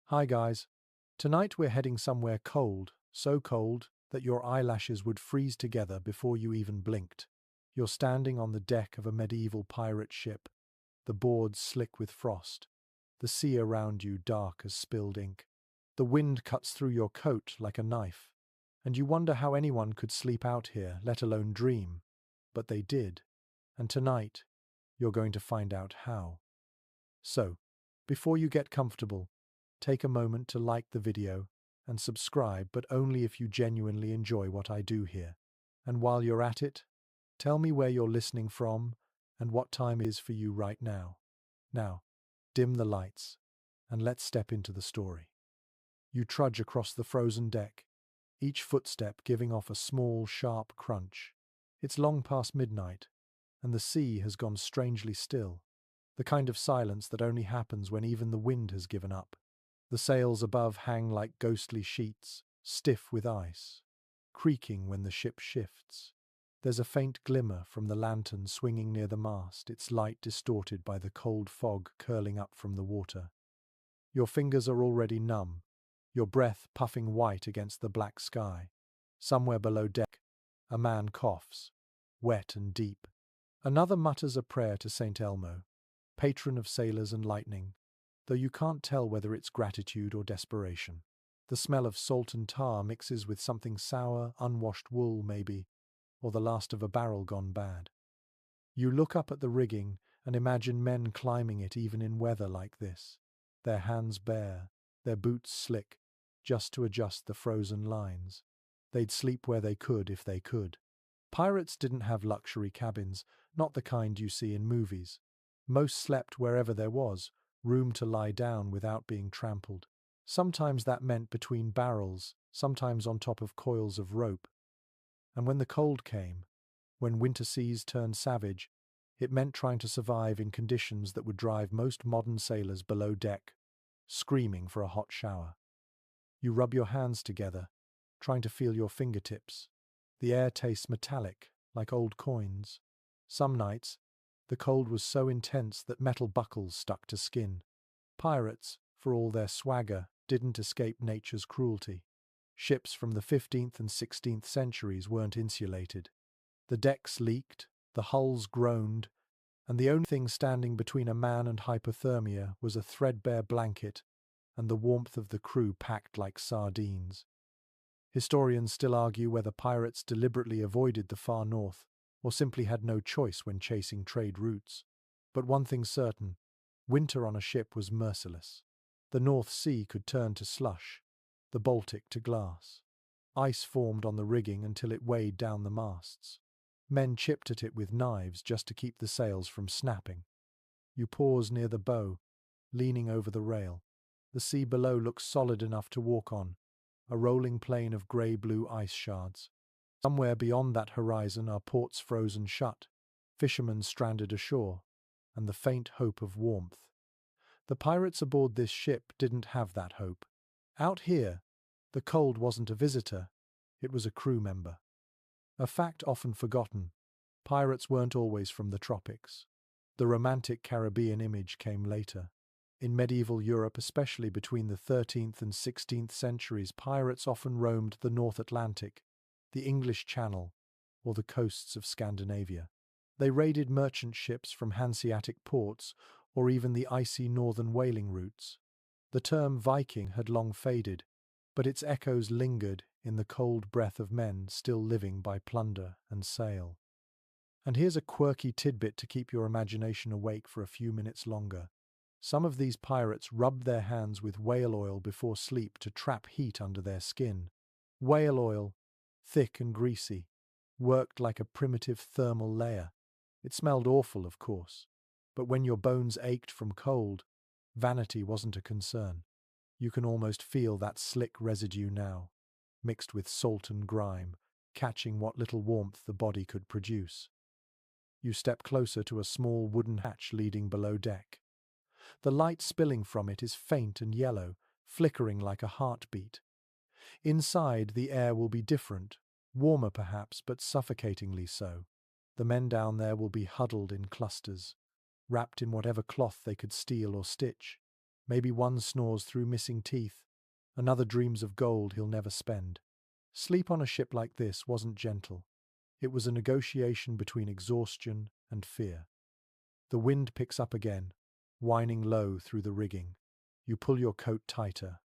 Hi guys. Tonight we're heading somewhere cold, so cold that your eyelashes would freeze together before you even blinked. You're standing on the deck of a medieval pirate ship, the boards slick with frost, the sea around you dark as spilled ink. The wind cuts through your coat like a knife, and you wonder how anyone could sleep out here, let alone dream. But they did, and tonight you're going to find out how. So, before you get comfortable, take a moment to like the video and subscribe, but only if you genuinely enjoy what I do here. And while you're at it, tell me where you're listening from and what time it is for you right now. Now, dim the lights and let's step into the story. You trudge across the frozen deck, each footstep giving off a small, sharp crunch. It's long past midnight, and the sea has gone strangely still, the kind of silence that only happens when even the wind has given up. The sails above hang like ghostly sheets, stiff with ice, creaking when the ship shifts. There's a faint glimmer from the lantern swinging near the mast, its light distorted by the cold fog curling up from the water. Your fingers are already numb, your breath puffing white against the black sky. Somewhere below deck, a man coughs, wet and deep. Another mutters a prayer to Saint Elmo, patron of sailors and lightning, though you can't tell whether it's gratitude or desperation. The smell of salt and tar mixes with something sour, unwashed wool maybe, or the last of a barrel gone bad. You look up at the rigging and imagine men climbing it even in weather like this, their hands bare, their boots slick, just to adjust the frozen lines. They'd sleep where they could if they could. Pirates didn't have luxury cabins, not the kind you see in movies. Most slept wherever there was room to lie down without being trampled. Sometimes that meant between barrels, sometimes on top of coils of rope. And when the cold came, when winter seas turned savage, it meant trying to survive in conditions that would drive most modern sailors below deck, screaming for a hot shower. You rub your hands together, trying to feel your fingertips. The air tastes metallic, like old coins. Some nights, the cold was so intense that metal buckles stuck to skin. Pirates, for all their swagger, didn't escape nature's cruelty. Ships from the 15th and 16th centuries weren't insulated. The decks leaked, the hulls groaned, and the only thing standing between a man and hypothermia was a threadbare blanket and the warmth of the crew packed like sardines. Historians still argue whether pirates deliberately avoided the far north or simply had no choice when chasing trade routes. But one thing's certain, winter on a ship was merciless. The North Sea could turn to slush, the Baltic to glass. Ice formed on the rigging until it weighed down the masts. Men chipped at it with knives just to keep the sails from snapping. You pause near the bow, leaning over the rail. The sea below looks solid enough to walk on, a rolling plain of grey-blue ice shards. Somewhere beyond that horizon are ports frozen shut, fishermen stranded ashore, and the faint hope of warmth. The pirates aboard this ship didn't have that hope. Out here, the cold wasn't a visitor, it was a crew member. A fact often forgotten, pirates weren't always from the tropics. The romantic Caribbean image came later. In medieval Europe, especially between the 13th and 16th centuries, pirates often roamed the North Atlantic, the English Channel, or the coasts of Scandinavia. They raided merchant ships from Hanseatic ports or even the icy northern whaling routes. The term Viking had long faded, but its echoes lingered in the cold breath of men still living by plunder and sail. And here's a quirky tidbit to keep your imagination awake for a few minutes longer. Some of these pirates rubbed their hands with whale oil before sleep to trap heat under their skin. Whale oil, thick and greasy, worked like a primitive thermal layer. It smelled awful, of course, but when your bones ached from cold, vanity wasn't a concern. You can almost feel that slick residue now, mixed with salt and grime, catching what little warmth the body could produce. You step closer to a small wooden hatch leading below deck. The light spilling from it is faint and yellow, flickering like a heartbeat. Inside, the air will be different, warmer perhaps, but suffocatingly so. The men down there will be huddled in clusters, wrapped in whatever cloth they could steal or stitch. Maybe one snores through missing teeth, another dreams of gold he'll never spend. Sleep on a ship like this wasn't gentle. It was a negotiation between exhaustion and fear. The wind picks up again, whining low through the rigging. You pull your coat tighter,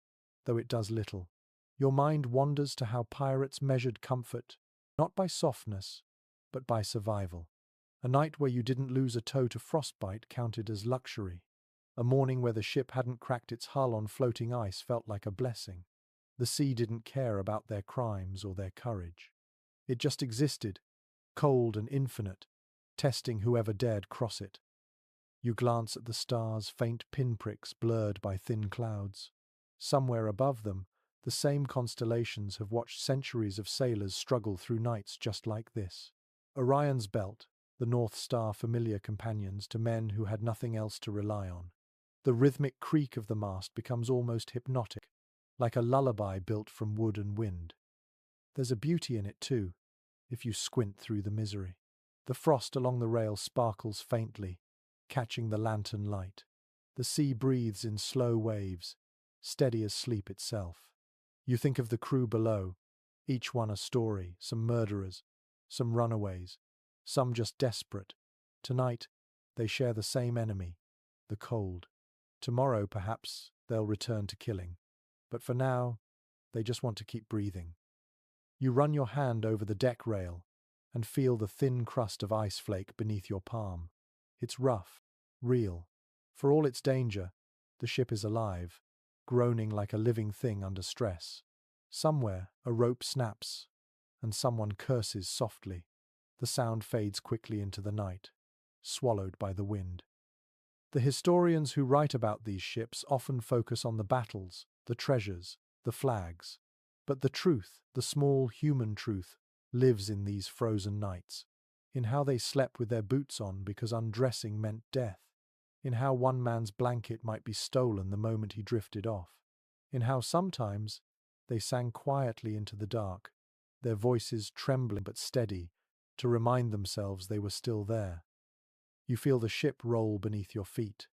though it does little. Your mind wanders to how pirates measured comfort, not by softness, but by survival. A night where you didn't lose a toe to frostbite counted as luxury. A morning where the ship hadn't cracked its hull on floating ice felt like a blessing. The sea didn't care about their crimes or their courage. It just existed, cold and infinite, testing whoever dared cross it. You glance at the stars, faint pinpricks blurred by thin clouds. Somewhere above them, the same constellations have watched centuries of sailors struggle through nights just like this. Orion's belt, the North Star, familiar companions to men who had nothing else to rely on. The rhythmic creak of the mast becomes almost hypnotic, like a lullaby built from wood and wind. There's a beauty in it too, if you squint through the misery. The frost along the rail sparkles faintly, catching the lantern light. The sea breathes in slow waves, steady as sleep itself. You think of the crew below, each one a story, some murderers, some runaways, some just desperate. Tonight, they share the same enemy, the cold. Tomorrow, perhaps, they'll return to killing. But for now, they just want to keep breathing. You run your hand over the deck rail and feel the thin crust of ice flake beneath your palm. It's rough, real. For all its danger, the ship is alive, groaning like a living thing under stress. Somewhere, a rope snaps, and someone curses softly. The sound fades quickly into the night, swallowed by the wind. The historians who write about these ships often focus on the battles, the treasures, the flags. But the truth, the small human truth, lives in these frozen nights. In how they slept with their boots on because undressing meant death. In how one man's blanket might be stolen the moment he drifted off. In how sometimes they sang quietly into the dark, their voices trembling but steady, to remind themselves they were still there. You feel the ship roll beneath your feet,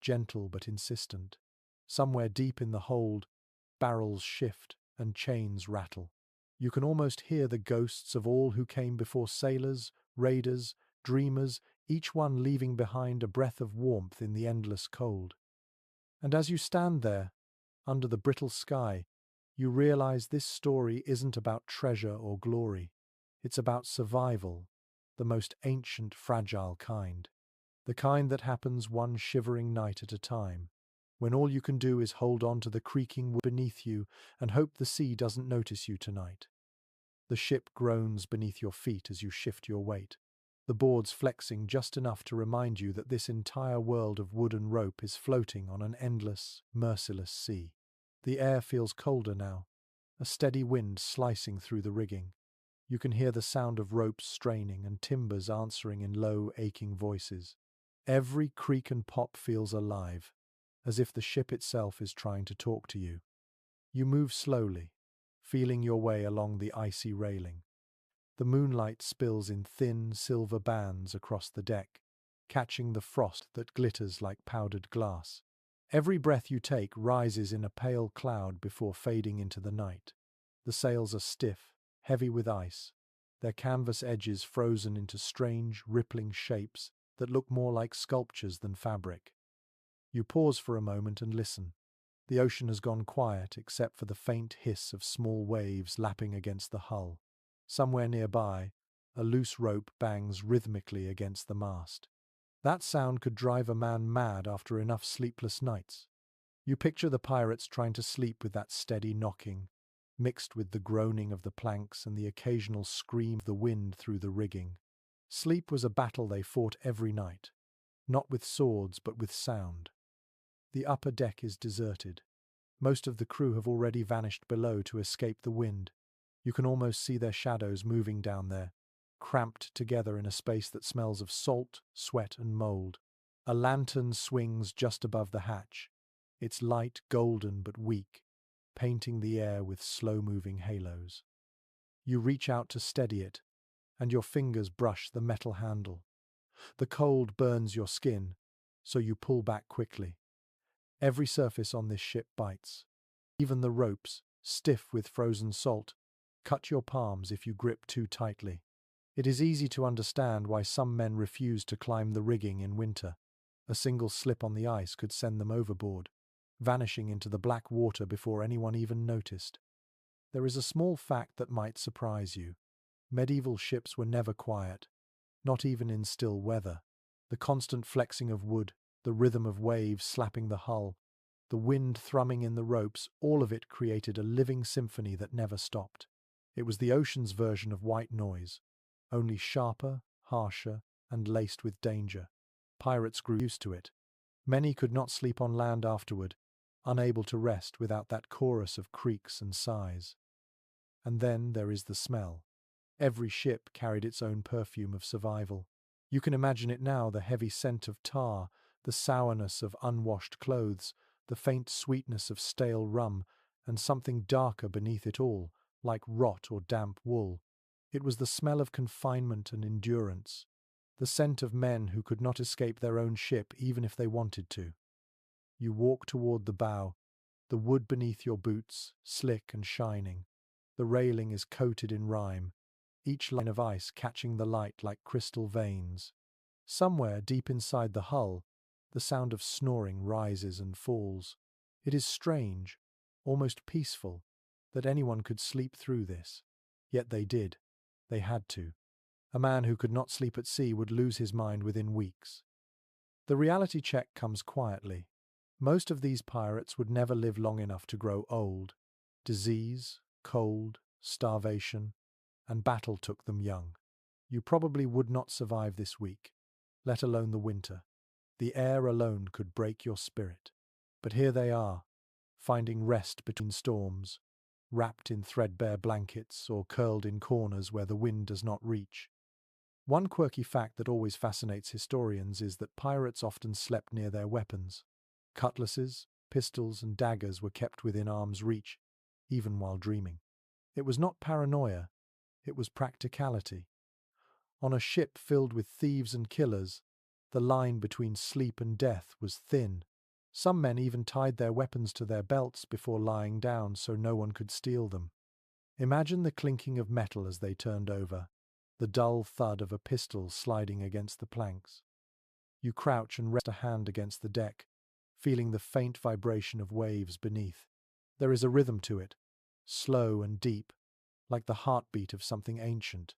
gentle but insistent. Somewhere deep in the hold, barrels shift and chains rattle. You can almost hear the ghosts of all who came before, sailors, raiders, dreamers, each one leaving behind a breath of warmth in the endless cold. And as you stand there, under the brittle sky, you realize this story isn't about treasure or glory. It's about survival, the most ancient, fragile kind. The kind that happens one shivering night at a time, when all you can do is hold on to the creaking wood beneath you and hope the sea doesn't notice you tonight. The ship groans beneath your feet as you shift your weight, the boards flexing just enough to remind you that this entire world of wood and rope is floating on an endless, merciless sea. The air feels colder now, a steady wind slicing through the rigging. You can hear the sound of ropes straining and timbers answering in low, aching voices. Every creak and pop feels alive, as if the ship itself is trying to talk to you. You move slowly, feeling your way along the icy railing. The moonlight spills in thin, silver bands across the deck, catching the frost that glitters like powdered glass. Every breath you take rises in a pale cloud before fading into the night. The sails are stiff, heavy with ice, their canvas edges frozen into strange, rippling shapes that look more like sculptures than fabric. You pause for a moment and listen. The ocean has gone quiet except for the faint hiss of small waves lapping against the hull. Somewhere nearby, a loose rope bangs rhythmically against the mast. That sound could drive a man mad after enough sleepless nights. You picture the pirates trying to sleep with that steady knocking, mixed with the groaning of the planks and the occasional scream of the wind through the rigging. Sleep was a battle they fought every night, not with swords but with sound. The upper deck is deserted. Most of the crew have already vanished below to escape the wind. You can almost see their shadows moving down there, cramped together in a space that smells of salt, sweat, and mold. A lantern swings just above the hatch, its light golden but weak, painting the air with slow-moving halos. You reach out to steady it, and your fingers brush the metal handle. The cold burns your skin, so you pull back quickly. Every surface on this ship bites. Even the ropes, stiff with frozen salt, cut your palms if you grip too tightly. It is easy to understand why some men refuse to climb the rigging in winter. A single slip on the ice could send them overboard, vanishing into the black water before anyone even noticed. There is a small fact that might surprise you. Medieval ships were never quiet, not even in still weather. The constant flexing of wood, the rhythm of waves slapping the hull, the wind thrumming in the ropes, all of it created a living symphony that never stopped. It was the ocean's version of white noise, only sharper, harsher, and laced with danger. Pirates grew used to it. Many could not sleep on land afterward, unable to rest without that chorus of creaks and sighs. And then there is the smell. Every ship carried its own perfume of survival. You can imagine it now, the heavy scent of tar, the sourness of unwashed clothes, the faint sweetness of stale rum, and something darker beneath it all, like rot or damp wool. It was the smell of confinement and endurance, the scent of men who could not escape their own ship even if they wanted to. You walk toward the bow, the wood beneath your boots, slick and shining. The railing is coated in rime, each line of ice catching the light like crystal veins. Somewhere deep inside the hull, the sound of snoring rises and falls. It is strange, almost peaceful, that anyone could sleep through this. Yet they did. They had to. A man who could not sleep at sea would lose his mind within weeks. The reality check comes quietly. Most of these pirates would never live long enough to grow old. Disease, cold, starvation, and battle took them young. You probably would not survive this week, let alone the winter. The air alone could break your spirit. But here they are, finding rest between storms, wrapped in threadbare blankets or curled in corners where the wind does not reach. One quirky fact that always fascinates historians is that pirates often slept near their weapons. Cutlasses, pistols, and daggers were kept within arm's reach, even while dreaming. It was not paranoia, it was practicality. On a ship filled with thieves and killers, the line between sleep and death was thin. Some men even tied their weapons to their belts before lying down so no one could steal them. Imagine the clinking of metal as they turned over, the dull thud of a pistol sliding against the planks. You crouch and rest a hand against the deck, feeling the faint vibration of waves beneath. There is a rhythm to it, slow and deep, like the heartbeat of something ancient.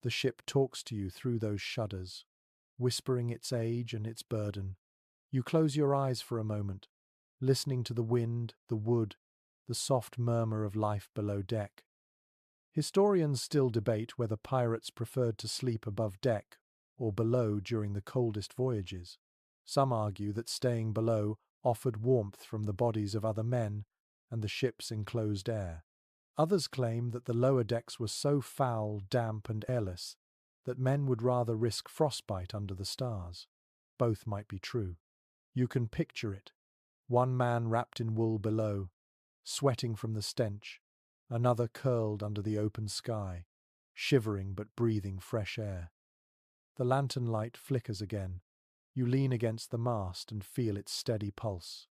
The ship talks to you through those shudders, whispering its age and its burden. You close your eyes for a moment, listening to the wind, the wood, the soft murmur of life below deck. Historians still debate whether pirates preferred to sleep above deck or below during the coldest voyages. Some argue that staying below offered warmth from the bodies of other men and the ship's enclosed air. Others claim that the lower decks were so foul, damp, and airless that men would rather risk frostbite under the stars. Both might be true. You can picture it. One man wrapped in wool below, sweating from the stench, another curled under the open sky, shivering but breathing fresh air. The lantern light flickers again. You lean against the mast and feel its steady pulse,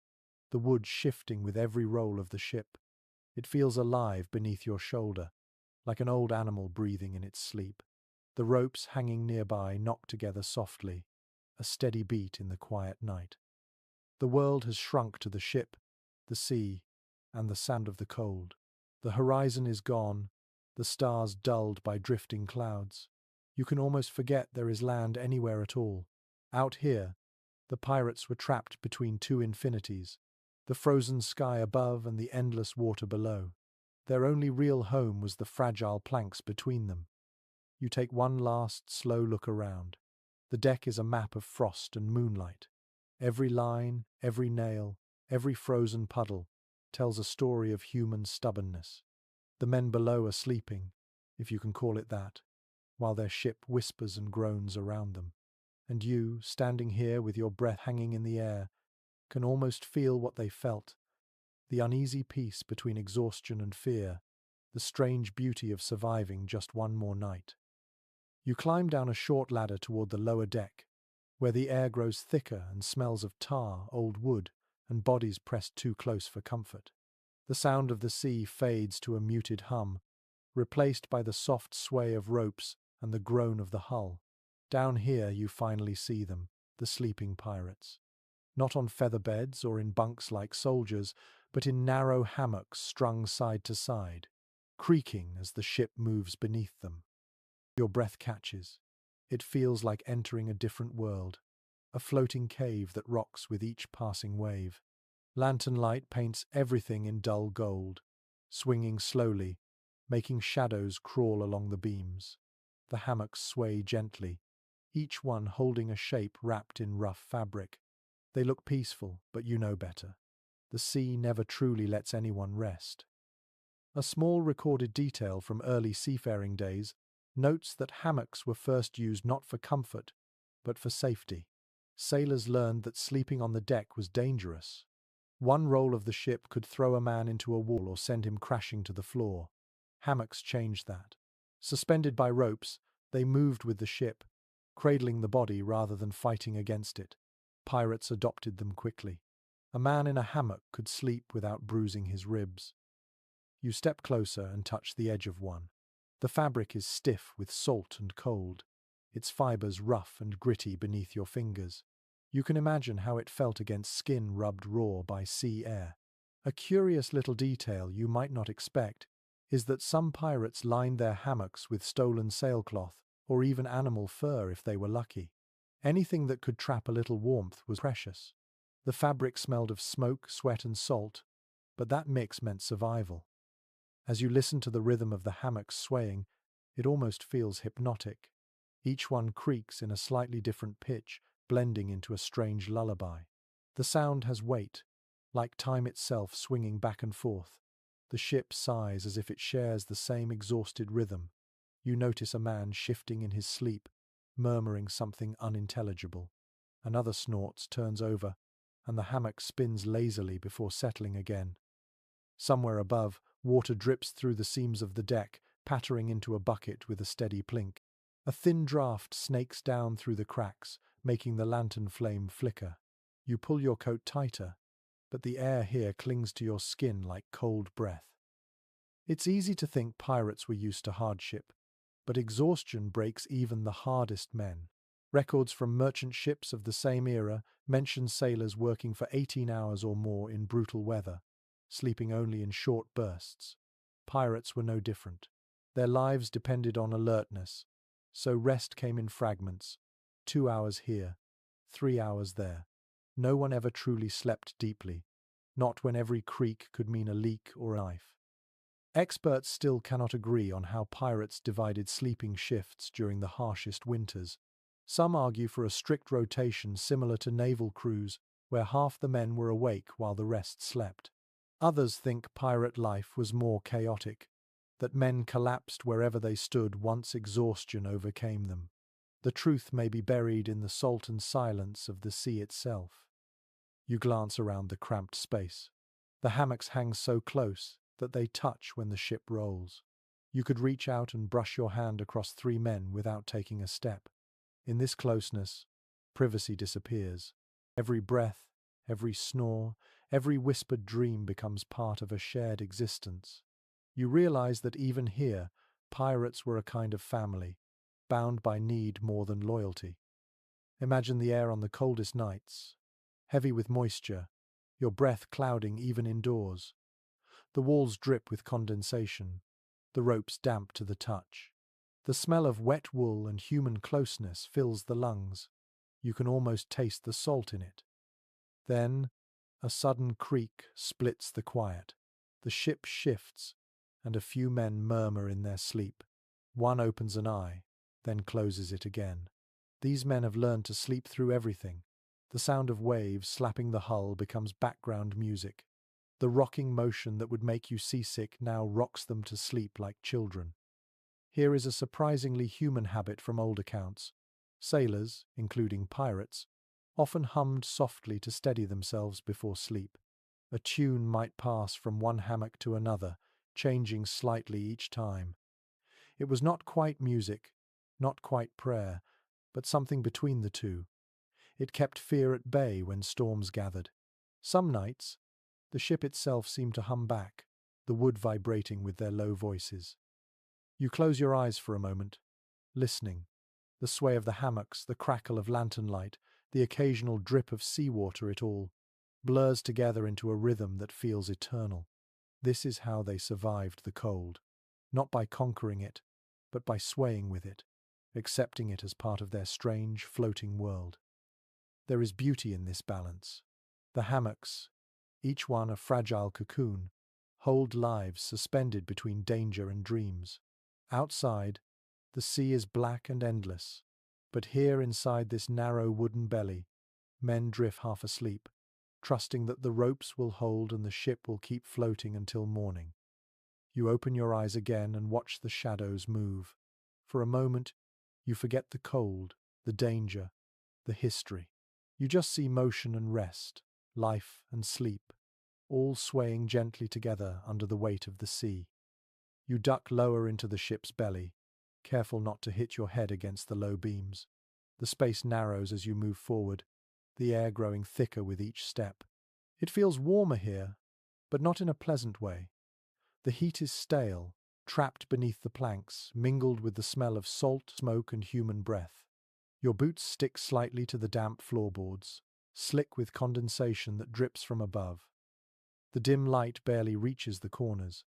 the wood shifting with every roll of the ship. It feels alive beneath your shoulder, like an old animal breathing in its sleep. The ropes hanging nearby knock together softly, a steady beat in the quiet night. The world has shrunk to the ship, the sea, and the sound of the cold. The horizon is gone, the stars dulled by drifting clouds. You can almost forget there is land anywhere at all. Out here, the pirates were trapped between two infinities, the frozen sky above and the endless water below. Their only real home was the fragile planks between them. You take one last, slow look around. The deck is a map of frost and moonlight. Every line, every nail, every frozen puddle tells a story of human stubbornness. The men below are sleeping, if you can call it that, while their ship whispers and groans around them. And you, standing here with your breath hanging in the air, can almost feel what they felt, the uneasy peace between exhaustion and fear, the strange beauty of surviving just one more night. You climb down a short ladder toward the lower deck, where the air grows thicker and smells of tar, old wood, and bodies pressed too close for comfort. The sound of the sea fades to a muted hum, replaced by the soft sway of ropes and the groan of the hull. Down here you finally see them, the sleeping pirates. Not on feather beds or in bunks like soldiers, but in narrow hammocks strung side to side, creaking as the ship moves beneath them. Your breath catches. It feels like entering a different world, a floating cave that rocks with each passing wave. Lantern light paints everything in dull gold, swinging slowly, making shadows crawl along the beams. The hammocks sway gently, each one holding a shape wrapped in rough fabric. They look peaceful, but you know better. The sea never truly lets anyone rest. A small recorded detail from early seafaring days notes that hammocks were first used not for comfort, but for safety. Sailors learned that sleeping on the deck was dangerous. One roll of the ship could throw a man into a wall or send him crashing to the floor. Hammocks changed that. Suspended by ropes, they moved with the ship, cradling the body rather than fighting against it. Pirates adopted them quickly. A man in a hammock could sleep without bruising his ribs. You step closer and touch the edge of one. The fabric is stiff with salt and cold, its fibers rough and gritty beneath your fingers. You can imagine how it felt against skin rubbed raw by sea air. A curious little detail you might not expect is that some pirates lined their hammocks with stolen sailcloth or even animal fur if they were lucky. Anything that could trap a little warmth was precious. The fabric smelled of smoke, sweat, and salt, but that mix meant survival. As you listen to the rhythm of the hammocks swaying, it almost feels hypnotic. Each one creaks in a slightly different pitch, blending into a strange lullaby. The sound has weight, like time itself swinging back and forth. The ship sighs as if it shares the same exhausted rhythm. You notice a man shifting in his sleep, murmuring something unintelligible. Another snorts, turns over, and the hammock spins lazily before settling again. Somewhere above, water drips through the seams of the deck, pattering into a bucket with a steady plink. A thin draught snakes down through the cracks, making the lantern flame flicker. You pull your coat tighter, but the air here clings to your skin like cold breath. It's easy to think pirates were used to hardship, but exhaustion breaks even the hardest men. Records from merchant ships of the same era mention sailors working for 18 hours or more in brutal weather, sleeping only in short bursts. Pirates were no different. Their lives depended on alertness, so rest came in fragments, 2 hours here, 3 hours there. No one ever truly slept deeply, not when every creak could mean a leak or a knife. Experts still cannot agree on how pirates divided sleeping shifts during the harshest winters. Some argue for a strict rotation similar to naval crews, where half the men were awake while the rest slept. Others think pirate life was more chaotic, that men collapsed wherever they stood once exhaustion overcame them. The truth may be buried in the salt and silence of the sea itself. You glance around the cramped space. The hammocks hang so close that they touch when the ship rolls. You could reach out and brush your hand across 3 men without taking a step. In this closeness, privacy disappears. Every breath, every snore, every whispered dream becomes part of a shared existence. You realize that even here, pirates were a kind of family, bound by need more than loyalty. Imagine the air on the coldest nights, heavy with moisture, your breath clouding even indoors. The walls drip with condensation, the ropes damp to the touch. The smell of wet wool and human closeness fills the lungs. You can almost taste the salt in it. Then, a sudden creak splits the quiet. The ship shifts, and a few men murmur in their sleep. One opens an eye, then closes it again. These men have learned to sleep through everything. The sound of waves slapping the hull becomes background music. The rocking motion that would make you seasick now rocks them to sleep like children. Here is a surprisingly human habit from old accounts. Sailors, including pirates, often hummed softly to steady themselves before sleep. A tune might pass from one hammock to another, changing slightly each time. It was not quite music, not quite prayer, but something between the two. It kept fear at bay when storms gathered. Some nights, the ship itself seemed to hum back, the wood vibrating with their low voices. You close your eyes for a moment, listening. The sway of the hammocks, the crackle of lantern light, the occasional drip of seawater, it all blurs together into a rhythm that feels eternal. This is how they survived the cold, not by conquering it, but by swaying with it, accepting it as part of their strange, floating world. There is beauty in this balance. The hammocks, each one a fragile cocoon, hold lives suspended between danger and dreams. Outside, the sea is black and endless, but here inside this narrow wooden belly, men drift half asleep, trusting that the ropes will hold and the ship will keep floating until morning. You open your eyes again and watch the shadows move. For a moment, you forget the cold, the danger, the history. You just see motion and rest, life and sleep, all swaying gently together under the weight of the sea. You duck lower into the ship's belly, careful not to hit your head against the low beams. The space narrows as you move forward, the air growing thicker with each step. It feels warmer here, but not in a pleasant way. The heat is stale, trapped beneath the planks, mingled with the smell of salt, smoke, and human breath. Your boots stick slightly to the damp floorboards, slick with condensation that drips from above. The dim light barely reaches the corners.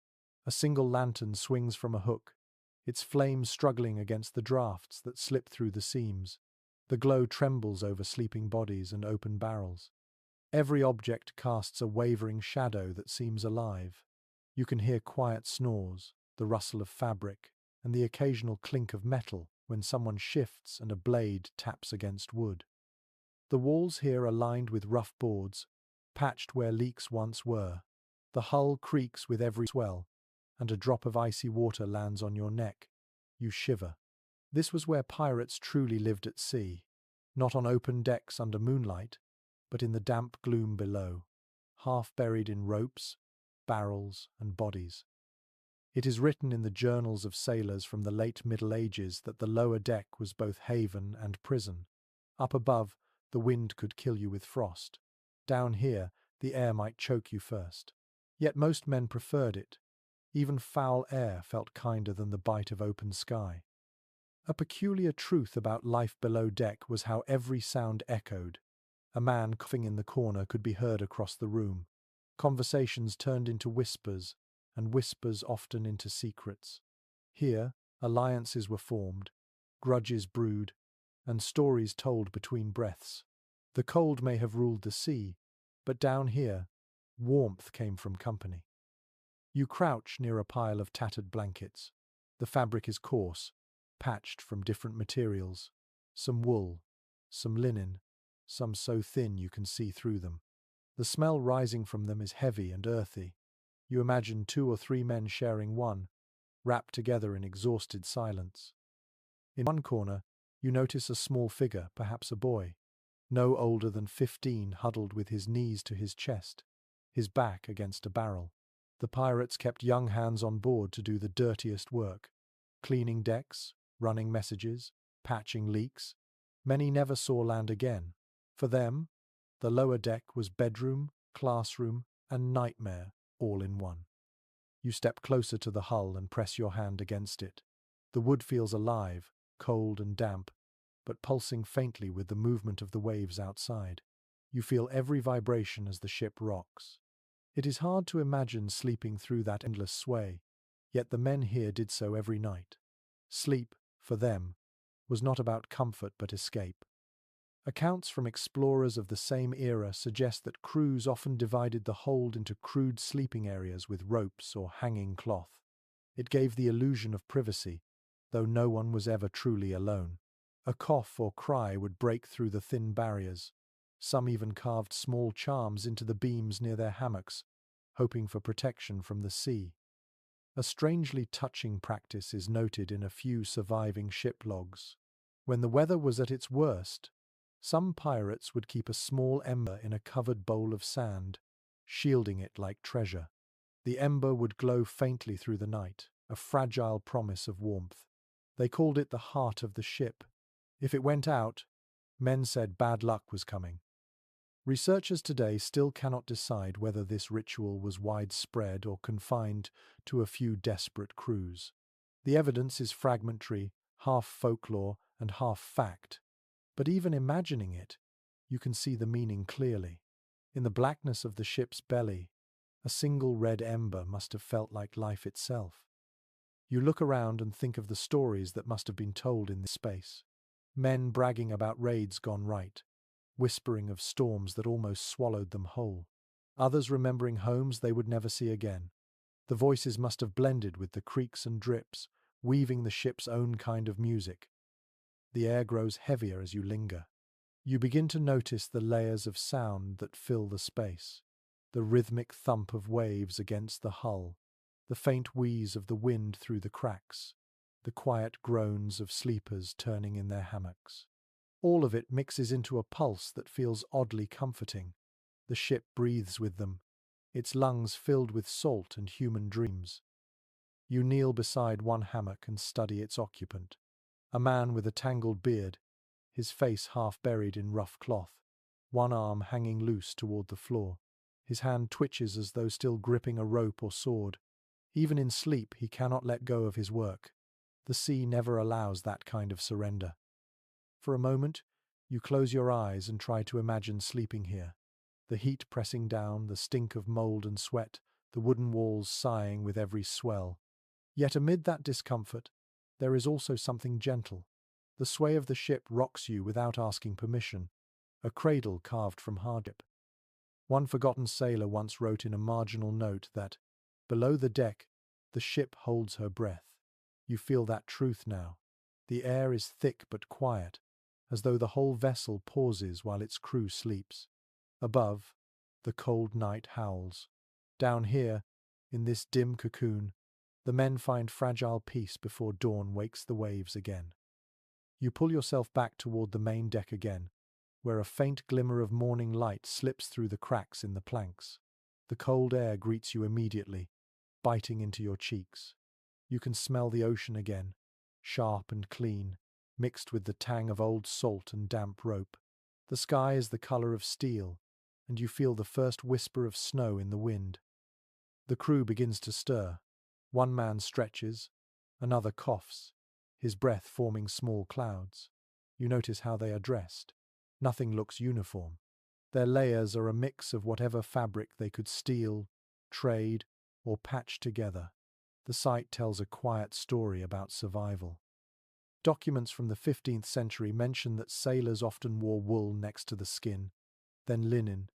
A single lantern swings from a hook, its flame struggling against the drafts that slip through the seams. The glow trembles over sleeping bodies and open barrels. Every object casts a wavering shadow that seems alive. You can hear quiet snores, the rustle of fabric, and the occasional clink of metal when someone shifts and a blade taps against wood. The walls here are lined with rough boards, patched where leaks once were. The hull creaks with every swell, and a drop of icy water lands on your neck. You shiver. This was where pirates truly lived at sea, not on open decks under moonlight, but in the damp gloom below, half buried in ropes, barrels, and bodies. It is written in the journals of sailors from the late Middle Ages that the lower deck was both haven and prison. Up above, the wind could kill you with frost. Down here, the air might choke you first. Yet most men preferred it. Even foul air felt kinder than the bite of open sky. A peculiar truth about life below deck was how every sound echoed. A man coughing in the corner could be heard across the room. Conversations turned into whispers, and whispers often into secrets. Here, alliances were formed, grudges brewed, and stories told between breaths. The cold may have ruled the sea, but down here, warmth came from company. You crouch near a pile of tattered blankets. The fabric is coarse, patched from different materials, some wool, some linen, some so thin you can see through them. The smell rising from them is heavy and earthy. You imagine 2 or 3 men sharing one, wrapped together in exhausted silence. In one corner, you notice a small figure, perhaps a boy, no older than 15, huddled with his knees to his chest, his back against a barrel. The pirates kept young hands on board to do the dirtiest work, cleaning decks, running messages, patching leaks. Many never saw land again. For them, the lower deck was bedroom, classroom, and nightmare all in one. You step closer to the hull and press your hand against it. The wood feels alive, cold and damp, but pulsing faintly with the movement of the waves outside. You feel every vibration as the ship rocks. It is hard to imagine sleeping through that endless sway, yet the men here did so every night. Sleep, for them, was not about comfort but escape. Accounts from explorers of the same era suggest that crews often divided the hold into crude sleeping areas with ropes or hanging cloth. It gave the illusion of privacy, though no one was ever truly alone. A cough or cry would break through the thin barriers. Some even carved small charms into the beams near their hammocks, hoping for protection from the sea. A strangely touching practice is noted in a few surviving ship logs. When the weather was at its worst, some pirates would keep a small ember in a covered bowl of sand, shielding it like treasure. The ember would glow faintly through the night, a fragile promise of warmth. They called it the heart of the ship. If it went out, men said bad luck was coming. Researchers today still cannot decide whether this ritual was widespread or confined to a few desperate crews. The evidence is fragmentary, half folklore and half fact, but even imagining it, you can see the meaning clearly. In the blackness of the ship's belly, a single red ember must have felt like life itself. You look around and think of the stories that must have been told in this space. Men bragging about raids gone right, whispering of storms that almost swallowed them whole. Others remembering homes they would never see again. The voices must have blended with the creaks and drips, weaving the ship's own kind of music. The air grows heavier as you linger. You begin to notice the layers of sound that fill the space. The rhythmic thump of waves against the hull, the faint wheeze of the wind through the cracks, the quiet groans of sleepers turning in their hammocks. All of it mixes into a pulse that feels oddly comforting. The ship breathes with them, its lungs filled with salt and human dreams. You kneel beside one hammock and study its occupant, a man with a tangled beard, his face half buried in rough cloth, one arm hanging loose toward the floor. His hand twitches as though still gripping a rope or sword. Even in sleep, he cannot let go of his work. The sea never allows that kind of surrender. For a moment, you close your eyes and try to imagine sleeping here. The heat pressing down, the stink of mold and sweat, the wooden walls sighing with every swell. Yet amid that discomfort, there is also something gentle. The sway of the ship rocks you without asking permission, a cradle carved from hardship. One forgotten sailor once wrote in a marginal note that, below the deck, the ship holds her breath. You feel that truth now. The air is thick but quiet, as though the whole vessel pauses while its crew sleeps. Above, the cold night howls. Down here, in this dim cocoon, the men find fragile peace before dawn wakes the waves again. You pull yourself back toward the main deck again, where a faint glimmer of morning light slips through the cracks in the planks. The cold air greets you immediately, biting into your cheeks. You can smell the ocean again, sharp and clean, mixed with the tang of old salt and damp rope. The sky is the color of steel, and you feel the first whisper of snow in the wind. The crew begins to stir. One man stretches, another coughs, his breath forming small clouds. You notice how they are dressed. Nothing looks uniform. Their layers are a mix of whatever fabric they could steal, trade, or patch together. The sight tells a quiet story about survival. Documents from the 15th century mention that sailors often wore wool next to the skin, then linen,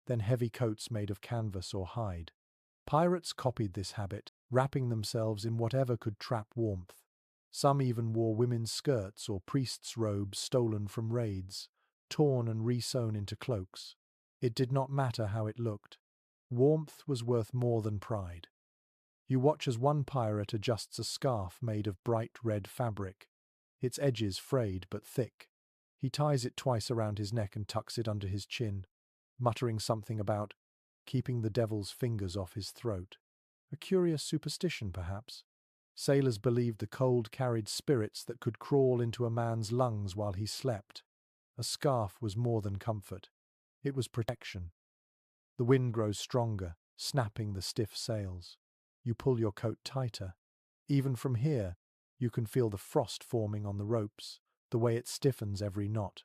then heavy coats made of canvas or hide. Pirates copied this habit, wrapping themselves in whatever could trap warmth. Some even wore women's skirts or priests' robes stolen from raids, torn and re-sewn into cloaks. It did not matter how it looked. Warmth was worth more than pride. You watch as one pirate adjusts a scarf made of bright red fabric, its edges frayed but thick. He ties it twice around his neck and tucks it under his chin, muttering something about keeping the devil's fingers off his throat. A curious superstition, perhaps. Sailors believed the cold carried spirits that could crawl into a man's lungs while he slept. A scarf was more than comfort. It was protection. The wind grows stronger, snapping the stiff sails. You pull your coat tighter. Even from here, you can feel the frost forming on the ropes, the way it stiffens every knot.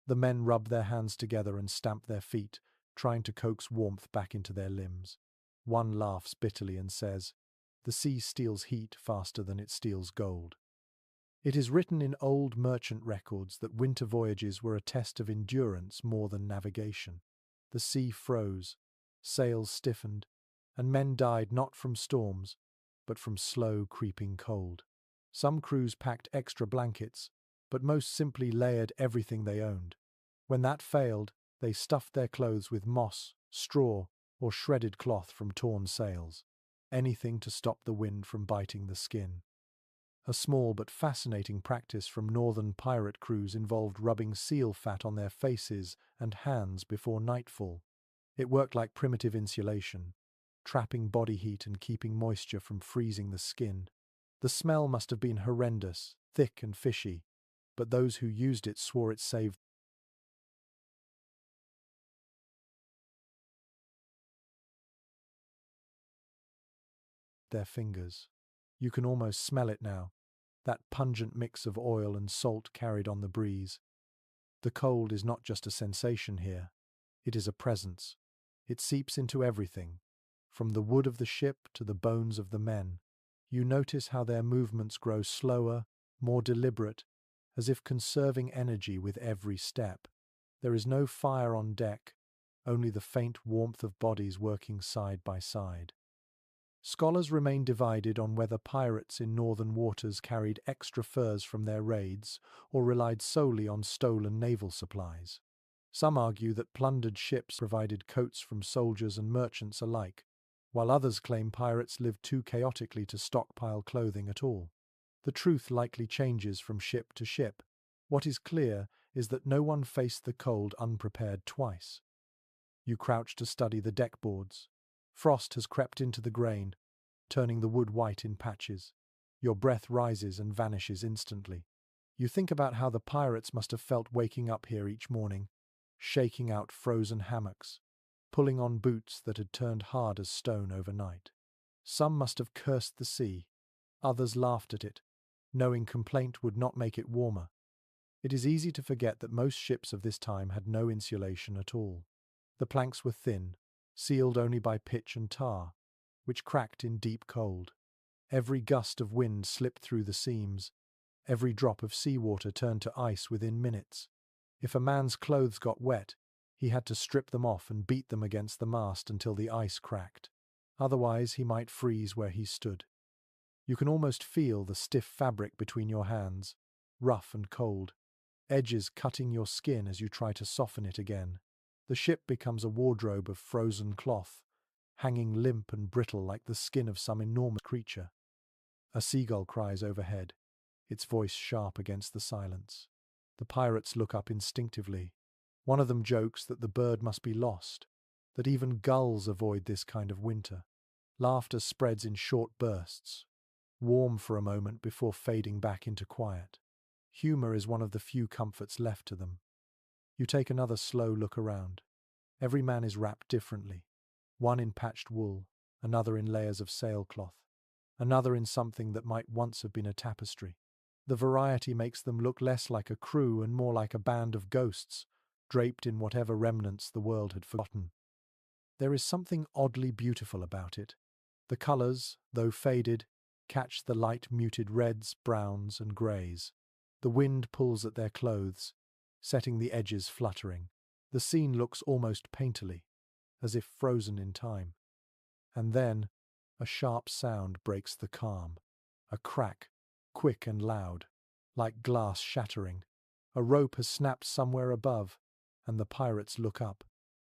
The men rub their hands together and stamp their feet, trying to coax warmth back into their limbs. One laughs bitterly and says, "The sea steals heat faster than it steals gold." It is written in old merchant records that winter voyages were a test of endurance more than navigation. The sea froze, sails stiffened, and men died not from storms, but from slow creeping cold. Some crews packed extra blankets, but most simply layered everything they owned. When that failed, they stuffed their clothes with moss, straw, or shredded cloth from torn sails, anything to stop the wind from biting the skin. A small but fascinating practice from northern pirate crews involved rubbing seal fat on their faces and hands before nightfall. It worked like primitive insulation, trapping body heat and keeping moisture from freezing the skin. The smell must have been horrendous, thick and fishy, but those who used it swore it saved their fingers. You can almost smell it now, that pungent mix of oil and salt carried on the breeze. The cold is not just a sensation here, it is a presence. It seeps into everything, from the wood of the ship to the bones of the men. You notice how their movements grow slower, more deliberate, as if conserving energy with every step. There is no fire on deck, only the faint warmth of bodies working side by side. Scholars remain divided on whether pirates in northern waters carried extra furs from their raids or relied solely on stolen naval supplies. Some argue that plundered ships provided coats from soldiers and merchants alike, while others claim pirates lived too chaotically to stockpile clothing at all. The truth likely changes from ship to ship. What is clear is that no one faced the cold unprepared twice. You crouch to study the deck boards. Frost has crept into the grain, turning the wood white in patches. Your breath rises and vanishes instantly. You think about how the pirates must have felt waking up here each morning, shaking out frozen hammocks, pulling on boots that had turned hard as stone overnight. Some must have cursed the sea, others laughed at it, knowing complaint would not make it warmer. It is easy to forget that most ships of this time had no insulation at all. The planks were thin, sealed only by pitch and tar, which cracked in deep cold. Every gust of wind slipped through the seams. Every drop of seawater turned to ice within minutes. If a man's clothes got wet, he had to strip them off and beat them against the mast until the ice cracked. Otherwise, he might freeze where he stood. You can almost feel the stiff fabric between your hands, rough and cold, edges cutting your skin as you try to soften it again. The ship becomes a wardrobe of frozen cloth, hanging limp and brittle like the skin of some enormous creature. A seagull cries overhead, its voice sharp against the silence. The pirates look up instinctively. One of them jokes that the bird must be lost, that even gulls avoid this kind of winter. Laughter spreads in short bursts, warm for a moment before fading back into quiet. Humor is one of the few comforts left to them. You take another slow look around. Every man is wrapped differently. One in patched wool, another in layers of sailcloth, another in something that might once have been a tapestry. The variety makes them look less like a crew and more like a band of ghosts, draped in whatever remnants the world had forgotten. There is something oddly beautiful about it. The colours, though faded, catch the light muted reds, browns, and greys. The wind pulls at their clothes, setting the edges fluttering. The scene looks almost painterly, as if frozen in time. And then, a sharp sound breaks the calm. A crack, quick and loud, like glass shattering. A rope has snapped somewhere above, and the pirates look up.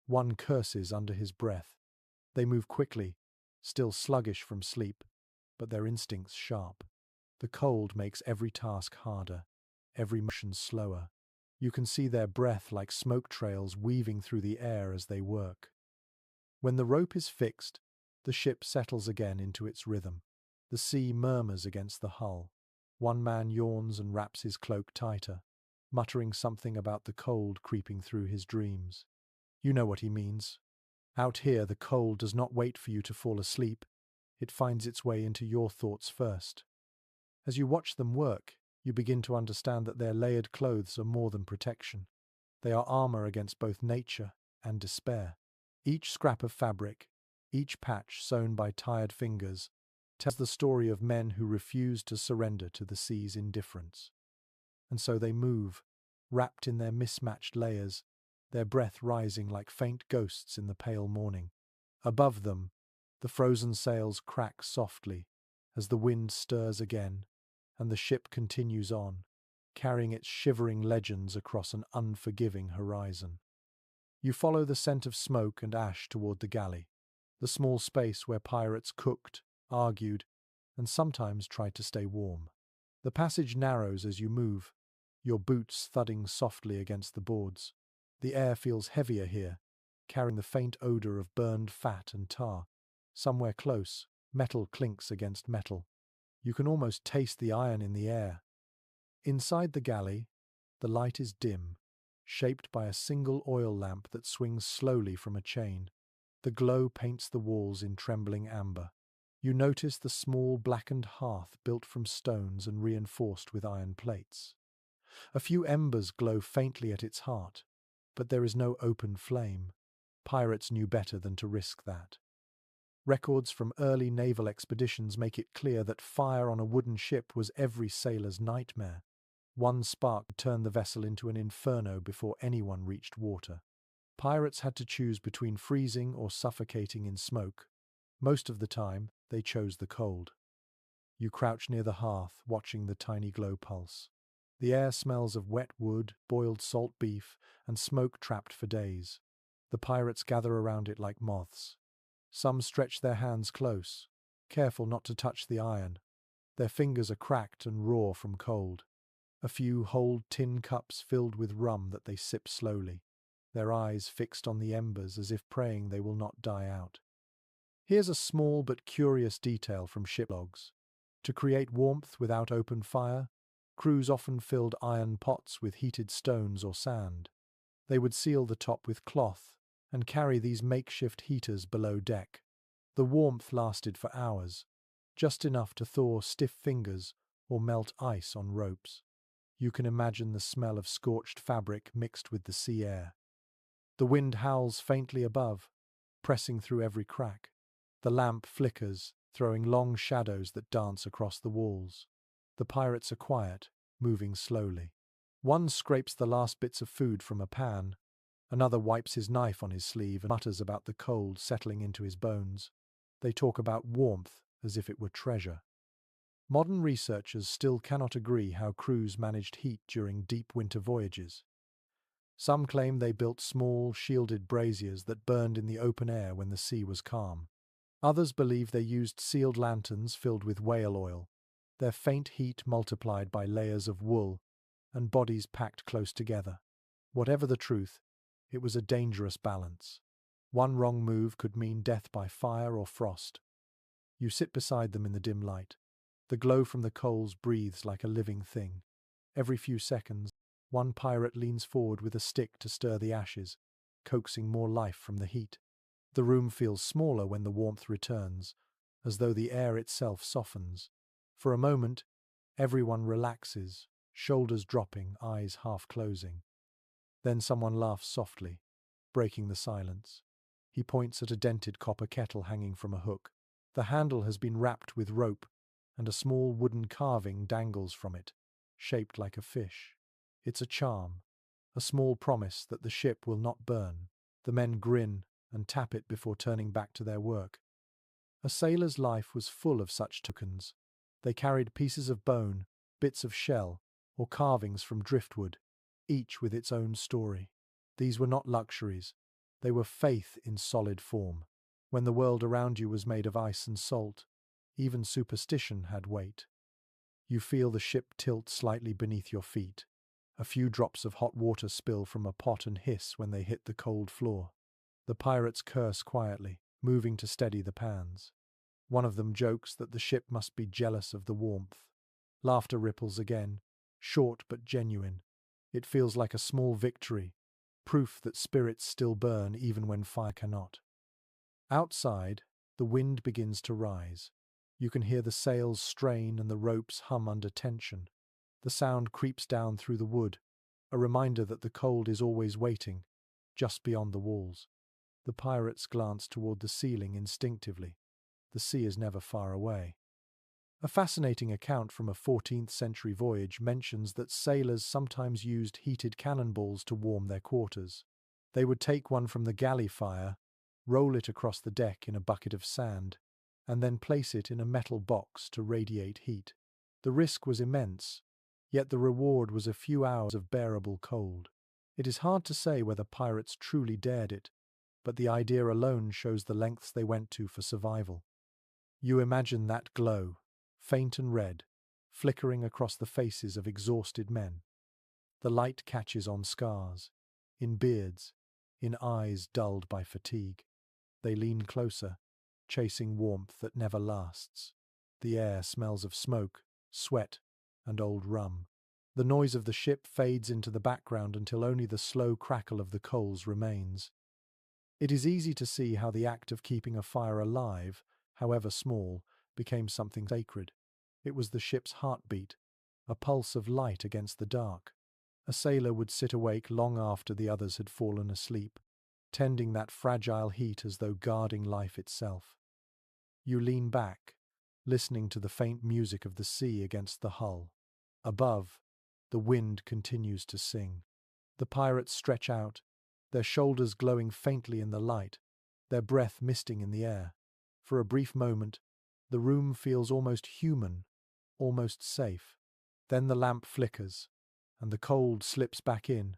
One curses under his breath. They move quickly, still sluggish from sleep, but their instincts sharp. The cold makes every task harder, every motion slower. You can see their breath like smoke trails weaving through the air as they work. When the rope is fixed, the ship settles again into its rhythm. The sea murmurs against the hull. One man yawns and wraps his cloak tighter, muttering something about the cold creeping through his dreams. You know what he means. Out here, the cold does not wait for you to fall asleep. It finds its way into your thoughts first. As you watch them work, you begin to understand that their layered clothes are more than protection. They are armor against both nature and despair. Each scrap of fabric, each patch sewn by tired fingers, tells the story of men who refused to surrender to the sea's indifference. And so they move, wrapped in their mismatched layers, their breath rising like faint ghosts in the pale morning. Above them, the frozen sails crack softly as the wind stirs again, and the ship continues on, carrying its shivering legends across an unforgiving horizon. You follow the scent of smoke and ash toward the galley, the small space where pirates cooked, argued, and sometimes tried to stay warm. The passage narrows as you move, your boots thudding softly against the boards. The air feels heavier here, carrying the faint odor of burned fat and tar. Somewhere close, metal clinks against metal. You can almost taste the iron in the air. Inside the galley, the light is dim, shaped by a single oil lamp that swings slowly from a chain. The glow paints the walls in trembling amber. You notice the small blackened hearth built from stones and reinforced with iron plates. A few embers glow faintly at its heart, but there is no open flame. Pirates knew better than to risk that. Records from early naval expeditions make it clear that fire on a wooden ship was every sailor's nightmare. One spark could turn the vessel into an inferno before anyone reached water. Pirates had to choose between freezing or suffocating in smoke. Most of the time, they chose the cold. You crouch near the hearth, watching the tiny glow pulse. The air smells of wet wood, boiled salt beef, and smoke trapped for days. The pirates gather around it like moths. Some stretch their hands close, careful not to touch the iron. Their fingers are cracked and raw from cold. A few hold tin cups filled with rum that they sip slowly, their eyes fixed on the embers as if praying they will not die out. Here's a small but curious detail from ship logs. To create warmth without open fire, crews often filled iron pots with heated stones or sand. They would seal the top with cloth and carry these makeshift heaters below deck. The warmth lasted for hours, just enough to thaw stiff fingers or melt ice on ropes. You can imagine the smell of scorched fabric mixed with the sea air. The wind howls faintly above, pressing through every crack. The lamp flickers, throwing long shadows that dance across the walls. The pirates are quiet, moving slowly. One scrapes the last bits of food from a pan. Another wipes his knife on his sleeve and mutters about the cold settling into his bones. They talk about warmth as if it were treasure. Modern researchers still cannot agree how crews managed heat during deep winter voyages. Some claim they built small, shielded braziers that burned in the open air when the sea was calm. Others believe they used sealed lanterns filled with whale oil, their faint heat multiplied by layers of wool and bodies packed close together. Whatever the truth, it was a dangerous balance. One wrong move could mean death by fire or frost. You sit beside them in the dim light. The glow from the coals breathes like a living thing. Every few seconds, one pirate leans forward with a stick to stir the ashes, coaxing more life from the heat. The room feels smaller when the warmth returns, as though the air itself softens. For a moment, everyone relaxes, shoulders dropping, eyes half closing. Then someone laughs softly, breaking the silence. He points at a dented copper kettle hanging from a hook. The handle has been wrapped with rope, and a small wooden carving dangles from it, shaped like a fish. It's a charm, a small promise that the ship will not burn. The men grin and tap it before turning back to their work. A sailor's life was full of such tokens. They carried pieces of bone, bits of shell, or carvings from driftwood, each with its own story. These were not luxuries. They were faith in solid form. When the world around you was made of ice and salt, even superstition had weight. You feel the ship tilt slightly beneath your feet. A few drops of hot water spill from a pot and hiss when they hit the cold floor. The pirates curse quietly, moving to steady the pans. One of them jokes that the ship must be jealous of the warmth. Laughter ripples again, short but genuine. It feels like a small victory, proof that spirits still burn even when fire cannot. Outside, the wind begins to rise. You can hear the sails strain and the ropes hum under tension. The sound creeps down through the wood, a reminder that the cold is always waiting, just beyond the walls. The pirates glance toward the ceiling instinctively. The sea is never far away. A fascinating account from a 14th century voyage mentions that sailors sometimes used heated cannonballs to warm their quarters. They would take one from the galley fire, roll it across the deck in a bucket of sand, and then place it in a metal box to radiate heat. The risk was immense, yet the reward was a few hours of bearable cold. It is hard to say whether pirates truly dared it, but the idea alone shows the lengths they went to for survival. You imagine that glow, faint and red, flickering across the faces of exhausted men. The light catches on scars, in beards, in eyes dulled by fatigue. They lean closer, chasing warmth that never lasts. The air smells of smoke, sweat, and old rum. The noise of the ship fades into the background until only the slow crackle of the coals remains. It is easy to see how the act of keeping a fire alive, however small, became something sacred. It was the ship's heartbeat, a pulse of light against the dark. A sailor would sit awake long after the others had fallen asleep, tending that fragile heat as though guarding life itself. You lean back, listening to the faint music of the sea against the hull. Above, the wind continues to sing. The pirates stretch out, their shoulders glowing faintly in the light, their breath misting in the air. For a brief moment, the room feels almost human, almost safe. Then the lamp flickers, and the cold slips back in,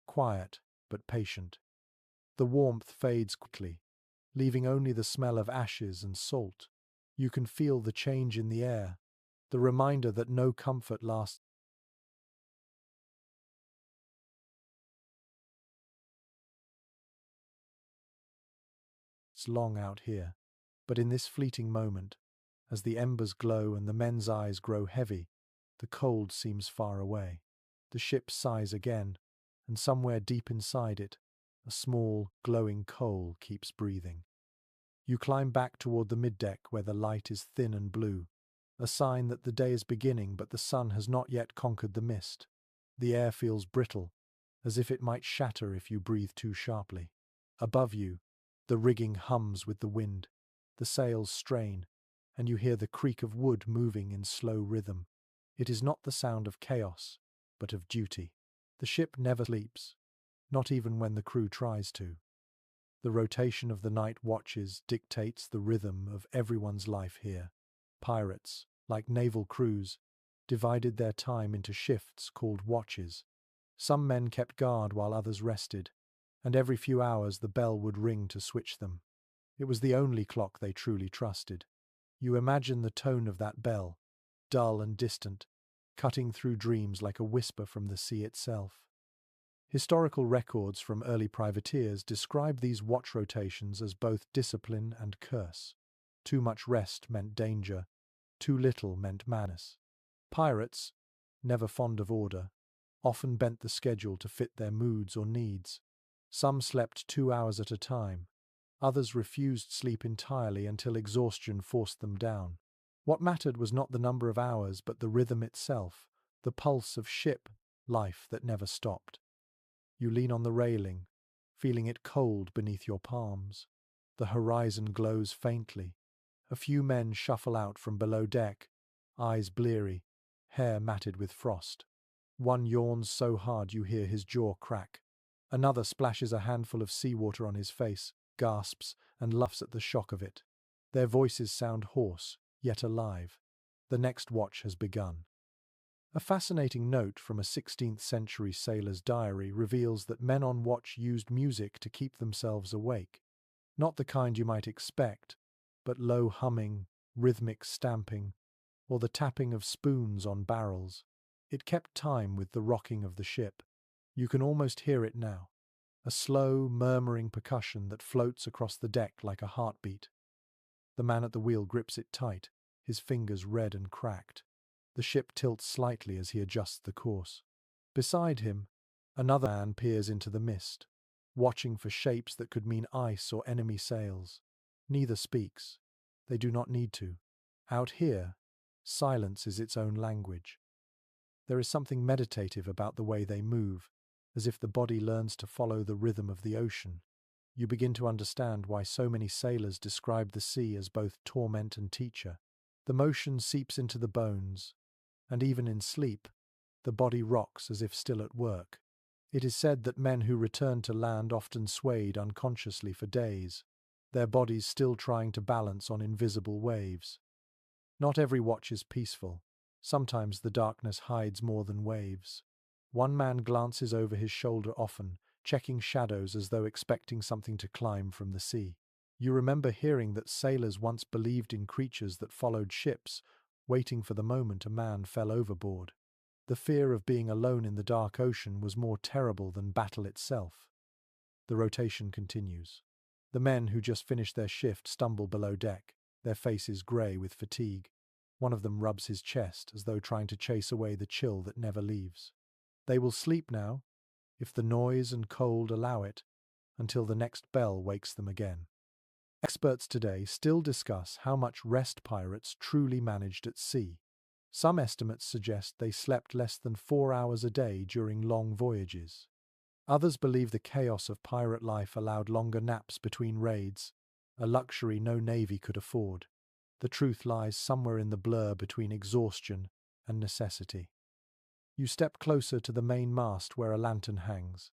quiet but patient. The warmth fades quickly, leaving only the smell of ashes and salt. You can feel the change in the air, the reminder that no comfort lasts long out here. But in this fleeting moment, as the embers glow and the men's eyes grow heavy, the cold seems far away. The ship sighs again, and somewhere deep inside it, a small, glowing coal keeps breathing. You climb back toward the middeck where the light is thin and blue, a sign that the day is beginning but the sun has not yet conquered the mist. The air feels brittle, as if it might shatter if you breathe too sharply. Above you, the rigging hums with the wind, the sails strain, and you hear the creak of wood moving in slow rhythm. It is not the sound of chaos, but of duty. The ship never sleeps, not even when the crew tries to. The rotation of the night watches dictates the rhythm of everyone's life here. Pirates, like naval crews, divided their time into shifts called watches. Some men kept guard while others rested, and every few hours the bell would ring to switch them. It was the only clock they truly trusted. You imagine the tone of that bell, dull and distant, cutting through dreams like a whisper from the sea itself. Historical records from early privateers describe these watch rotations as both discipline and curse. Too much rest meant danger, too little meant madness. Pirates, never fond of order, often bent the schedule to fit their moods or needs. Some slept 2 hours at a time. Others refused sleep entirely until exhaustion forced them down. What mattered was not the number of hours, but the rhythm itself, the pulse of ship life that never stopped. You lean on the railing, feeling it cold beneath your palms. The horizon glows faintly. A few men shuffle out from below deck, eyes bleary, hair matted with frost. One yawns so hard you hear his jaw crack. Another splashes a handful of seawater on his face, gasps, and laughs at the shock of it. Their voices sound hoarse, yet alive. The next watch has begun. A fascinating note from a 16th century sailor's diary reveals that men on watch used music to keep themselves awake. Not the kind you might expect, but low humming, rhythmic stamping, or the tapping of spoons on barrels. It kept time with the rocking of the ship. You can almost hear it now, a slow, murmuring percussion that floats across the deck like a heartbeat. The man at the wheel grips it tight, his fingers red and cracked. The ship tilts slightly as he adjusts the course. Beside him, another man peers into the mist, watching for shapes that could mean ice or enemy sails. Neither speaks. They do not need to. Out here, silence is its own language. There is something meditative about the way they move, as if the body learns to follow the rhythm of the ocean. You begin to understand why so many sailors describe the sea as both torment and teacher. The motion seeps into the bones, and even in sleep, the body rocks as if still at work. It is said that men who returned to land often swayed unconsciously for days, their bodies still trying to balance on invisible waves. Not every watch is peaceful. Sometimes the darkness hides more than waves. One man glances over his shoulder often, checking shadows as though expecting something to climb from the sea. You remember hearing that sailors once believed in creatures that followed ships, waiting for the moment a man fell overboard. The fear of being alone in the dark ocean was more terrible than battle itself. The rotation continues. The men who just finished their shift stumble below deck, their faces grey with fatigue. One of them rubs his chest as though trying to chase away the chill that never leaves. They will sleep now, if the noise and cold allow it, until the next bell wakes them again. Experts today still discuss how much rest pirates truly managed at sea. Some estimates suggest they slept less than 4 hours a day during long voyages. Others believe the chaos of pirate life allowed longer naps between raids, a luxury no navy could afford. The truth lies somewhere in the blur between exhaustion and necessity. You step closer to the main mast where a lantern hangs.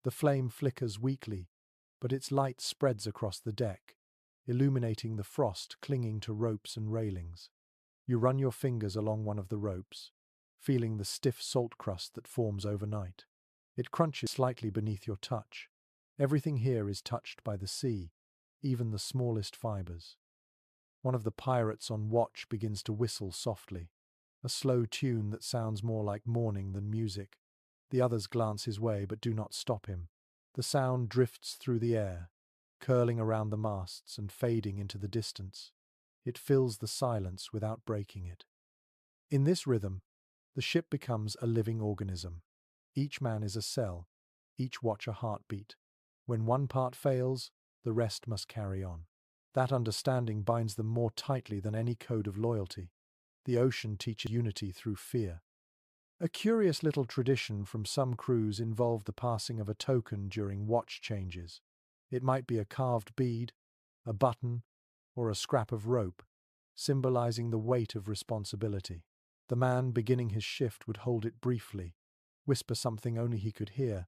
The flame flickers weakly, but its light spreads across the deck, illuminating the frost clinging to ropes and railings. You run your fingers along one of the ropes, feeling the stiff salt crust that forms overnight. It crunches slightly beneath your touch. Everything here is touched by the sea, even the smallest fibers. One of the pirates on watch begins to whistle softly, a slow tune that sounds more like mourning than music. The others glance his way but do not stop him. The sound drifts through the air, curling around the masts and fading into the distance. It fills the silence without breaking it. In this rhythm, the ship becomes a living organism. Each man is a cell, each watch a heartbeat. When one part fails, the rest must carry on. That understanding binds them more tightly than any code of loyalty. The ocean teaches unity through fear. A curious little tradition from some crews involved the passing of a token during watch changes. It might be a carved bead, a button, or a scrap of rope, symbolizing the weight of responsibility. The man beginning his shift would hold it briefly, whisper something only he could hear,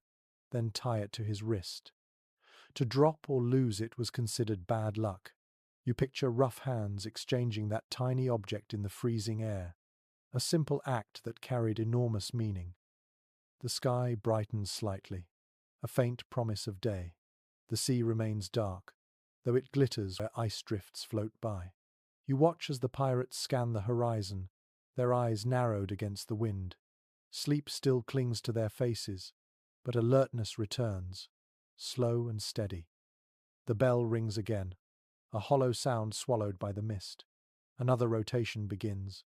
then tie it to his wrist. To drop or lose it was considered bad luck. You picture rough hands exchanging that tiny object in the freezing air, a simple act that carried enormous meaning. The sky brightens slightly, a faint promise of day. The sea remains dark, though it glitters where ice drifts float by. You watch as the pirates scan the horizon, their eyes narrowed against the wind. Sleep still clings to their faces, but alertness returns, slow and steady. The bell rings again, a hollow sound swallowed by the mist. Another rotation begins,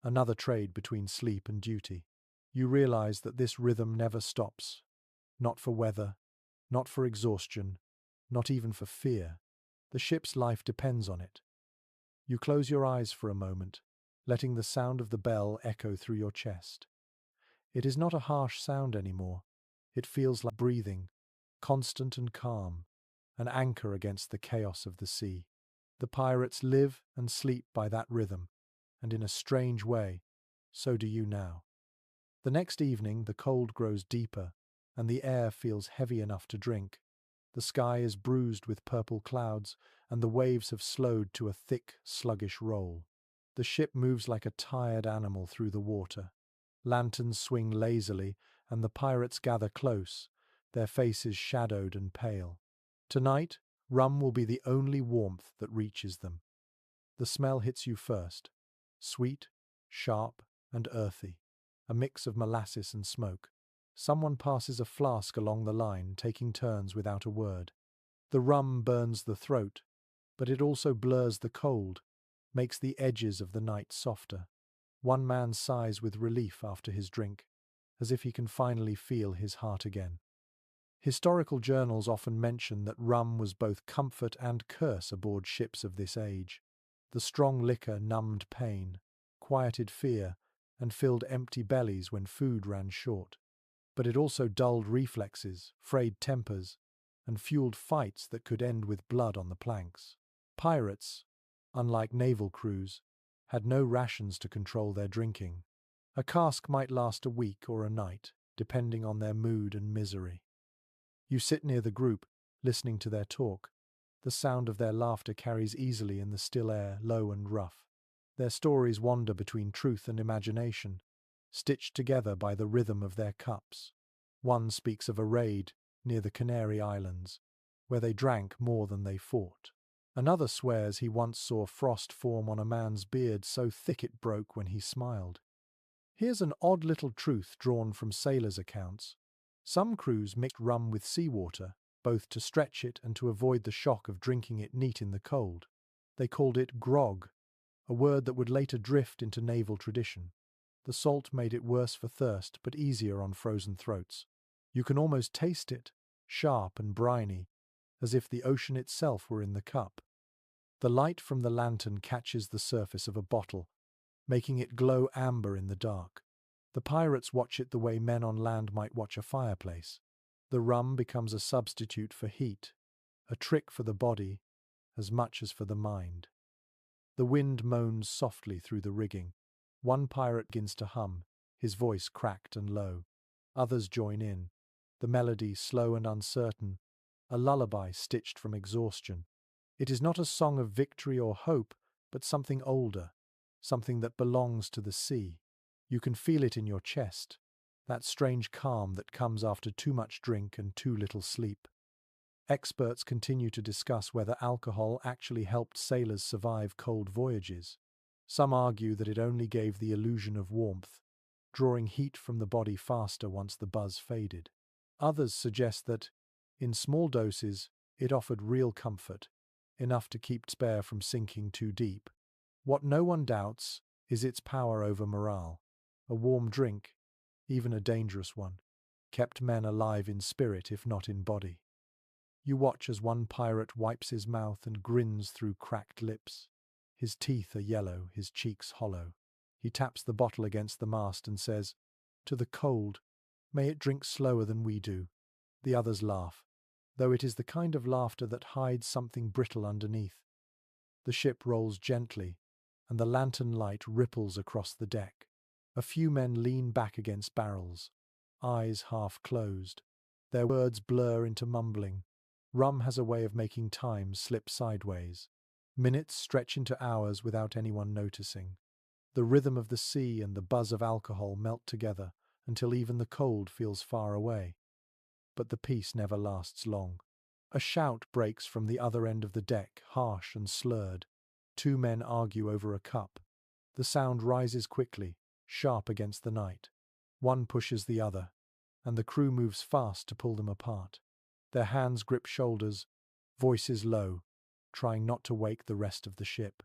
another trade between sleep and duty. You realize that this rhythm never stops, not for weather, not for exhaustion, not even for fear. The ship's life depends on it. You close your eyes for a moment, letting the sound of the bell echo through your chest. It is not a harsh sound anymore. It feels like breathing, constant and calm, an anchor against the chaos of the sea. The pirates live and sleep by that rhythm, and in a strange way, so do you now. The next evening, the cold grows deeper, and the air feels heavy enough to drink. The sky is bruised with purple clouds, and the waves have slowed to a thick, sluggish roll. The ship moves like a tired animal through the water. Lanterns swing lazily, and the pirates gather close, their faces shadowed and pale. Tonight, rum will be the only warmth that reaches them. The smell hits you first, sweet, sharp, and earthy, a mix of molasses and smoke. Someone passes a flask along the line, taking turns without a word. The rum burns the throat, but it also blurs the cold, makes the edges of the night softer. One man sighs with relief after his drink, as if he can finally feel his heart again. Historical journals often mention that rum was both comfort and curse aboard ships of this age. The strong liquor numbed pain, quieted fear, and filled empty bellies when food ran short. But it also dulled reflexes, frayed tempers, and fueled fights that could end with blood on the planks. Pirates, unlike naval crews, had no rations to control their drinking. A cask might last a week or a night, depending on their mood and misery. You sit near the group, listening to their talk. The sound of their laughter carries easily in the still air, low and rough. Their stories wander between truth and imagination, stitched together by the rhythm of their cups. One speaks of a raid near the Canary Islands, where they drank more than they fought. Another swears he once saw frost form on a man's beard so thick it broke when he smiled. Here's an odd little truth drawn from sailors' accounts. Some crews mixed rum with seawater, both to stretch it and to avoid the shock of drinking it neat in the cold. They called it grog, a word that would later drift into naval tradition. The salt made it worse for thirst, but easier on frozen throats. You can almost taste it, sharp and briny, as if the ocean itself were in the cup. The light from the lantern catches the surface of a bottle, making it glow amber in the dark. The pirates watch it the way men on land might watch a fireplace. The rum becomes a substitute for heat, a trick for the body as much as for the mind. The wind moans softly through the rigging. One pirate begins to hum, his voice cracked and low. Others join in, the melody slow and uncertain, a lullaby stitched from exhaustion. It is not a song of victory or hope, but something older, something that belongs to the sea. You can feel it in your chest, that strange calm that comes after too much drink and too little sleep. Experts continue to discuss whether alcohol actually helped sailors survive cold voyages. Some argue that it only gave the illusion of warmth, drawing heat from the body faster once the buzz faded. Others suggest that, in small doses, it offered real comfort, enough to keep spare from sinking too deep. What no one doubts is its power over morale. A warm drink, even a dangerous one, kept men alive in spirit if not in body. You watch as one pirate wipes his mouth and grins through cracked lips. His teeth are yellow, his cheeks hollow. He taps the bottle against the mast and says, "To the cold, may it drink slower than we do." The others laugh, though it is the kind of laughter that hides something brittle underneath. The ship rolls gently, and the lantern light ripples across the deck. A few men lean back against barrels, eyes half closed. Their words blur into mumbling. Rum has a way of making time slip sideways. Minutes stretch into hours without anyone noticing. The rhythm of the sea and the buzz of alcohol melt together until even the cold feels far away. But the peace never lasts long. A shout breaks from the other end of the deck, harsh and slurred. Two men argue over a cup. The sound rises quickly, sharp against the night. One pushes the other, and the crew moves fast to pull them apart. Their hands grip shoulders, voices low, trying not to wake the rest of the ship.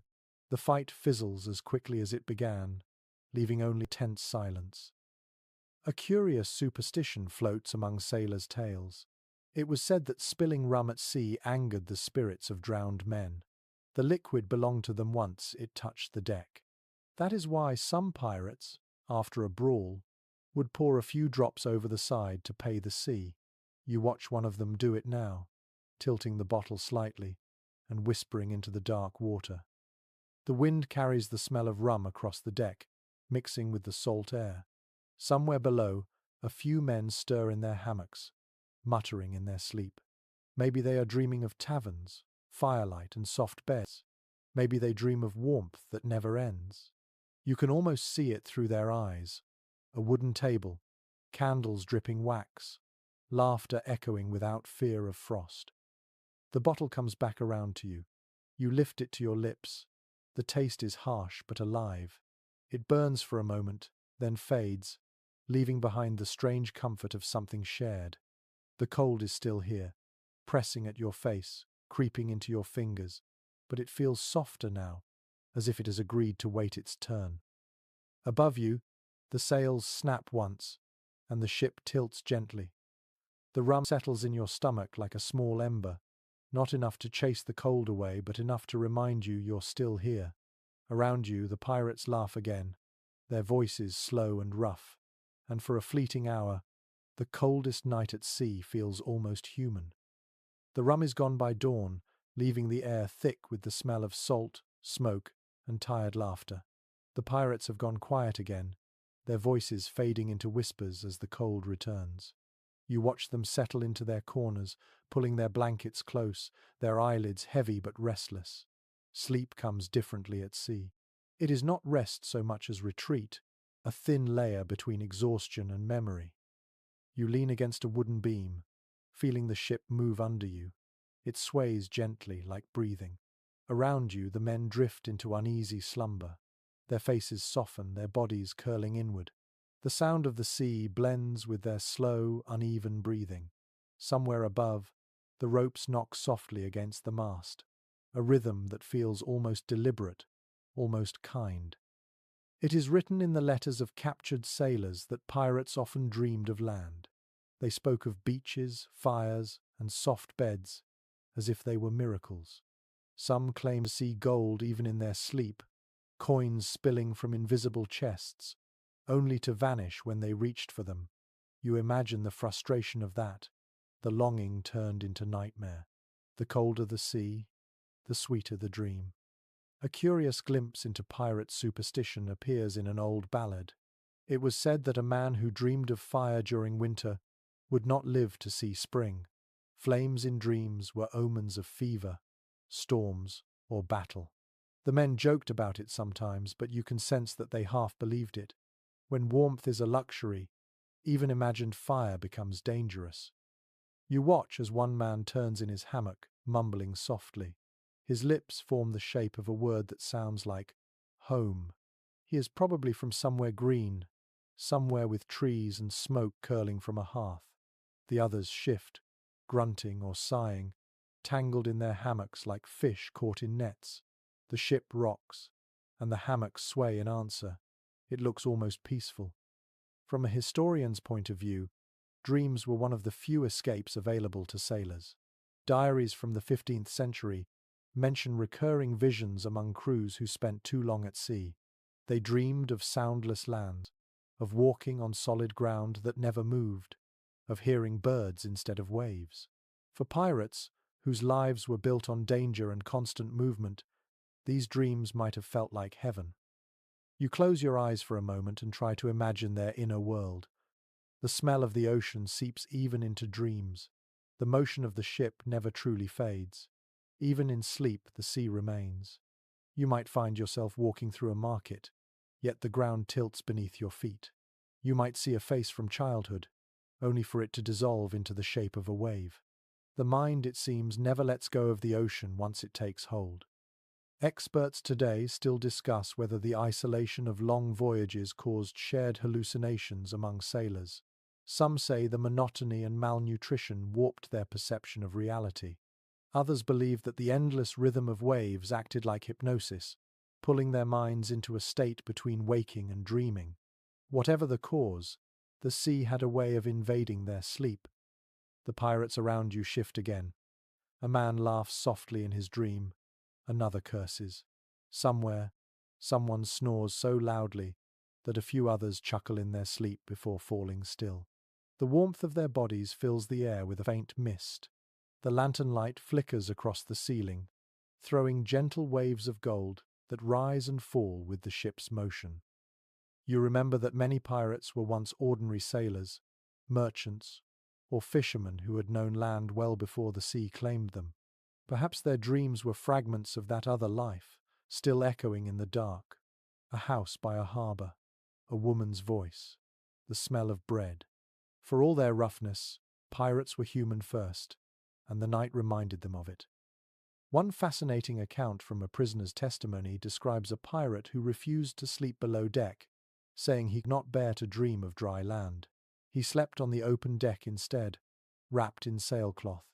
The fight fizzles as quickly as it began, leaving only tense silence. A curious superstition floats among sailors' tales. It was said that spilling rum at sea angered the spirits of drowned men. The liquid belonged to them once it touched the deck. That is why some pirates, after a brawl, would pour a few drops over the side to pay the sea. You watch one of them do it now, tilting the bottle slightly and whispering into the dark water. The wind carries the smell of rum across the deck, mixing with the salt air. Somewhere below, a few men stir in their hammocks, muttering in their sleep. Maybe they are dreaming of taverns, firelight and soft beds. Maybe they dream of warmth that never ends. You can almost see it through their eyes. A wooden table, candles dripping wax, laughter echoing without fear of frost. The bottle comes back around to you. You lift it to your lips. The taste is harsh but alive. It burns for a moment, then fades, leaving behind the strange comfort of something shared. The cold is still here, pressing at your face, creeping into your fingers, but it feels softer now, as if it has agreed to wait its turn. Above you, the sails snap once, and the ship tilts gently. The rum settles in your stomach like a small ember, not enough to chase the cold away, but enough to remind you you're still here. Around you, the pirates laugh again, their voices slow and rough, and for a fleeting hour, the coldest night at sea feels almost human. The rum is gone by dawn, leaving the air thick with the smell of salt, smoke, and tired laughter. The pirates have gone quiet again, their voices fading into whispers as the cold returns. You watch them settle into their corners, pulling their blankets close, their eyelids heavy but restless. Sleep comes differently at sea. It is not rest so much as retreat, a thin layer between exhaustion and memory. You lean against a wooden beam, feeling the ship move under you. It sways gently, like breathing. Around you, the men drift into uneasy slumber. Their faces soften, their bodies curling inward. The sound of the sea blends with their slow, uneven breathing. Somewhere above, the ropes knock softly against the mast, a rhythm that feels almost deliberate, almost kind. It is written in the letters of captured sailors that pirates often dreamed of land. They spoke of beaches, fires, and soft beds, as if they were miracles. Some claim to see gold even in their sleep, coins spilling from invisible chests, only to vanish when they reached for them. You imagine the frustration of that, the longing turned into nightmare. The colder the sea, the sweeter the dream. A curious glimpse into pirate superstition appears in an old ballad. It was said that a man who dreamed of fire during winter would not live to see spring. Flames in dreams were omens of fever, storms, or battle. The men joked about it sometimes, but you can sense that they half believed it. When warmth is a luxury, even imagined fire becomes dangerous. You watch as one man turns in his hammock, mumbling softly. His lips form the shape of a word that sounds like home. He is probably from somewhere green, somewhere with trees and smoke curling from a hearth. The others shift, grunting or sighing, tangled in their hammocks like fish caught in nets. The ship rocks, and the hammocks sway in answer. It looks almost peaceful. From a historian's point of view, dreams were one of the few escapes available to sailors. Diaries from the 15th century mention recurring visions among crews who spent too long at sea. They dreamed of soundless lands, of walking on solid ground that never moved, of hearing birds instead of waves. For pirates, whose lives were built on danger and constant movement, these dreams might have felt like heaven. You close your eyes for a moment and try to imagine their inner world. The smell of the ocean seeps even into dreams. The motion of the ship never truly fades. Even in sleep, the sea remains. You might find yourself walking through a market, yet the ground tilts beneath your feet. You might see a face from childhood, only for it to dissolve into the shape of a wave. The mind, it seems, never lets go of the ocean once it takes hold. Experts today still discuss whether the isolation of long voyages caused shared hallucinations among sailors. Some say the monotony and malnutrition warped their perception of reality. Others believe that the endless rhythm of waves acted like hypnosis, pulling their minds into a state between waking and dreaming. Whatever the cause, the sea had a way of invading their sleep. The pirates around you shift again. A man laughs softly in his dream. Another curses. Somewhere, someone snores so loudly that a few others chuckle in their sleep before falling still. The warmth of their bodies fills the air with a faint mist. The lantern light flickers across the ceiling, throwing gentle waves of gold that rise and fall with the ship's motion. You remember that many pirates were once ordinary sailors, merchants, or fishermen who had known land well before the sea claimed them. Perhaps their dreams were fragments of that other life, still echoing in the dark. A house by a harbour, a woman's voice, the smell of bread. For all their roughness, pirates were human first, and the night reminded them of it. One fascinating account from a prisoner's testimony describes a pirate who refused to sleep below deck, saying he could not bear to dream of dry land. He slept on the open deck instead, wrapped in sailcloth,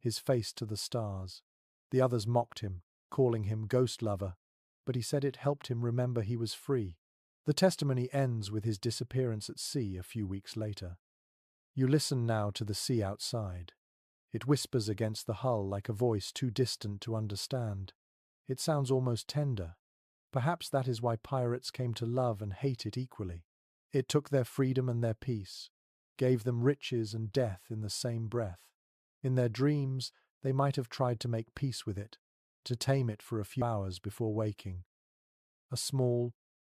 his face to the stars. The others mocked him, calling him ghost lover, but he said it helped him remember he was free. The testimony ends with his disappearance at sea a few weeks later. You listen now to the sea outside. It whispers against the hull like a voice too distant to understand. It sounds almost tender. Perhaps that is why pirates came to love and hate it equally. It took their freedom and their peace, gave them riches and death in the same breath. In their dreams, they might have tried to make peace with it, to tame it for a few hours before waking. A small,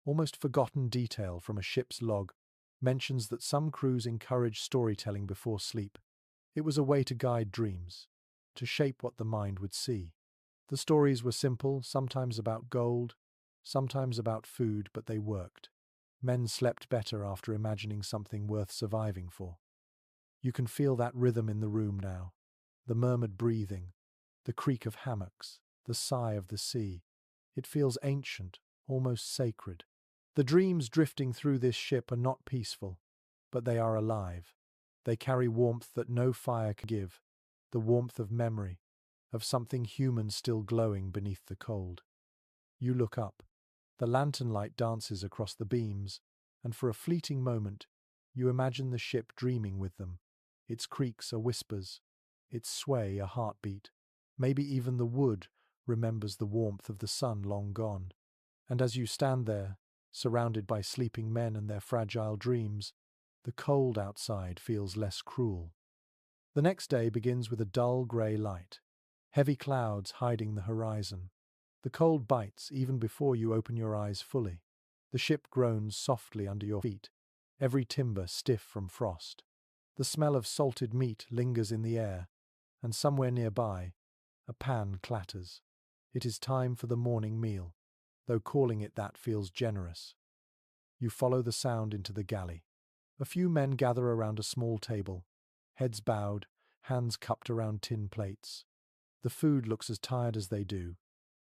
almost forgotten detail from a ship's log mentions that some crews encouraged storytelling before sleep. It was a way to guide dreams, to shape what the mind would see. The stories were simple, sometimes about gold, sometimes about food, but they worked. Men slept better after imagining something worth surviving for. You can feel that rhythm in the room now. The murmured breathing, the creak of hammocks, the sigh of the sea. It feels ancient, almost sacred. The dreams drifting through this ship are not peaceful, but they are alive. They carry warmth that no fire can give, the warmth of memory, of something human still glowing beneath the cold. You look up. The lantern light dances across the beams, and for a fleeting moment, you imagine the ship dreaming with them. Its creaks are whispers, its sway a heartbeat. Maybe even the wood, remembers the warmth of the sun long gone. And as you stand there, surrounded by sleeping men and their fragile dreams, the cold outside feels less cruel. The next day begins with a dull grey light, heavy clouds hiding the horizon. The cold bites even before you open your eyes fully. The ship groans softly under your feet, every timber stiff from frost. The smell of salted meat lingers in the air, and somewhere nearby, a pan clatters. It is time for the morning meal, though calling it that feels generous. You follow the sound into the galley. A few men gather around a small table, heads bowed, hands cupped around tin plates. The food looks as tired as they do.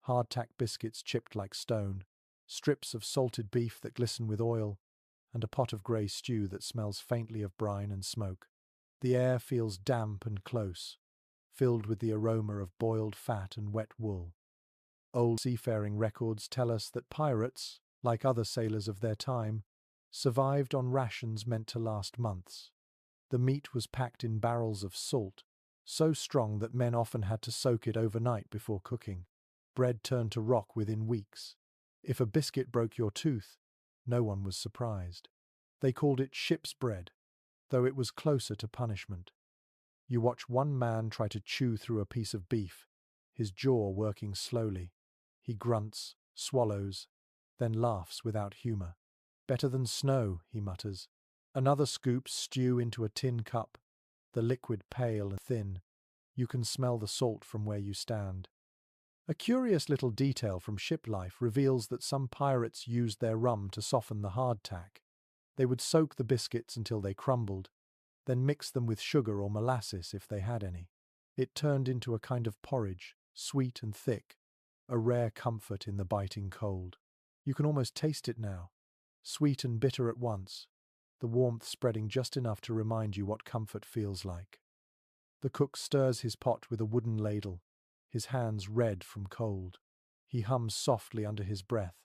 Hardtack biscuits chipped like stone, strips of salted beef that glisten with oil, and a pot of grey stew that smells faintly of brine and smoke. The air feels damp and close, filled with the aroma of boiled fat and wet wool. Old seafaring records tell us that pirates, like other sailors of their time, survived on rations meant to last months. The meat was packed in barrels of salt, so strong that men often had to soak it overnight before cooking. Bread turned to rock within weeks. If a biscuit broke your tooth, no one was surprised. They called it ship's bread, though it was closer to punishment. You watch one man try to chew through a piece of beef, his jaw working slowly. He grunts, swallows, then laughs without humor. "Better than snow," he mutters. Another scoops stew into a tin cup, the liquid pale and thin. You can smell the salt from where you stand. A curious little detail from ship life reveals that some pirates used their rum to soften the hardtack. They would soak the biscuits until they crumbled, then mix them with sugar or molasses if they had any. It turned into a kind of porridge, sweet and thick, a rare comfort in the biting cold. You can almost taste it now, sweet and bitter at once, the warmth spreading just enough to remind you what comfort feels like. The cook stirs his pot with a wooden ladle, his hands red from cold. He hums softly under his breath,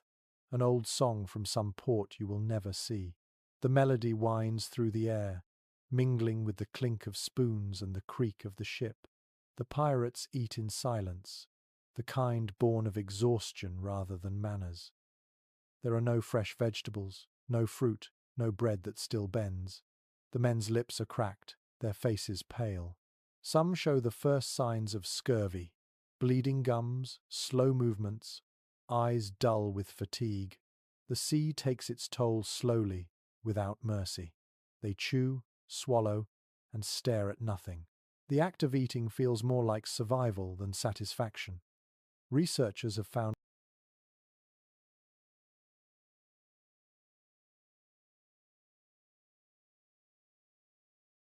an old song from some port you will never see. The melody winds through the air, mingling with the clink of spoons and the creak of the ship. The pirates eat in silence, the kind born of exhaustion rather than manners. There are no fresh vegetables, no fruit, no bread that still bends. The men's lips are cracked, their faces pale. Some show the first signs of scurvy, bleeding gums, slow movements, eyes dull with fatigue. The sea takes its toll slowly, without mercy. They chew, swallow, and stare at nothing. The act of eating feels more like survival than satisfaction. Researchers have found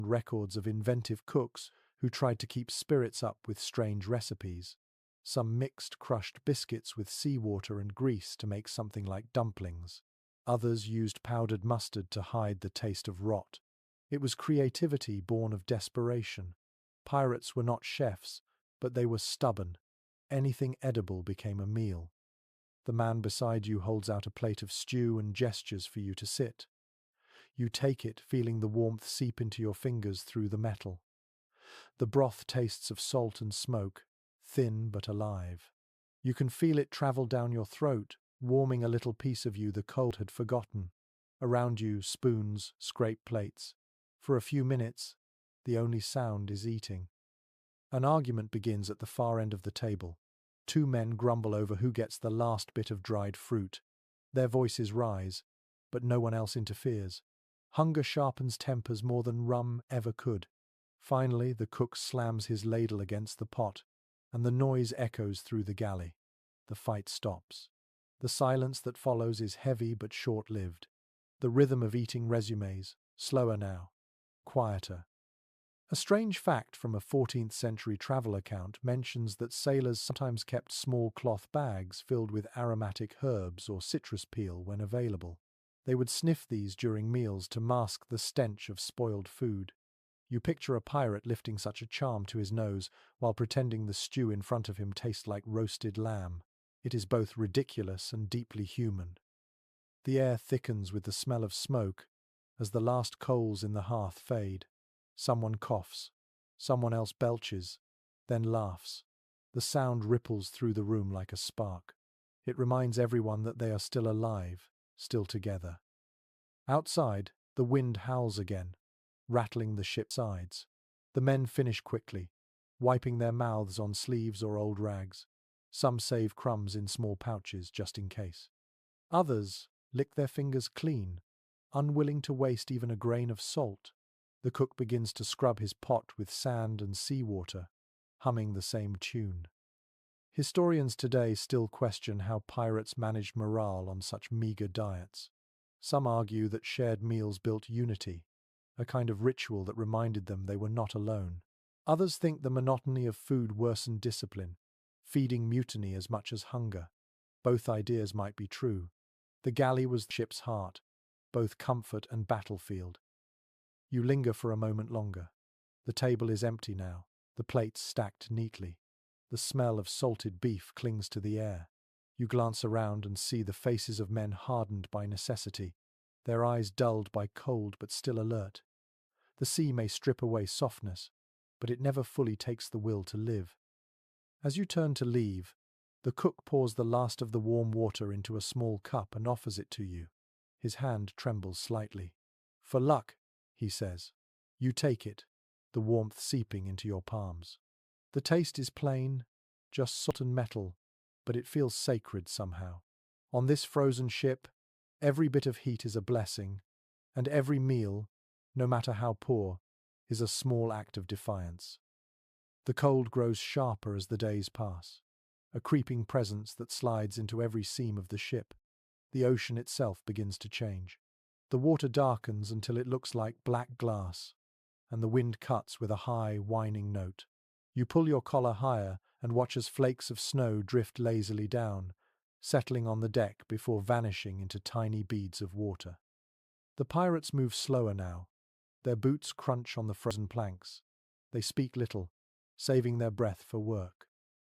records of inventive cooks who tried to keep spirits up with strange recipes. Some mixed crushed biscuits with seawater and grease to make something like dumplings. Others used powdered mustard to hide the taste of rot. It was creativity born of desperation. Pirates were not chefs, but they were stubborn. Anything edible became a meal. The man beside you holds out a plate of stew and gestures for you to sit. You take it, feeling the warmth seep into your fingers through the metal. The broth tastes of salt and smoke, thin but alive. You can feel it travel down your throat, warming a little piece of you the cold had forgotten. Around you, spoons scrape plates. For a few minutes, the only sound is eating. An argument begins at the far end of the table. Two men grumble over who gets the last bit of dried fruit. Their voices rise, but no one else interferes. Hunger sharpens tempers more than rum ever could. Finally, the cook slams his ladle against the pot, and the noise echoes through the galley. The fight stops. The silence that follows is heavy but short-lived. The rhythm of eating resumes, slower now, quieter. A strange fact from a 14th century travel account mentions that sailors sometimes kept small cloth bags filled with aromatic herbs or citrus peel when available. They would sniff these during meals to mask the stench of spoiled food. You picture a pirate lifting such a charm to his nose while pretending the stew in front of him tastes like roasted lamb. It is both ridiculous and deeply human. The air thickens with the smell of smoke as the last coals in the hearth fade. Someone coughs, someone else belches, then laughs. The sound ripples through the room like a spark. It reminds everyone that they are still alive, still together. Outside, the wind howls again, rattling the ship's sides. The men finish quickly, wiping their mouths on sleeves or old rags. Some save crumbs in small pouches just in case. Others lick their fingers clean, unwilling to waste even a grain of salt. The cook begins to scrub his pot with sand and seawater, humming the same tune. Historians today still question how pirates managed morale on such meager diets. Some argue that shared meals built unity, a kind of ritual that reminded them they were not alone. Others think the monotony of food worsened discipline, feeding mutiny as much as hunger. Both ideas might be true. The galley was the ship's heart, both comfort and battlefield. You linger for a moment longer. The table is empty now, the plates stacked neatly. The smell of salted beef clings to the air. You glance around and see the faces of men hardened by necessity, their eyes dulled by cold but still alert. The sea may strip away softness, but it never fully takes the will to live. As you turn to leave, the cook pours the last of the warm water into a small cup and offers it to you. His hand trembles slightly. "For luck," he says. You take it, the warmth seeping into your palms. The taste is plain, just salt and metal, but it feels sacred somehow. On this frozen ship, every bit of heat is a blessing, and every meal, no matter how poor, is a small act of defiance. The cold grows sharper as the days pass, a creeping presence that slides into every seam of the ship. The ocean itself begins to change. The water darkens until it looks like black glass, and the wind cuts with a high, whining note. You pull your collar higher and watch as flakes of snow drift lazily down, settling on the deck before vanishing into tiny beads of water. The pirates move slower now. Their boots crunch on the frozen planks. They speak little, saving their breath for work.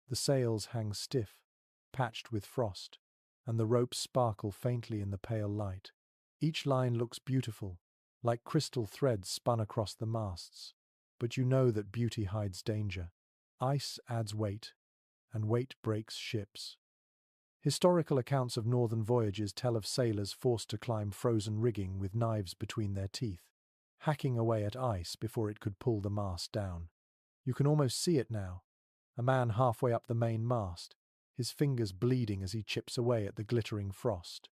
The sails hang stiff, patched with frost, and the ropes sparkle faintly in the pale light. Each line looks beautiful, like crystal threads spun across the masts. But you know that beauty hides danger. Ice adds weight, and weight breaks ships. Historical accounts of northern voyages tell of sailors forced to climb frozen rigging with knives between their teeth, hacking away at ice before it could pull the mast down. You can almost see it now, a man halfway up the main mast, his fingers bleeding as he chips away at the glittering frost.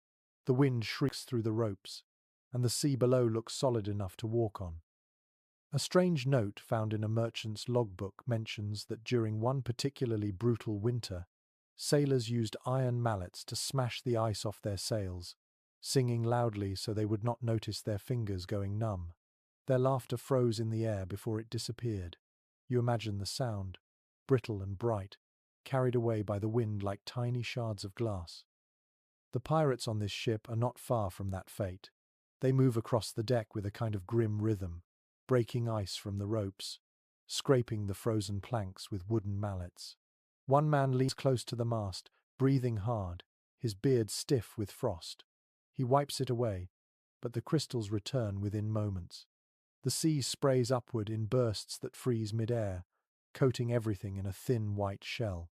The wind shrieks through the ropes, and the sea below looks solid enough to walk on. A strange note found in a merchant's logbook mentions that during one particularly brutal winter, sailors used iron mallets to smash the ice off their sails, singing loudly so they would not notice their fingers going numb. Their laughter froze in the air before it disappeared. You imagine the sound, brittle and bright, carried away by the wind like tiny shards of glass. The pirates on this ship are not far from that fate. They move across the deck with a kind of grim rhythm, breaking ice from the ropes, scraping the frozen planks with wooden mallets. One man leans close to the mast, breathing hard, his beard stiff with frost. He wipes it away, but the crystals return within moments. The sea sprays upward in bursts that freeze mid-air, coating everything in a thin white shell.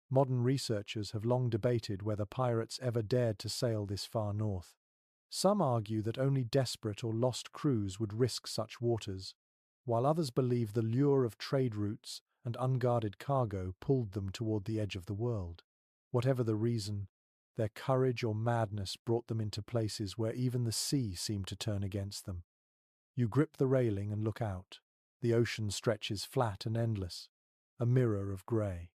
Modern researchers have long debated whether pirates ever dared to sail this far north. Some argue that only desperate or lost crews would risk such waters, while others believe the lure of trade routes and unguarded cargo pulled them toward the edge of the world. Whatever the reason, their courage or madness brought them into places where even the sea seemed to turn against them. You grip the railing and look out. The ocean stretches flat and endless, a mirror of grey.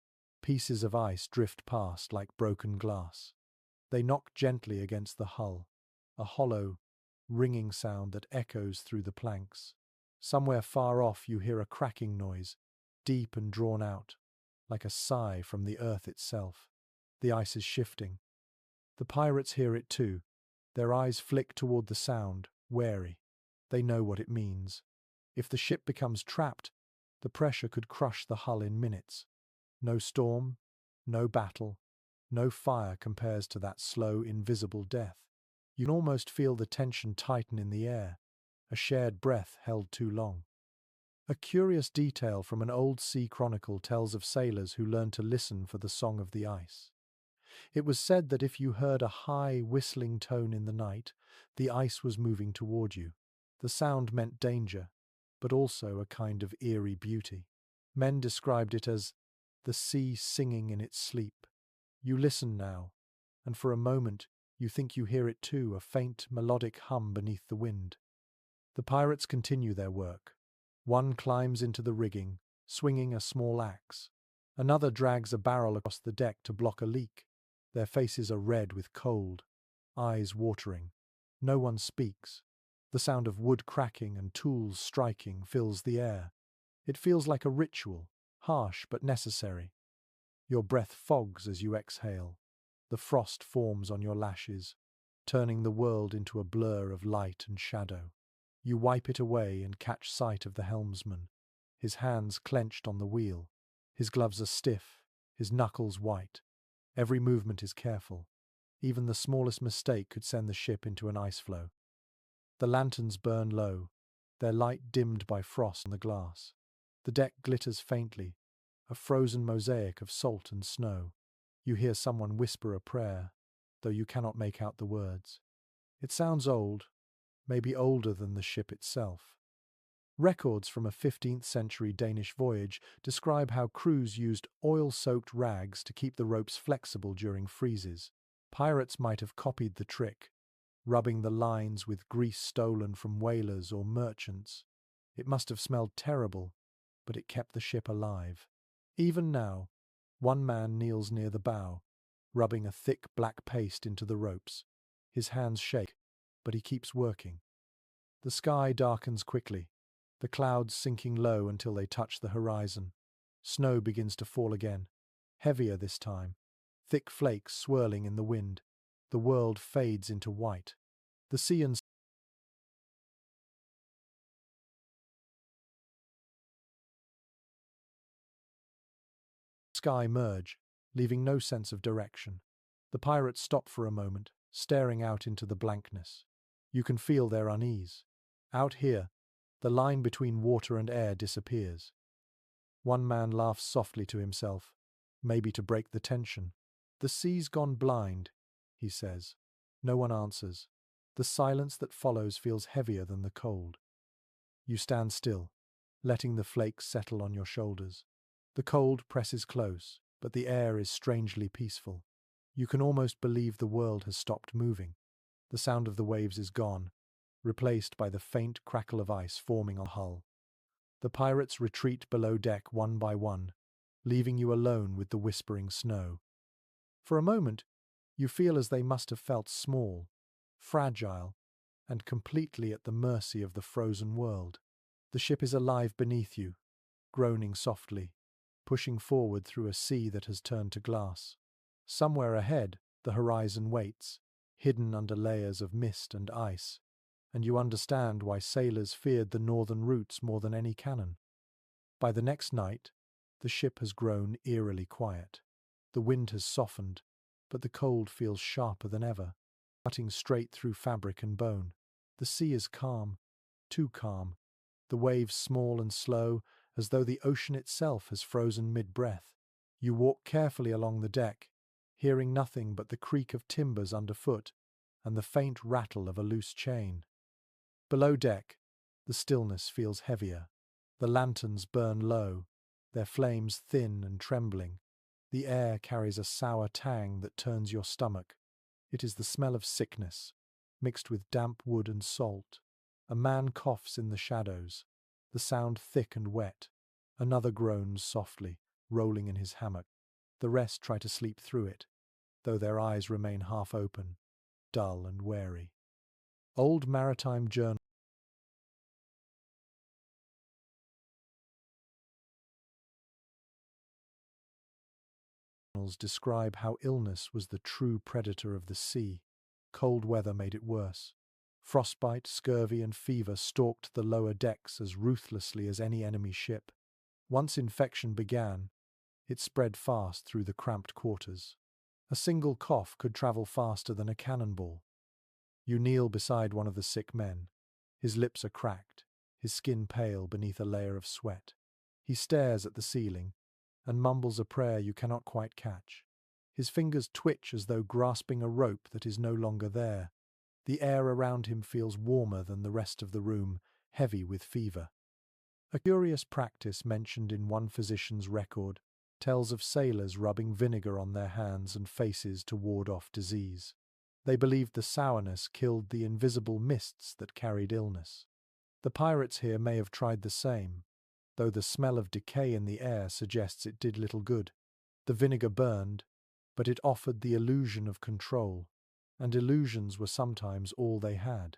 Pieces of ice drift past like broken glass. They knock gently against the hull, a hollow, ringing sound that echoes through the planks. Somewhere far off you hear a cracking noise, deep and drawn out, like a sigh from the earth itself. The ice is shifting. The pirates hear it too. Their eyes flick toward the sound, wary. They know what it means. If the ship becomes trapped, the pressure could crush the hull in minutes. No storm, no battle, no fire compares to that slow, invisible death. You can almost feel the tension tighten in the air, a shared breath held too long. A curious detail from an old sea chronicle tells of sailors who learned to listen for the song of the ice. It was said that if you heard a high, whistling tone in the night, the ice was moving toward you. The sound meant danger, but also a kind of eerie beauty. Men described it as the sea singing in its sleep. You listen now, and for a moment you think you hear it too, a faint, melodic hum beneath the wind. The pirates continue their work. One climbs into the rigging, swinging a small axe. Another drags a barrel across the deck to block a leak. Their faces are red with cold, eyes watering. No one speaks. The sound of wood cracking and tools striking fills the air. It feels like a ritual, harsh but necessary. Your breath fogs as you exhale. The frost forms on your lashes, turning the world into a blur of light and shadow. You wipe it away and catch sight of the helmsman, his hands clenched on the wheel. His gloves are stiff, his knuckles white. Every movement is careful. Even the smallest mistake could send the ship into an ice floe. The lanterns burn low, their light dimmed by frost on the glass. The deck glitters faintly, a frozen mosaic of salt and snow. You hear someone whisper a prayer, though you cannot make out the words. It sounds old, maybe older than the ship itself. Records from a 15th century Danish voyage describe how crews used oil-soaked rags to keep the ropes flexible during freezes. Pirates might have copied the trick, rubbing the lines with grease stolen from whalers or merchants. It must have smelled terrible, but it kept the ship alive. Even now, one man kneels near the bow, rubbing a thick black paste into the ropes. His hands shake, but he keeps working. The sky darkens quickly, the clouds sinking low until they touch the horizon. Snow begins to fall again, heavier this time, thick flakes swirling in the wind. The world fades into white. The sea and sky merge, leaving no sense of direction. The pirates stop for a moment, staring out into the blankness. You can feel their unease. Out here, the line between water and air disappears. One man laughs softly to himself, maybe to break the tension. "The sea's gone blind," he says. No one answers. The silence that follows feels heavier than the cold. You stand still, letting the flakes settle on your shoulders. The cold presses close, but the air is strangely peaceful. You can almost believe the world has stopped moving. The sound of the waves is gone, replaced by the faint crackle of ice forming on the hull. The pirates retreat below deck one by one, leaving you alone with the whispering snow. For a moment, you feel as they must have felt small, fragile, and completely at the mercy of the frozen world. The ship is alive beneath you, groaning softly, pushing forward through a sea that has turned to glass. Somewhere ahead, the horizon waits, hidden under layers of mist and ice, and you understand why sailors feared the northern routes more than any cannon. By the next night, the ship has grown eerily quiet. The wind has softened, but the cold feels sharper than ever, cutting straight through fabric and bone. The sea is calm, too calm, the waves small and slow, as though the ocean itself has frozen mid-breath. You walk carefully along the deck, hearing nothing but the creak of timbers underfoot and the faint rattle of a loose chain. Below deck, the stillness feels heavier. The lanterns burn low, their flames thin and trembling. The air carries a sour tang that turns your stomach. It is the smell of sickness, mixed with damp wood and salt. A man coughs in the shadows, the sound thick and wet. Another groans softly, rolling in his hammock. The rest try to sleep through it, though their eyes remain half open, dull and wary. Old maritime journals describe how illness was the true predator of the sea. Cold weather made it worse. Frostbite, scurvy, and fever stalked the lower decks as ruthlessly as any enemy ship. Once infection began, it spread fast through the cramped quarters. A single cough could travel faster than a cannonball. You kneel beside one of the sick men. His lips are cracked, his skin pale beneath a layer of sweat. He stares at the ceiling and mumbles a prayer you cannot quite catch. His fingers twitch as though grasping a rope that is no longer there. The air around him feels warmer than the rest of the room, heavy with fever. A curious practice mentioned in one physician's record tells of sailors rubbing vinegar on their hands and faces to ward off disease. They believed the sourness killed the invisible mists that carried illness. The pirates here may have tried the same, though the smell of decay in the air suggests it did little good. The vinegar burned, but it offered the illusion of control, and illusions were sometimes all they had.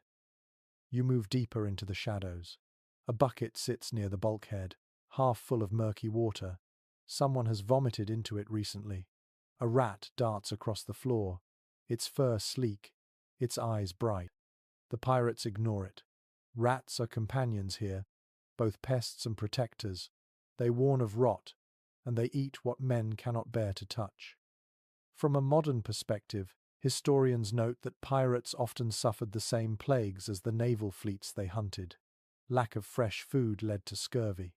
You move deeper into the shadows. A bucket sits near the bulkhead, half full of murky water. Someone has vomited into it recently. A rat darts across the floor, its fur sleek, its eyes bright. The pirates ignore it. Rats are companions here, both pests and protectors. They warn of rot, and they eat what men cannot bear to touch. From a modern perspective, historians note that pirates often suffered the same plagues as the naval fleets they hunted. Lack of fresh food led to scurvy.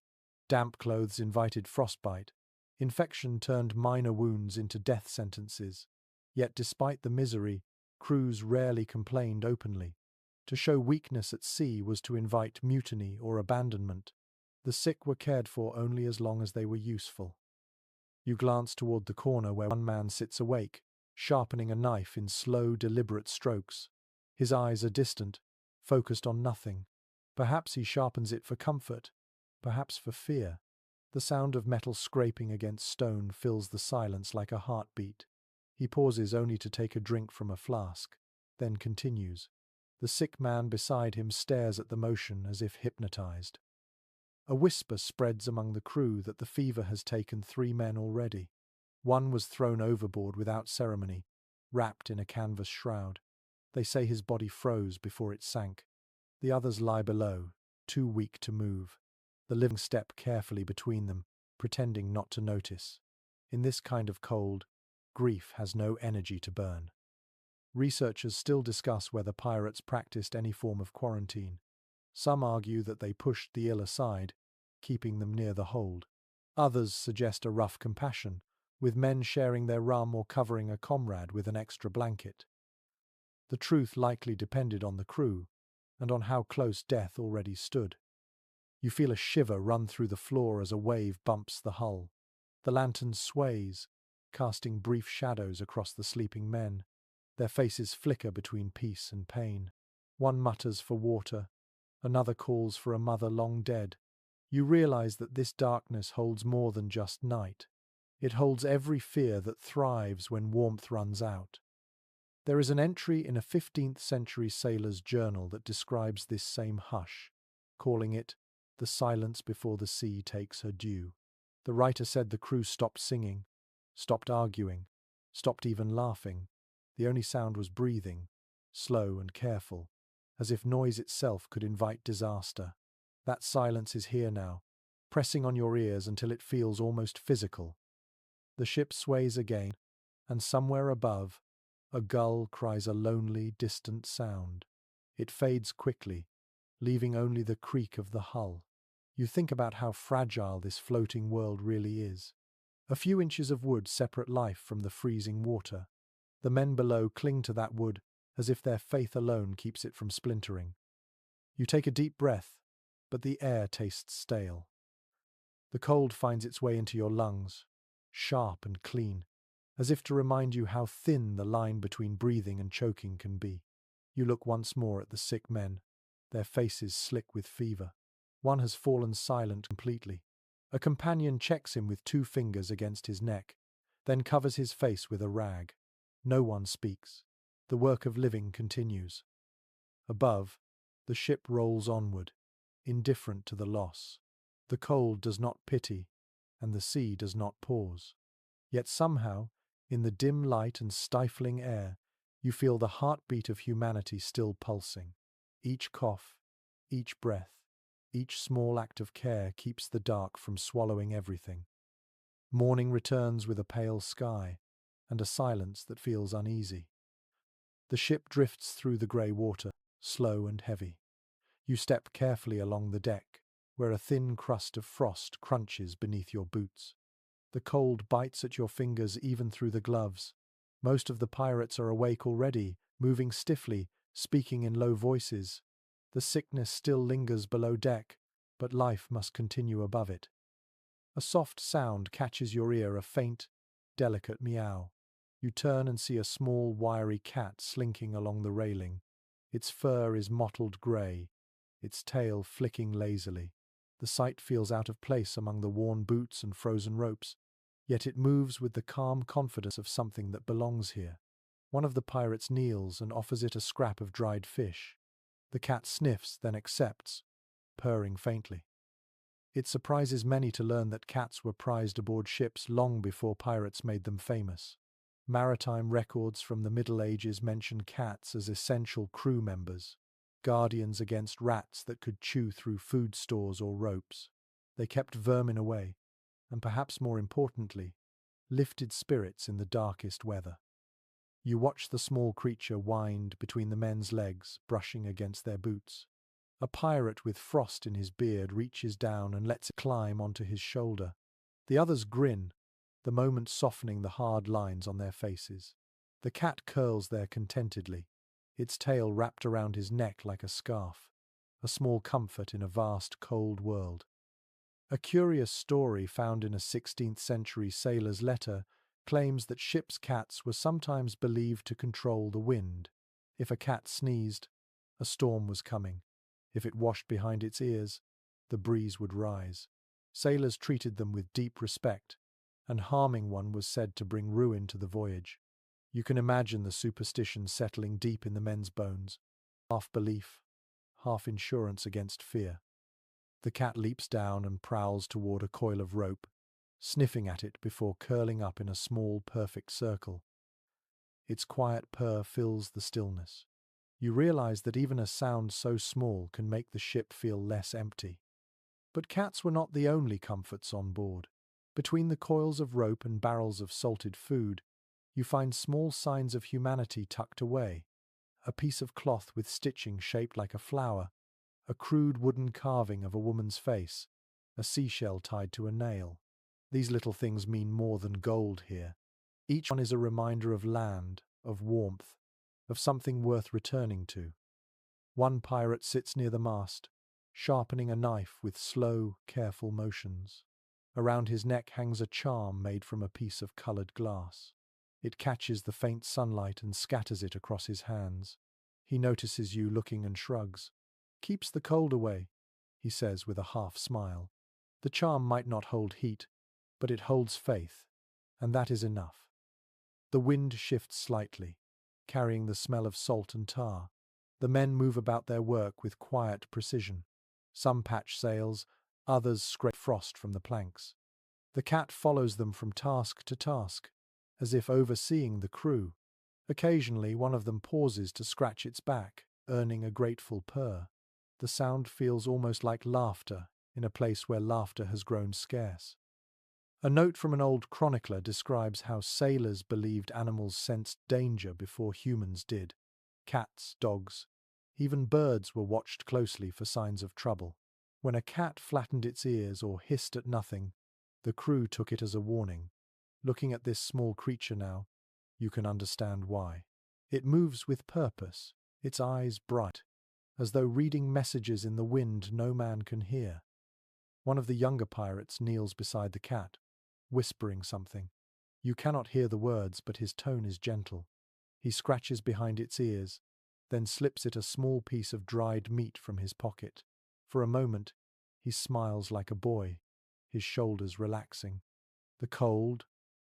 Damp clothes invited frostbite. Infection turned minor wounds into death sentences. Yet despite the misery, crews rarely complained openly. To show weakness at sea was to invite mutiny or abandonment. The sick were cared for only as long as they were useful. You glance toward the corner where one man sits awake, sharpening a knife in slow, deliberate strokes. His eyes are distant, focused on nothing. Perhaps he sharpens it for comfort, perhaps for fear. The sound of metal scraping against stone fills the silence like a heartbeat. He pauses only to take a drink from a flask, then continues. The sick man beside him stares at the motion as if hypnotized. A whisper spreads among the crew that the fever has taken 3 men already. One was thrown overboard without ceremony, wrapped in a canvas shroud. They say his body froze before it sank. The others lie below, too weak to move. The living step carefully between them, pretending not to notice. In this kind of cold, grief has no energy to burn. Researchers still discuss whether pirates practiced any form of quarantine. Some argue that they pushed the ill aside, keeping them near the hold. Others suggest a rough compassion, with men sharing their rum or covering a comrade with an extra blanket. The truth likely depended on the crew, and on how close death already stood. You feel a shiver run through the floor as a wave bumps the hull. The lantern sways, casting brief shadows across the sleeping men. Their faces flicker between peace and pain. One mutters for water, another calls for a mother long dead. You realize that this darkness holds more than just night. It holds every fear that thrives when warmth runs out. There is an entry in a 15th century sailor's journal that describes this same hush, calling it the silence before the sea takes her due. The writer said the crew stopped singing, stopped arguing, stopped even laughing. The only sound was breathing, slow and careful, as if noise itself could invite disaster. That silence is here now, pressing on your ears until it feels almost physical. The ship sways again, and somewhere above, a gull cries a lonely, distant sound. It fades quickly, leaving only the creak of the hull. You think about how fragile this floating world really is. A few inches of wood separate life from the freezing water. The men below cling to that wood as if their faith alone keeps it from splintering. You take a deep breath, but the air tastes stale. The cold finds its way into your lungs, sharp and clean, as if to remind you how thin the line between breathing and choking can be. You look once more at the sick men, their faces slick with fever. One has fallen silent completely. A companion checks him with 2 fingers against his neck, then covers his face with a rag. No one speaks. The work of living continues. Above, the ship rolls onward, indifferent to the loss. The cold does not pity, and the sea does not pause. Yet somehow, in the dim light and stifling air, you feel the heartbeat of humanity still pulsing. Each cough, each breath, each small act of care keeps the dark from swallowing everything. Morning returns with a pale sky, and a silence that feels uneasy. The ship drifts through the grey water, slow and heavy. You step carefully along the deck, where a thin crust of frost crunches beneath your boots. The cold bites at your fingers even through the gloves. Most of the pirates are awake already, moving stiffly, speaking in low voices. The sickness still lingers below deck, but life must continue above it. A soft sound catches your ear, a faint, delicate meow. You turn and see a small, wiry cat slinking along the railing. Its fur is mottled grey, its tail flicking lazily. The sight feels out of place among the worn boots and frozen ropes, yet it moves with the calm confidence of something that belongs here. One of the pirates kneels and offers it a scrap of dried fish. The cat sniffs, then accepts, purring faintly. It surprises many to learn that cats were prized aboard ships long before pirates made them famous. Maritime records from the Middle Ages mention cats as essential crew members, guardians against rats that could chew through food stores or ropes. They kept vermin away, and perhaps more importantly, lifted spirits in the darkest weather. You watch the small creature wind between the men's legs, brushing against their boots. A pirate with frost in his beard reaches down and lets it climb onto his shoulder. The others grin, the moment softening the hard lines on their faces. The cat curls there contentedly, its tail wrapped around his neck like a scarf, a small comfort in a vast, cold world. A curious story found in a 16th century sailor's letter claims that ship's cats were sometimes believed to control the wind. If a cat sneezed, a storm was coming. If it washed behind its ears, the breeze would rise. Sailors treated them with deep respect, and harming one was said to bring ruin to the voyage. You can imagine the superstition settling deep in the men's bones, half belief, half insurance against fear. The cat leaps down and prowls toward a coil of rope, sniffing at it before curling up in a small, perfect circle. Its quiet purr fills the stillness. You realize that even a sound so small can make the ship feel less empty. But cats were not the only comforts on board. Between the coils of rope and barrels of salted food, you find small signs of humanity tucked away. A piece of cloth with stitching shaped like a flower, a crude wooden carving of a woman's face, a seashell tied to a nail. These little things mean more than gold here. Each one is a reminder of land, of warmth, of something worth returning to. One pirate sits near the mast, sharpening a knife with slow, careful motions. Around his neck hangs a charm made from a piece of colored glass. It catches the faint sunlight and scatters it across his hands. He notices you looking and shrugs. "Keeps the cold away," he says with a half smile. The charm might not hold heat, but it holds faith, and that is enough. The wind shifts slightly, carrying the smell of salt and tar. The men move about their work with quiet precision. Some patch sails, others scrape frost from the planks. The cat follows them from task to task, as if overseeing the crew. Occasionally, one of them pauses to scratch its back, earning a grateful purr. The sound feels almost like laughter in a place where laughter has grown scarce. A note from an old chronicler describes how sailors believed animals sensed danger before humans did. Cats, dogs, even birds were watched closely for signs of trouble. When a cat flattened its ears or hissed at nothing, the crew took it as a warning. Looking at this small creature now, you can understand why. It moves with purpose, its eyes bright, as though reading messages in the wind no man can hear. One of the younger pirates kneels beside the cat, whispering something. You cannot hear the words, but his tone is gentle. He scratches behind its ears, then slips it a small piece of dried meat from his pocket. For a moment, he smiles like a boy, his shoulders relaxing. The cold,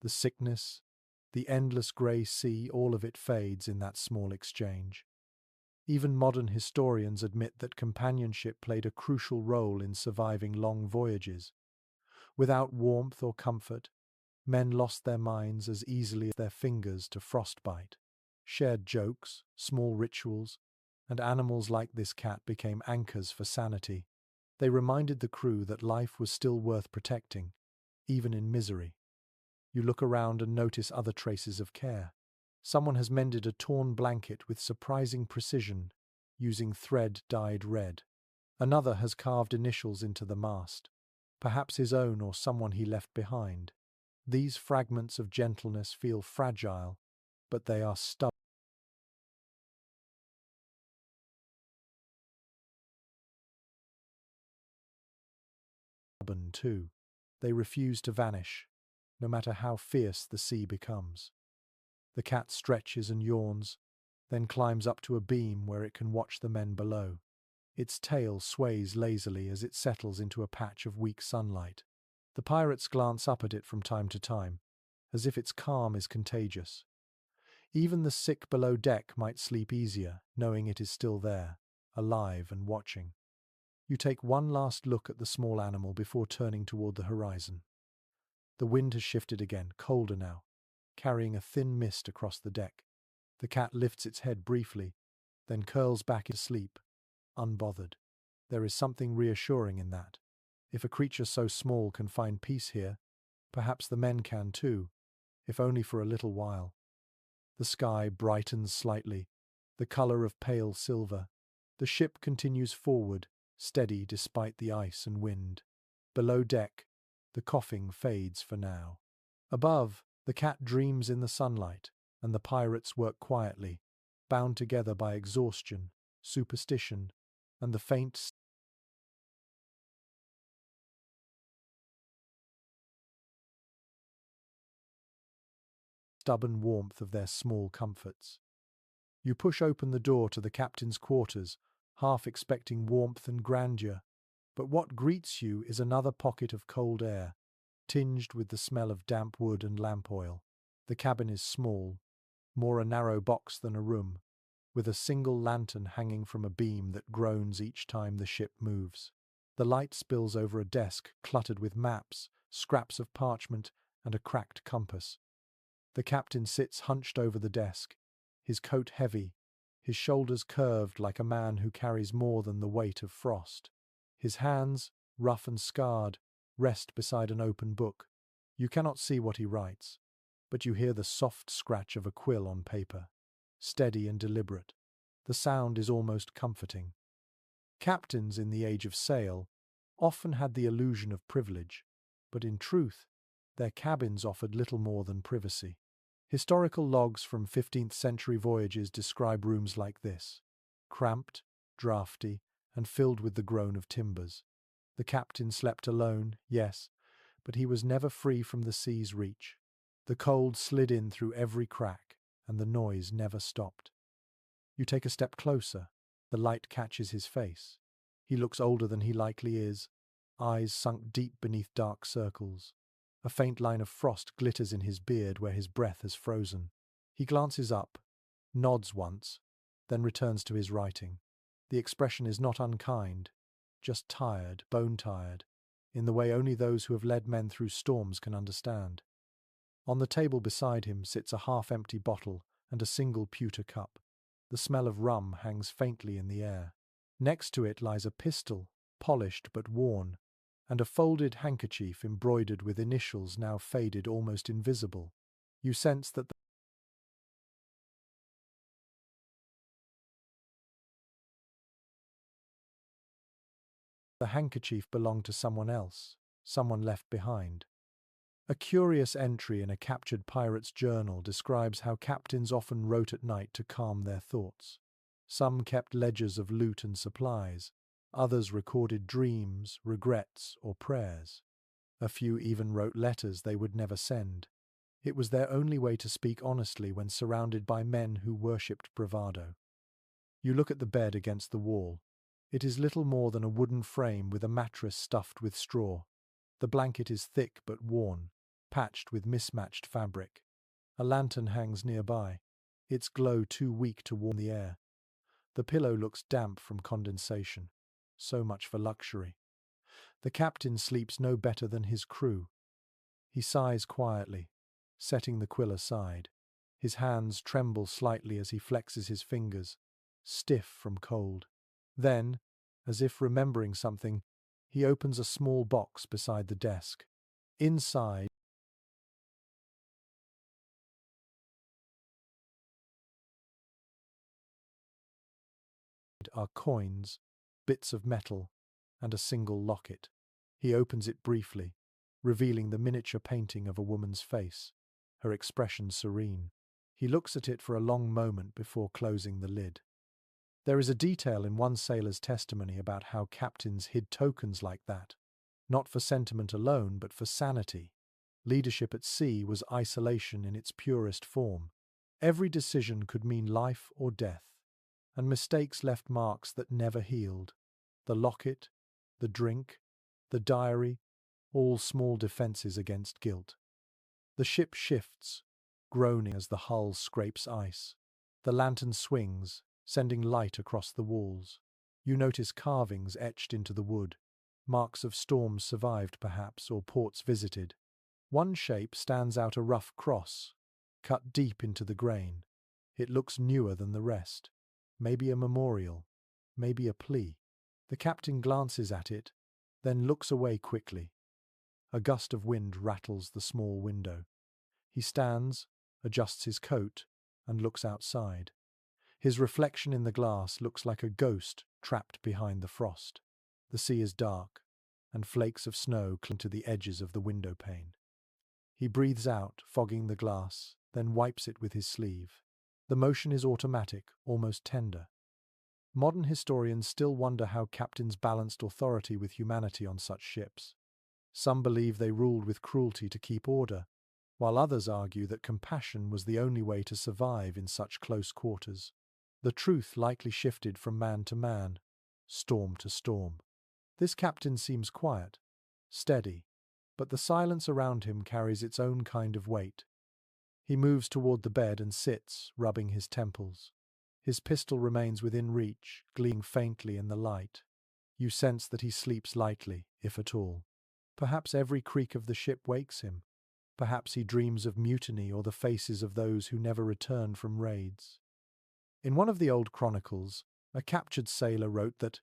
the sickness, the endless grey sea, all of it fades in that small exchange. Even modern historians admit that companionship played a crucial role in surviving long voyages. Without warmth or comfort, men lost their minds as easily as their fingers to frostbite. Shared jokes, small rituals, and animals like this cat became anchors for sanity. They reminded the crew that life was still worth protecting, even in misery. You look around and notice other traces of care. Someone has mended a torn blanket with surprising precision, using thread dyed red. Another has carved initials into the mast, perhaps his own or someone he left behind. These fragments of gentleness feel fragile, but they are stubborn too. They refuse to vanish, no matter how fierce the sea becomes. The cat stretches and yawns, then climbs up to a beam where it can watch the men below. Its tail sways lazily as it settles into a patch of weak sunlight. The pirates glance up at it from time to time, as if its calm is contagious. Even the sick below deck might sleep easier, knowing it is still there, alive and watching. You take one last look at the small animal before turning toward the horizon. The wind has shifted again, colder now, carrying a thin mist across the deck. The cat lifts its head briefly, then curls back into sleep, unbothered. There is something reassuring in that. If a creature so small can find peace here, perhaps the men can too, if only for a little while. The sky brightens slightly, the color of pale silver. The ship continues forward, steady despite the ice and wind. Below deck, the coughing fades for now. Above, the cat dreams in the sunlight, and the pirates work quietly, bound together by exhaustion, superstition, and the faint stubborn warmth of their small comforts. You push open the door to the captain's quarters, half expecting warmth and grandeur, but what greets you is another pocket of cold air, tinged with the smell of damp wood and lamp oil. The cabin is small, more a narrow box than a room, with a single lantern hanging from a beam that groans each time the ship moves. The light spills over a desk cluttered with maps, scraps of parchment, and a cracked compass. The captain sits hunched over the desk, his coat heavy, his shoulders curved like a man who carries more than the weight of frost. His hands, rough and scarred, rest beside an open book. You cannot see what he writes, but you hear the soft scratch of a quill on paper, steady and deliberate. The sound is almost comforting. Captains in the age of sail often had the illusion of privilege, but in truth, their cabins offered little more than privacy. Historical logs from 15th century voyages describe rooms like this, cramped, draughty, and filled with the groan of timbers. The captain slept alone, yes, but he was never free from the sea's reach. The cold slid in through every crack, and the noise never stopped. You take a step closer. The light catches his face. He looks older than he likely is, eyes sunk deep beneath dark circles. A faint line of frost glitters in his beard where his breath has frozen. He glances up, nods once, then returns to his writing. The expression is not unkind, just tired, bone-tired, in the way only those who have led men through storms can understand. On the table beside him sits a half-empty bottle and a single pewter cup. The smell of rum hangs faintly in the air. Next to it lies a pistol, polished but worn, and a folded handkerchief embroidered with initials now faded, almost invisible. You sense that the handkerchief belonged to someone else, someone left behind. A curious entry in a captured pirate's journal describes how captains often wrote at night to calm their thoughts. Some kept ledgers of loot and supplies, others recorded dreams, regrets, or prayers. A few even wrote letters they would never send. It was their only way to speak honestly when surrounded by men who worshipped bravado. You look at the bed against the wall. It is little more than a wooden frame with a mattress stuffed with straw. The blanket is thick but worn, patched with mismatched fabric. A lantern hangs nearby, its glow too weak to warm the air. The pillow looks damp from condensation. So much for luxury. The captain sleeps no better than his crew. He sighs quietly, setting the quill aside. His hands tremble slightly as he flexes his fingers, stiff from cold. Then, as if remembering something, he opens a small box beside the desk. Inside are coins, bits of metal, and a single locket. He opens it briefly, revealing the miniature painting of a woman's face, her expression serene. He looks at it for a long moment before closing the lid. There is a detail in one sailor's testimony about how captains hid tokens like that, not for sentiment alone, but for sanity. Leadership at sea was isolation in its purest form. Every decision could mean life or death, and mistakes left marks that never healed. The locket, the drink, the diary, all small defenses against guilt. The ship shifts, groaning as the hull scrapes ice. The lantern swings, sending light across the walls. You notice carvings etched into the wood, marks of storms survived perhaps, or ports visited. One shape stands out, a rough cross, cut deep into the grain. It looks newer than the rest. Maybe a memorial, maybe a plea. The captain glances at it, then looks away quickly. A gust of wind rattles the small window. He stands, adjusts his coat, and looks outside. His reflection in the glass looks like a ghost trapped behind the frost. The sea is dark, and flakes of snow cling to the edges of the window pane. He breathes out, fogging the glass, then wipes it with his sleeve. The motion is automatic, almost tender. Modern historians still wonder how captains balanced authority with humanity on such ships. Some believe they ruled with cruelty to keep order, while others argue that compassion was the only way to survive in such close quarters. The truth likely shifted from man to man, storm to storm. This captain seems quiet, steady, but the silence around him carries its own kind of weight. He moves toward the bed and sits, rubbing his temples. His pistol remains within reach, gleaming faintly in the light. You sense that he sleeps lightly, if at all. Perhaps every creak of the ship wakes him. Perhaps he dreams of mutiny or the faces of those who never return from raids. In one of the old chronicles, a captured sailor wrote that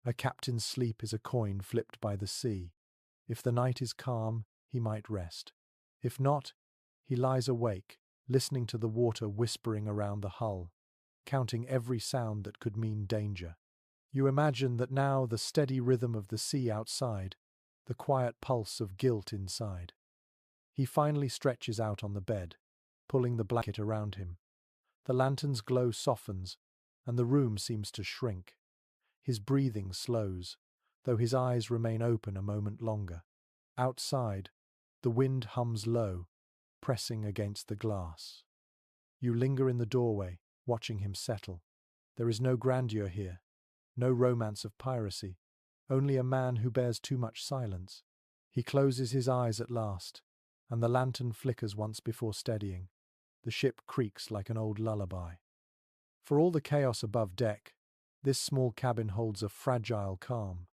a captain's sleep is a coin flipped by the sea. If the night is calm, he might rest. If not, he lies awake, listening to the water whispering around the hull, counting every sound that could mean danger. You imagine that now the steady rhythm of the sea outside, the quiet pulse of guilt inside. He finally stretches out on the bed, pulling the blanket around him. The lantern's glow softens, and the room seems to shrink. His breathing slows, though his eyes remain open a moment longer. Outside, the wind hums low, pressing against the glass. You linger in the doorway, watching him settle. There is no grandeur here, no romance of piracy, only a man who bears too much silence. He closes his eyes at last, and the lantern flickers once before steadying. The ship creaks like an old lullaby. For all the chaos above deck, this small cabin holds a fragile calm.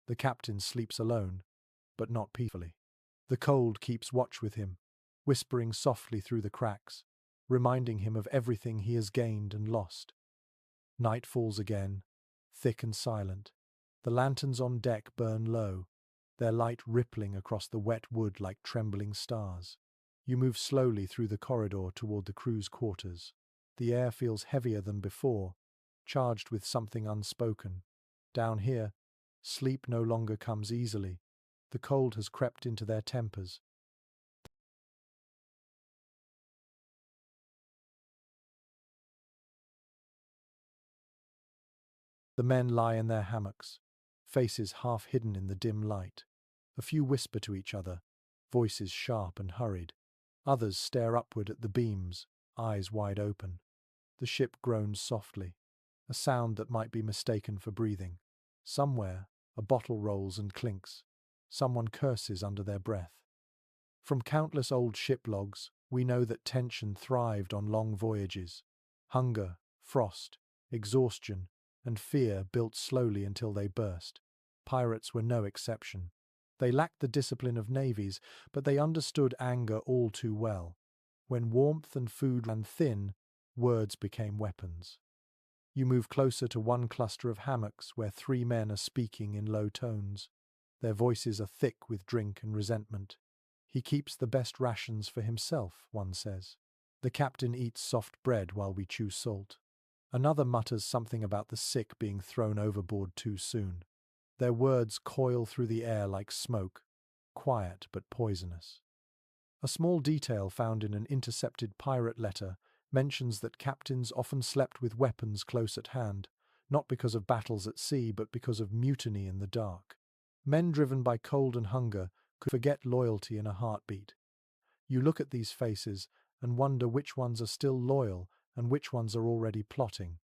The captain sleeps alone, but not peacefully. The cold keeps watch with him, whispering softly through the cracks, reminding him of everything he has gained and lost. Night falls again, thick and silent. The lanterns on deck burn low, their light rippling across the wet wood like trembling stars. You move slowly through the corridor toward the crew's quarters. The air feels heavier than before, charged with something unspoken. Down here, sleep no longer comes easily. The cold has crept into their tempers. The men lie in their hammocks, faces half hidden in the dim light. A few whisper to each other, voices sharp and hurried. Others stare upward at the beams, eyes wide open. The ship groans softly, a sound that might be mistaken for breathing. Somewhere, a bottle rolls and clinks. Someone curses under their breath. From countless old ship logs, we know that tension thrived on long voyages. Hunger, frost, exhaustion, and fear built slowly until they burst. Pirates were no exception. They lacked the discipline of navies, but they understood anger all too well. When warmth and food ran thin, words became weapons. You move closer to one cluster of hammocks where three men are speaking in low tones. Their voices are thick with drink and resentment. He keeps the best rations for himself, one says. The captain eats soft bread while we chew salt. Another mutters something about the sick being thrown overboard too soon. Their words coil through the air like smoke, quiet but poisonous. A small detail found in an intercepted pirate letter mentions that captains often slept with weapons close at hand, not because of battles at sea but because of mutiny in the dark. Men driven by cold and hunger could forget loyalty in a heartbeat. You look at these faces and wonder which ones are still loyal and which ones are already plotting.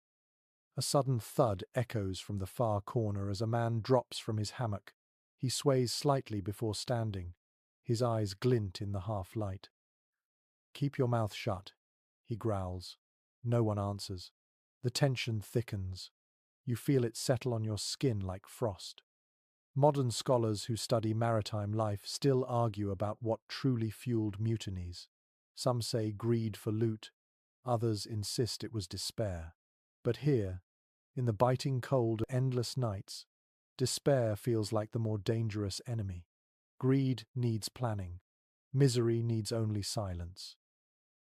A sudden thud echoes from the far corner as a man drops from his hammock. He sways slightly before standing. His eyes glint in the half-light. "Keep your mouth shut," he growls. No one answers. The tension thickens. You feel it settle on your skin like frost. Modern scholars who study maritime life still argue about what truly fueled mutinies. Some say greed for loot, others insist it was despair. But here, in the biting cold of endless nights, despair feels like the more dangerous enemy. Greed needs planning. Misery needs only silence.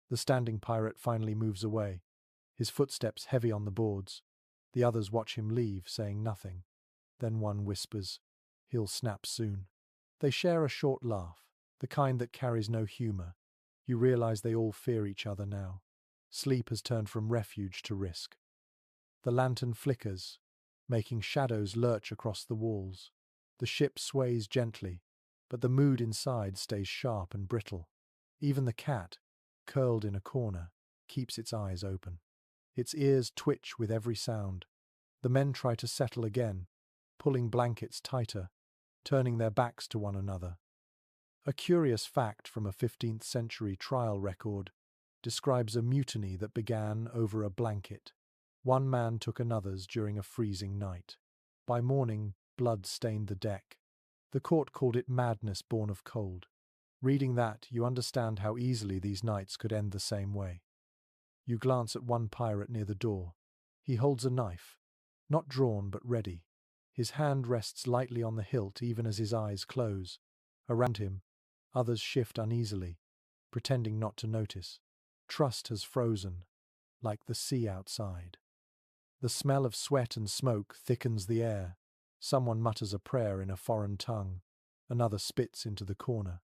The standing pirate finally moves away, his footsteps heavy on the boards. The others watch him leave, saying nothing. Then one whispers, "He'll snap soon." They share a short laugh, the kind that carries no humor. You realize they all fear each other now. Sleep has turned from refuge to risk. The lantern flickers, making shadows lurch across the walls. The ship sways gently, but the mood inside stays sharp and brittle. Even the cat, curled in a corner, keeps its eyes open. Its ears twitch with every sound. The men try to settle again, pulling blankets tighter, turning their backs to one another. A curious fact from a 15th century trial record describes a mutiny that began over a blanket. One man took another's during a freezing night. By morning, blood stained the deck. The court called it madness born of cold. Reading that, you understand how easily these nights could end the same way. You glance at one pirate near the door. He holds a knife, not drawn but ready. His hand rests lightly on the hilt even as his eyes close. Around him, others shift uneasily, pretending not to notice. Trust has frozen, like the sea outside. The smell of sweat and smoke thickens the air. Someone mutters a prayer in a foreign tongue. Another spits into the corner.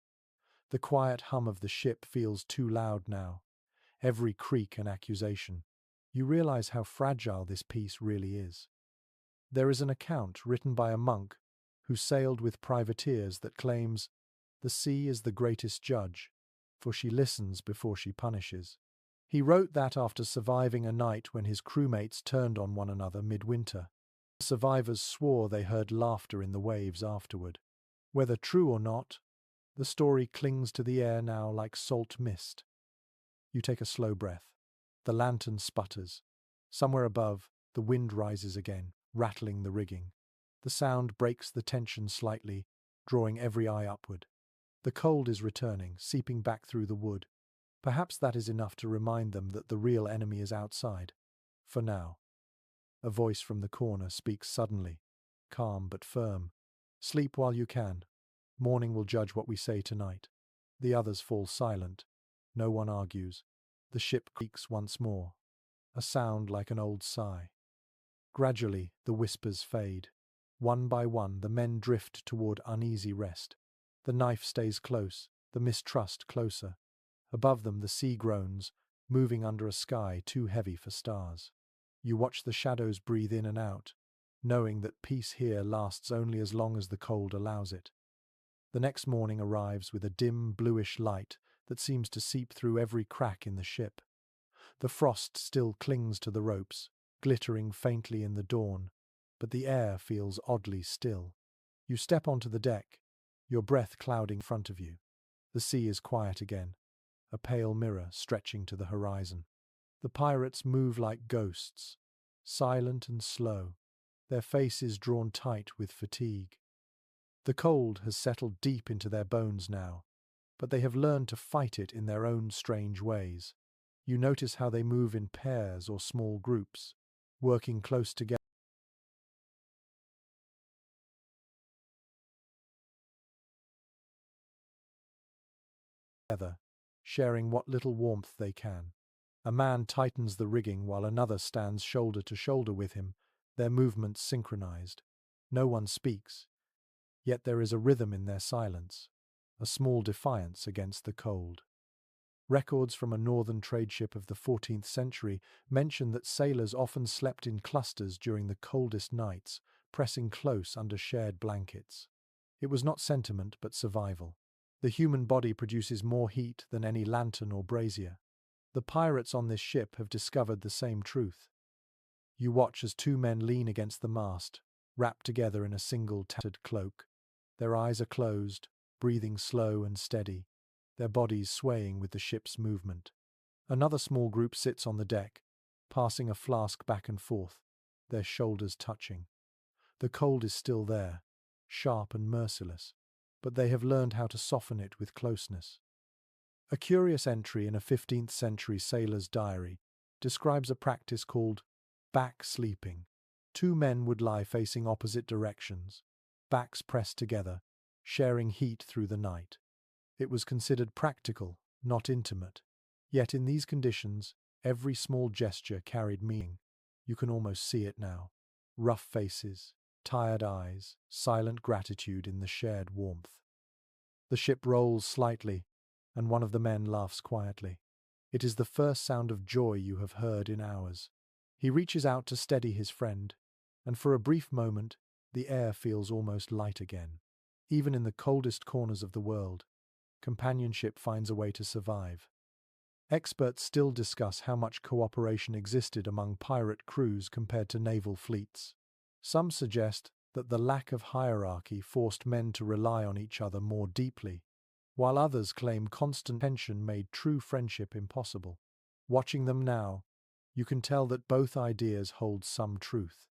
The quiet hum of the ship feels too loud now. Every creak an accusation. You realize how fragile this peace really is. There is an account written by a monk who sailed with privateers that claims, "The sea is the greatest judge, for she listens before she punishes." He wrote that after surviving a night when his crewmates turned on one another midwinter. The survivors swore they heard laughter in the waves afterward. Whether true or not, the story clings to the air now like salt mist. You take a slow breath. The lantern sputters. Somewhere above, the wind rises again, rattling the rigging. The sound breaks the tension slightly, drawing every eye upward. The cold is returning, seeping back through the wood. Perhaps that is enough to remind them that the real enemy is outside. For now. A voice from the corner speaks suddenly, calm but firm. "Sleep while you can. Morning will judge what we say tonight." The others fall silent. No one argues. The ship creaks once more, a sound like an old sigh. Gradually, the whispers fade. One by one, the men drift toward uneasy rest. The knife stays close, the mistrust closer. Above them, the sea groans, moving under a sky too heavy for stars. You watch the shadows breathe in and out, knowing that peace here lasts only as long as the cold allows it. The next morning arrives with a dim, bluish light that seems to seep through every crack in the ship. The frost still clings to the ropes, glittering faintly in the dawn, but the air feels oddly still. You step onto the deck, your breath clouding in front of you. The sea is quiet again, a pale mirror stretching to the horizon. The pirates move like ghosts, silent and slow, their faces drawn tight with fatigue. The cold has settled deep into their bones now, but they have learned to fight it in their own strange ways. You notice how they move in pairs or small groups, working close together, sharing what little warmth they can. A man tightens the rigging while another stands shoulder to shoulder with him, their movements synchronized. No one speaks, yet there is a rhythm in their silence, a small defiance against the cold. Records from a northern trade ship of the 14th century mention that sailors often slept in clusters during the coldest nights, pressing close under shared blankets. It was not sentiment but survival. The human body produces more heat than any lantern or brazier. The pirates on this ship have discovered the same truth. You watch as two men lean against the mast, wrapped together in a single tattered cloak. Their eyes are closed, breathing slow and steady, their bodies swaying with the ship's movement. Another small group sits on the deck, passing a flask back and forth, their shoulders touching. The cold is still there, sharp and merciless, but they have learned how to soften it with closeness. A curious entry in a 15th century sailor's diary describes a practice called back sleeping. Two men would lie facing opposite directions, backs pressed together, sharing heat through the night. It was considered practical, not intimate. Yet in these conditions, every small gesture carried meaning. You can almost see it now. Rough faces, tired eyes, silent gratitude in the shared warmth. The ship rolls slightly, and one of the men laughs quietly. It is the first sound of joy you have heard in hours. He reaches out to steady his friend, and for a brief moment, the air feels almost light again. Even in the coldest corners of the world, companionship finds a way to survive. Experts still discuss how much cooperation existed among pirate crews compared to naval fleets. Some suggest that the lack of hierarchy forced men to rely on each other more deeply, while others claim constant tension made true friendship impossible. Watching them now, you can tell that both ideas hold some truth.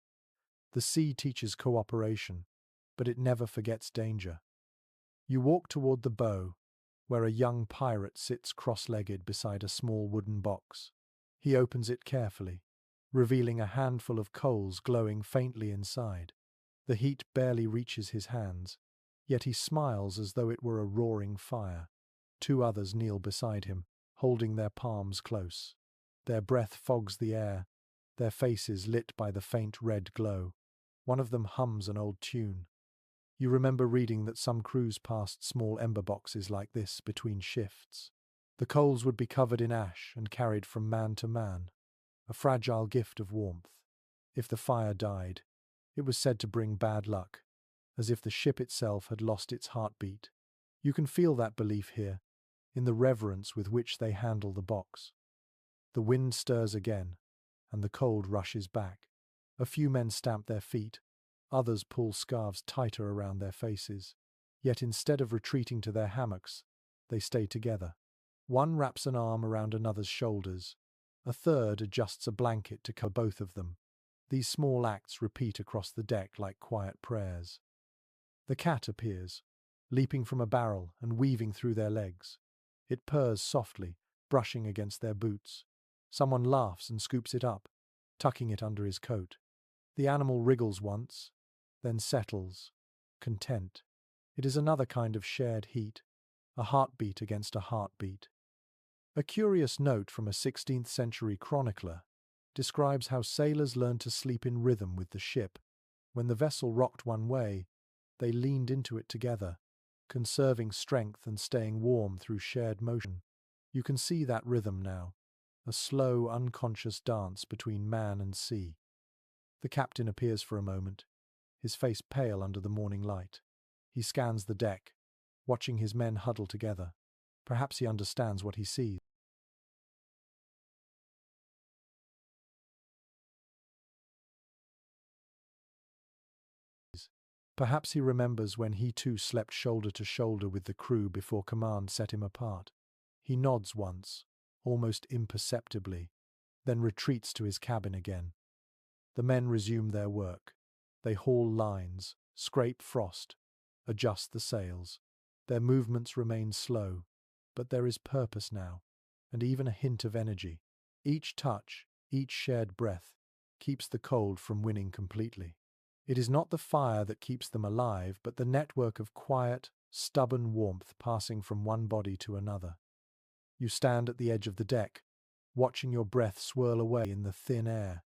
The sea teaches cooperation, but it never forgets danger. You walk toward the bow, where a young pirate sits cross-legged beside a small wooden box. He opens it carefully, revealing a handful of coals glowing faintly inside. The heat barely reaches his hands, yet he smiles as though it were a roaring fire. Two others kneel beside him, holding their palms close. Their breath fogs the air, their faces lit by the faint red glow. One of them hums an old tune. You remember reading that some crews passed small ember boxes like this between shifts. The coals would be covered in ash and carried from man to man, a fragile gift of warmth. If the fire died, it was said to bring bad luck, as if the ship itself had lost its heartbeat. You can feel that belief here, in the reverence with which they handle the box. The wind stirs again, and the cold rushes back. A few men stamp their feet, others pull scarves tighter around their faces. Yet instead of retreating to their hammocks, they stay together. One wraps an arm around another's shoulders. A third adjusts a blanket to cover both of them. These small acts repeat across the deck like quiet prayers. The cat appears, leaping from a barrel and weaving through their legs. It purrs softly, brushing against their boots. Someone laughs and scoops it up, tucking it under his coat. The animal wriggles once, then settles, content. It is another kind of shared heat, a heartbeat against a heartbeat. A curious note from a 16th century chronicler describes how sailors learned to sleep in rhythm with the ship. When the vessel rocked one way, they leaned into it together, conserving strength and staying warm through shared motion. You can see that rhythm now, a slow, unconscious dance between man and sea. The captain appears for a moment, his face pale under the morning light. He scans the deck, watching his men huddle together. Perhaps he understands what he sees. Perhaps he remembers when he too slept shoulder to shoulder with the crew before command set him apart. He nods once, almost imperceptibly, then retreats to his cabin again. The men resume their work. They haul lines, scrape frost, adjust the sails. Their movements remain slow, but there is purpose now, and even a hint of energy. Each touch, each shared breath, keeps the cold from winning completely. It is not the fire that keeps them alive, but the network of quiet, stubborn warmth passing from one body to another. You stand at the edge of the deck, watching your breath swirl away in the thin air.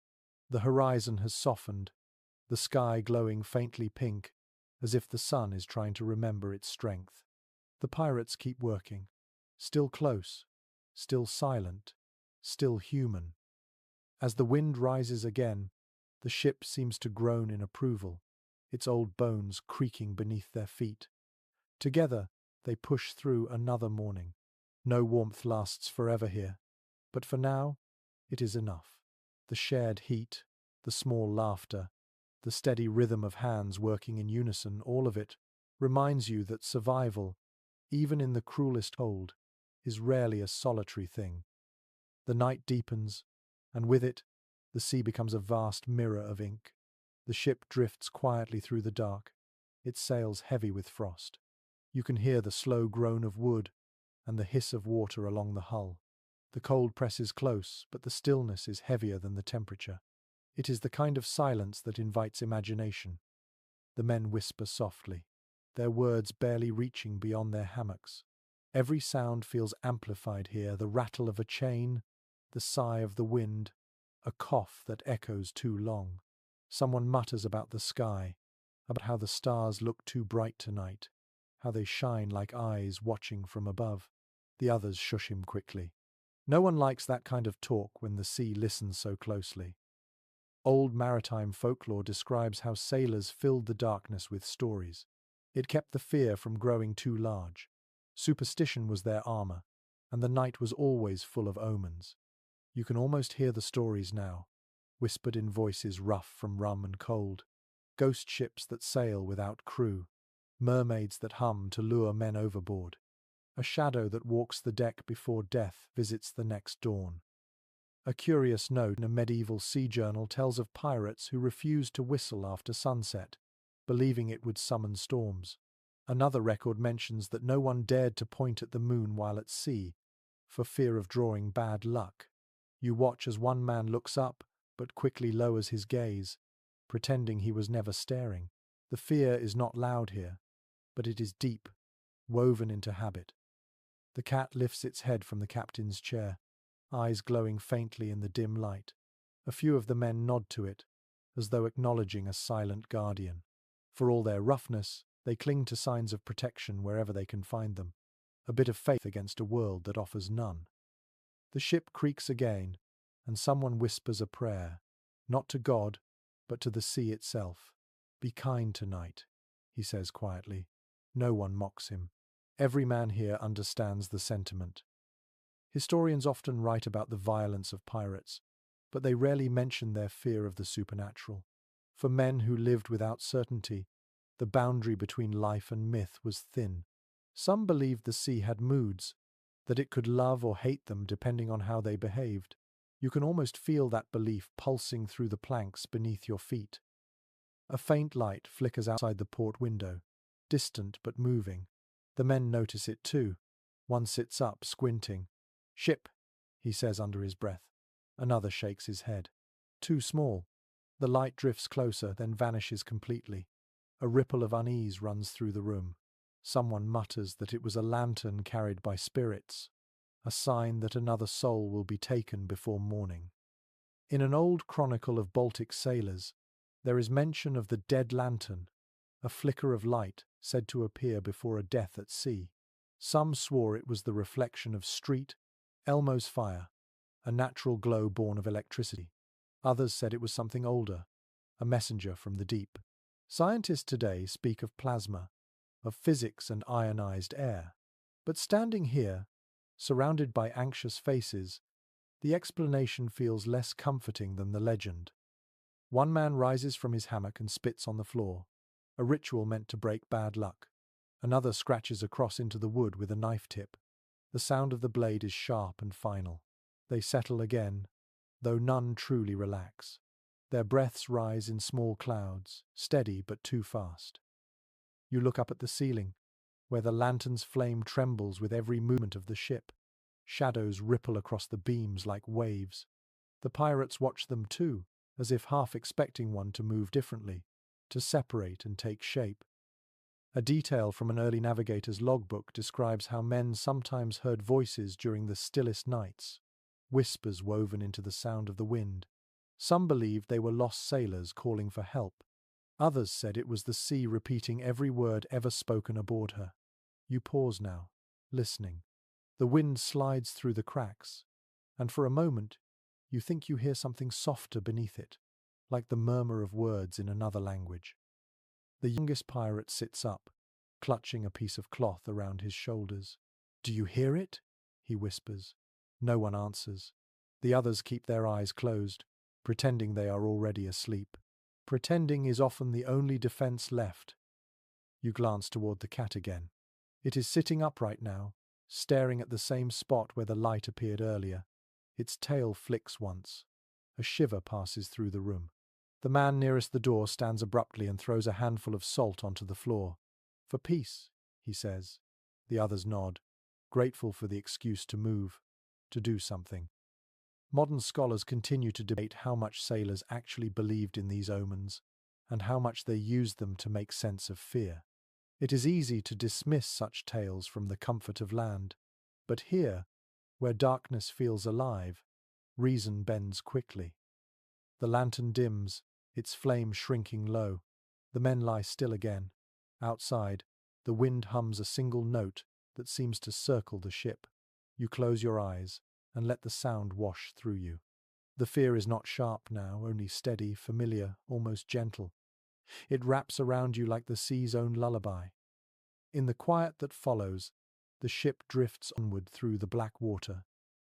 The horizon has softened, the sky glowing faintly pink, as if the sun is trying to remember its strength. The pirates keep working, still close, still silent, still human. As the wind rises again, the ship seems to groan in approval, its old bones creaking beneath their feet. Together, they push through another morning. No warmth lasts forever here, but for now, it is enough. The shared heat, the small laughter, the steady rhythm of hands working in unison, all of it reminds you that survival, even in the cruelest cold, is rarely a solitary thing. The night deepens, and with it, the sea becomes a vast mirror of ink. The ship drifts quietly through the dark, its sails heavy with frost. You can hear the slow groan of wood and the hiss of water along the hull. The cold presses close, but the stillness is heavier than the temperature. It is the kind of silence that invites imagination. The men whisper softly, their words barely reaching beyond their hammocks. Every sound feels amplified here, the rattle of a chain, the sigh of the wind, a cough that echoes too long. Someone mutters about the sky, about how the stars look too bright tonight, how they shine like eyes watching from above. The others shush him quickly. No one likes that kind of talk when the sea listens so closely. Old maritime folklore describes how sailors filled the darkness with stories. It kept the fear from growing too large. Superstition was their armor, and the night was always full of omens. You can almost hear the stories now, whispered in voices rough from rum and cold. Ghost ships that sail without crew, mermaids that hum to lure men overboard. A shadow that walks the deck before death visits the next dawn. A curious note in a medieval sea journal tells of pirates who refused to whistle after sunset, believing it would summon storms. Another record mentions that no one dared to point at the moon while at sea, for fear of drawing bad luck. You watch as one man looks up, but quickly lowers his gaze, pretending he was never staring. The fear is not loud here, but it is deep, woven into habit. The cat lifts its head from the captain's chair, eyes glowing faintly in the dim light. A few of the men nod to it, as though acknowledging a silent guardian. For all their roughness, they cling to signs of protection wherever they can find them, a bit of faith against a world that offers none. The ship creaks again, and someone whispers a prayer, not to God, but to the sea itself. "Be kind tonight," he says quietly. No one mocks him. Every man here understands the sentiment. Historians often write about the violence of pirates, but they rarely mention their fear of the supernatural. For men who lived without certainty, the boundary between life and myth was thin. Some believed the sea had moods, that it could love or hate them depending on how they behaved. You can almost feel that belief pulsing through the planks beneath your feet. A faint light flickers outside the port window, distant but moving. The men notice it too. One sits up, squinting. "Ship," he says under his breath. Another shakes his head. "Too small." The light drifts closer, then vanishes completely. A ripple of unease runs through the room. Someone mutters that it was a lantern carried by spirits, a sign that another soul will be taken before morning. In an old chronicle of Baltic sailors, there is mention of the dead lantern, a flicker of light said to appear before a death at sea. Some swore it was the reflection of street, Elmo's fire, a natural glow born of electricity. Others said it was something older, a messenger from the deep. Scientists today speak of plasma, of physics and ionized air. But standing here, surrounded by anxious faces, the explanation feels less comforting than the legend. One man rises from his hammock and spits on the floor, a ritual meant to break bad luck. Another scratches across into the wood with a knife tip. The sound of the blade is sharp and final. They settle again, though none truly relax. Their breaths rise in small clouds, steady but too fast. You look up at the ceiling, where the lantern's flame trembles with every movement of the ship. Shadows ripple across the beams like waves. The pirates watch them too, as if half expecting one to move differently, to separate and take shape. A detail from an early navigator's logbook describes how men sometimes heard voices during the stillest nights, whispers woven into the sound of the wind. Some believed they were lost sailors calling for help. Others said it was the sea repeating every word ever spoken aboard her. You pause now, listening. The wind slides through the cracks, and for a moment you think you hear something softer beneath it, like the murmur of words in another language. The youngest pirate sits up, clutching a piece of cloth around his shoulders. "Do you hear it?" he whispers. No one answers. The others keep their eyes closed, pretending they are already asleep. Pretending is often the only defense left. You glance toward the cat again. It is sitting upright now, staring at the same spot where the light appeared earlier. Its tail flicks once. A shiver passes through the room. The man nearest the door stands abruptly and throws a handful of salt onto the floor. "For peace," he says. The others nod, grateful for the excuse to move, to do something. Modern scholars continue to debate how much sailors actually believed in these omens, and how much they used them to make sense of fear. It is easy to dismiss such tales from the comfort of land, but here, where darkness feels alive, reason bends quickly. The lantern dims, its flame shrinking low. The men lie still again. Outside, the wind hums a single note that seems to circle the ship. You close your eyes and let the sound wash through you. The fear is not sharp now, only steady, familiar, almost gentle. It wraps around you like the sea's own lullaby. In the quiet that follows, the ship drifts onward through the black water.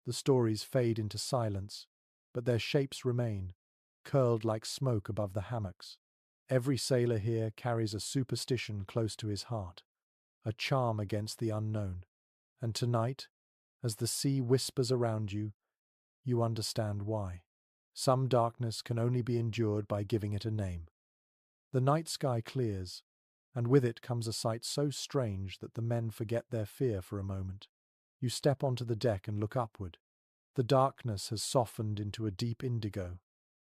The stories fade into silence, but their shapes remain, curled like smoke above the hammocks. Every sailor here carries a superstition close to his heart, a charm against the unknown. And tonight, as the sea whispers around you, you understand why. Some darkness can only be endured by giving it a name. The night sky clears, and with it comes a sight so strange that the men forget their fear for a moment. You step onto the deck and look upward. The darkness has softened into a deep indigo,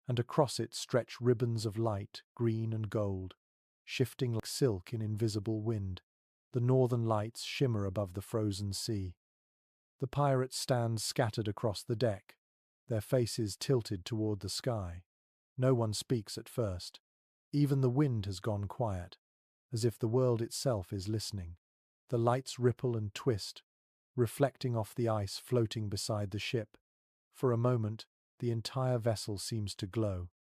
and across it stretch ribbons of light, green and gold, shifting like silk in invisible wind. The northern lights shimmer above the frozen sea. The pirates stand scattered across the deck, their faces tilted toward the sky. No one speaks at first. Even the wind has gone quiet, as if the world itself is listening. The lights ripple and twist, reflecting off the ice floating beside the ship. For a moment, the entire vessel seems to glow.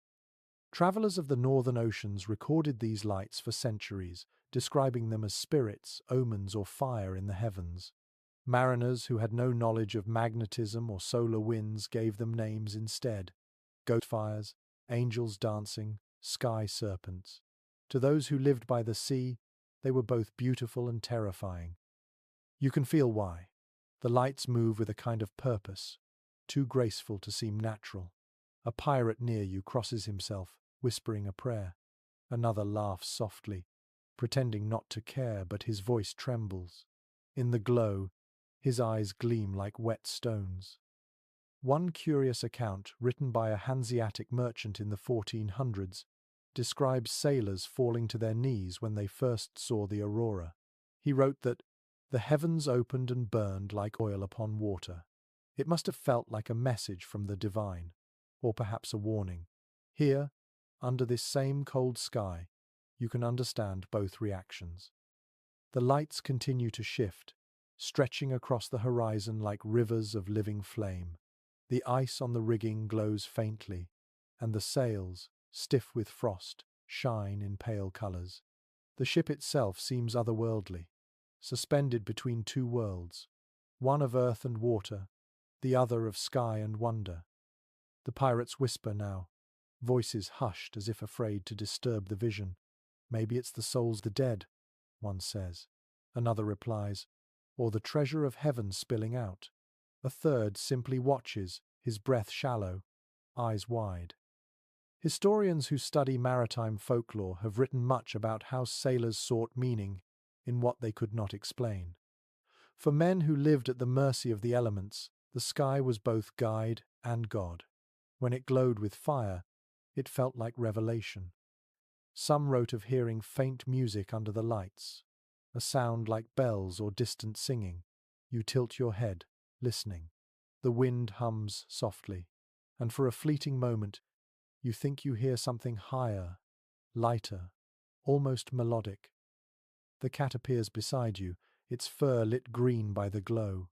Travelers of the northern oceans recorded these lights for centuries, describing them as spirits, omens, or fire in the heavens. Mariners who had no knowledge of magnetism or solar winds gave them names instead: ghost fires, angels dancing, sky serpents. To those who lived by the sea, they were both beautiful and terrifying. You can feel why. The lights move with a kind of purpose, too graceful to seem natural. A pirate near you crosses himself, whispering a prayer. Another laughs softly, pretending not to care, but his voice trembles. In the glow, his eyes gleam like wet stones. One curious account, written by a Hanseatic merchant in the 1400s, describes sailors falling to their knees when they first saw the aurora. He wrote that the heavens opened and burned like oil upon water. It must have felt like a message from the divine, or perhaps a warning. Here, under this same cold sky, you can understand both reactions. The lights continue to shift, stretching across the horizon like rivers of living flame. The ice on the rigging glows faintly, and the sails, stiff with frost, shine in pale colors. The ship itself seems otherworldly, suspended between two worlds, one of earth and water, the other of sky and wonder. The pirates whisper now, voices hushed as if afraid to disturb the vision. "Maybe it's the souls of the dead," one says. Another replies, "or the treasure of heaven spilling out." A third simply watches, his breath shallow, eyes wide. Historians who study maritime folklore have written much about how sailors sought meaning in what they could not explain. For men who lived at the mercy of the elements, the sky was both guide and god. When it glowed with fire, it felt like revelation. Some wrote of hearing faint music under the lights, a sound like bells or distant singing. You tilt your head, listening. The wind hums softly, and for a fleeting moment you think you hear something higher, lighter, almost melodic. The cat appears beside you, its fur lit green by the glow.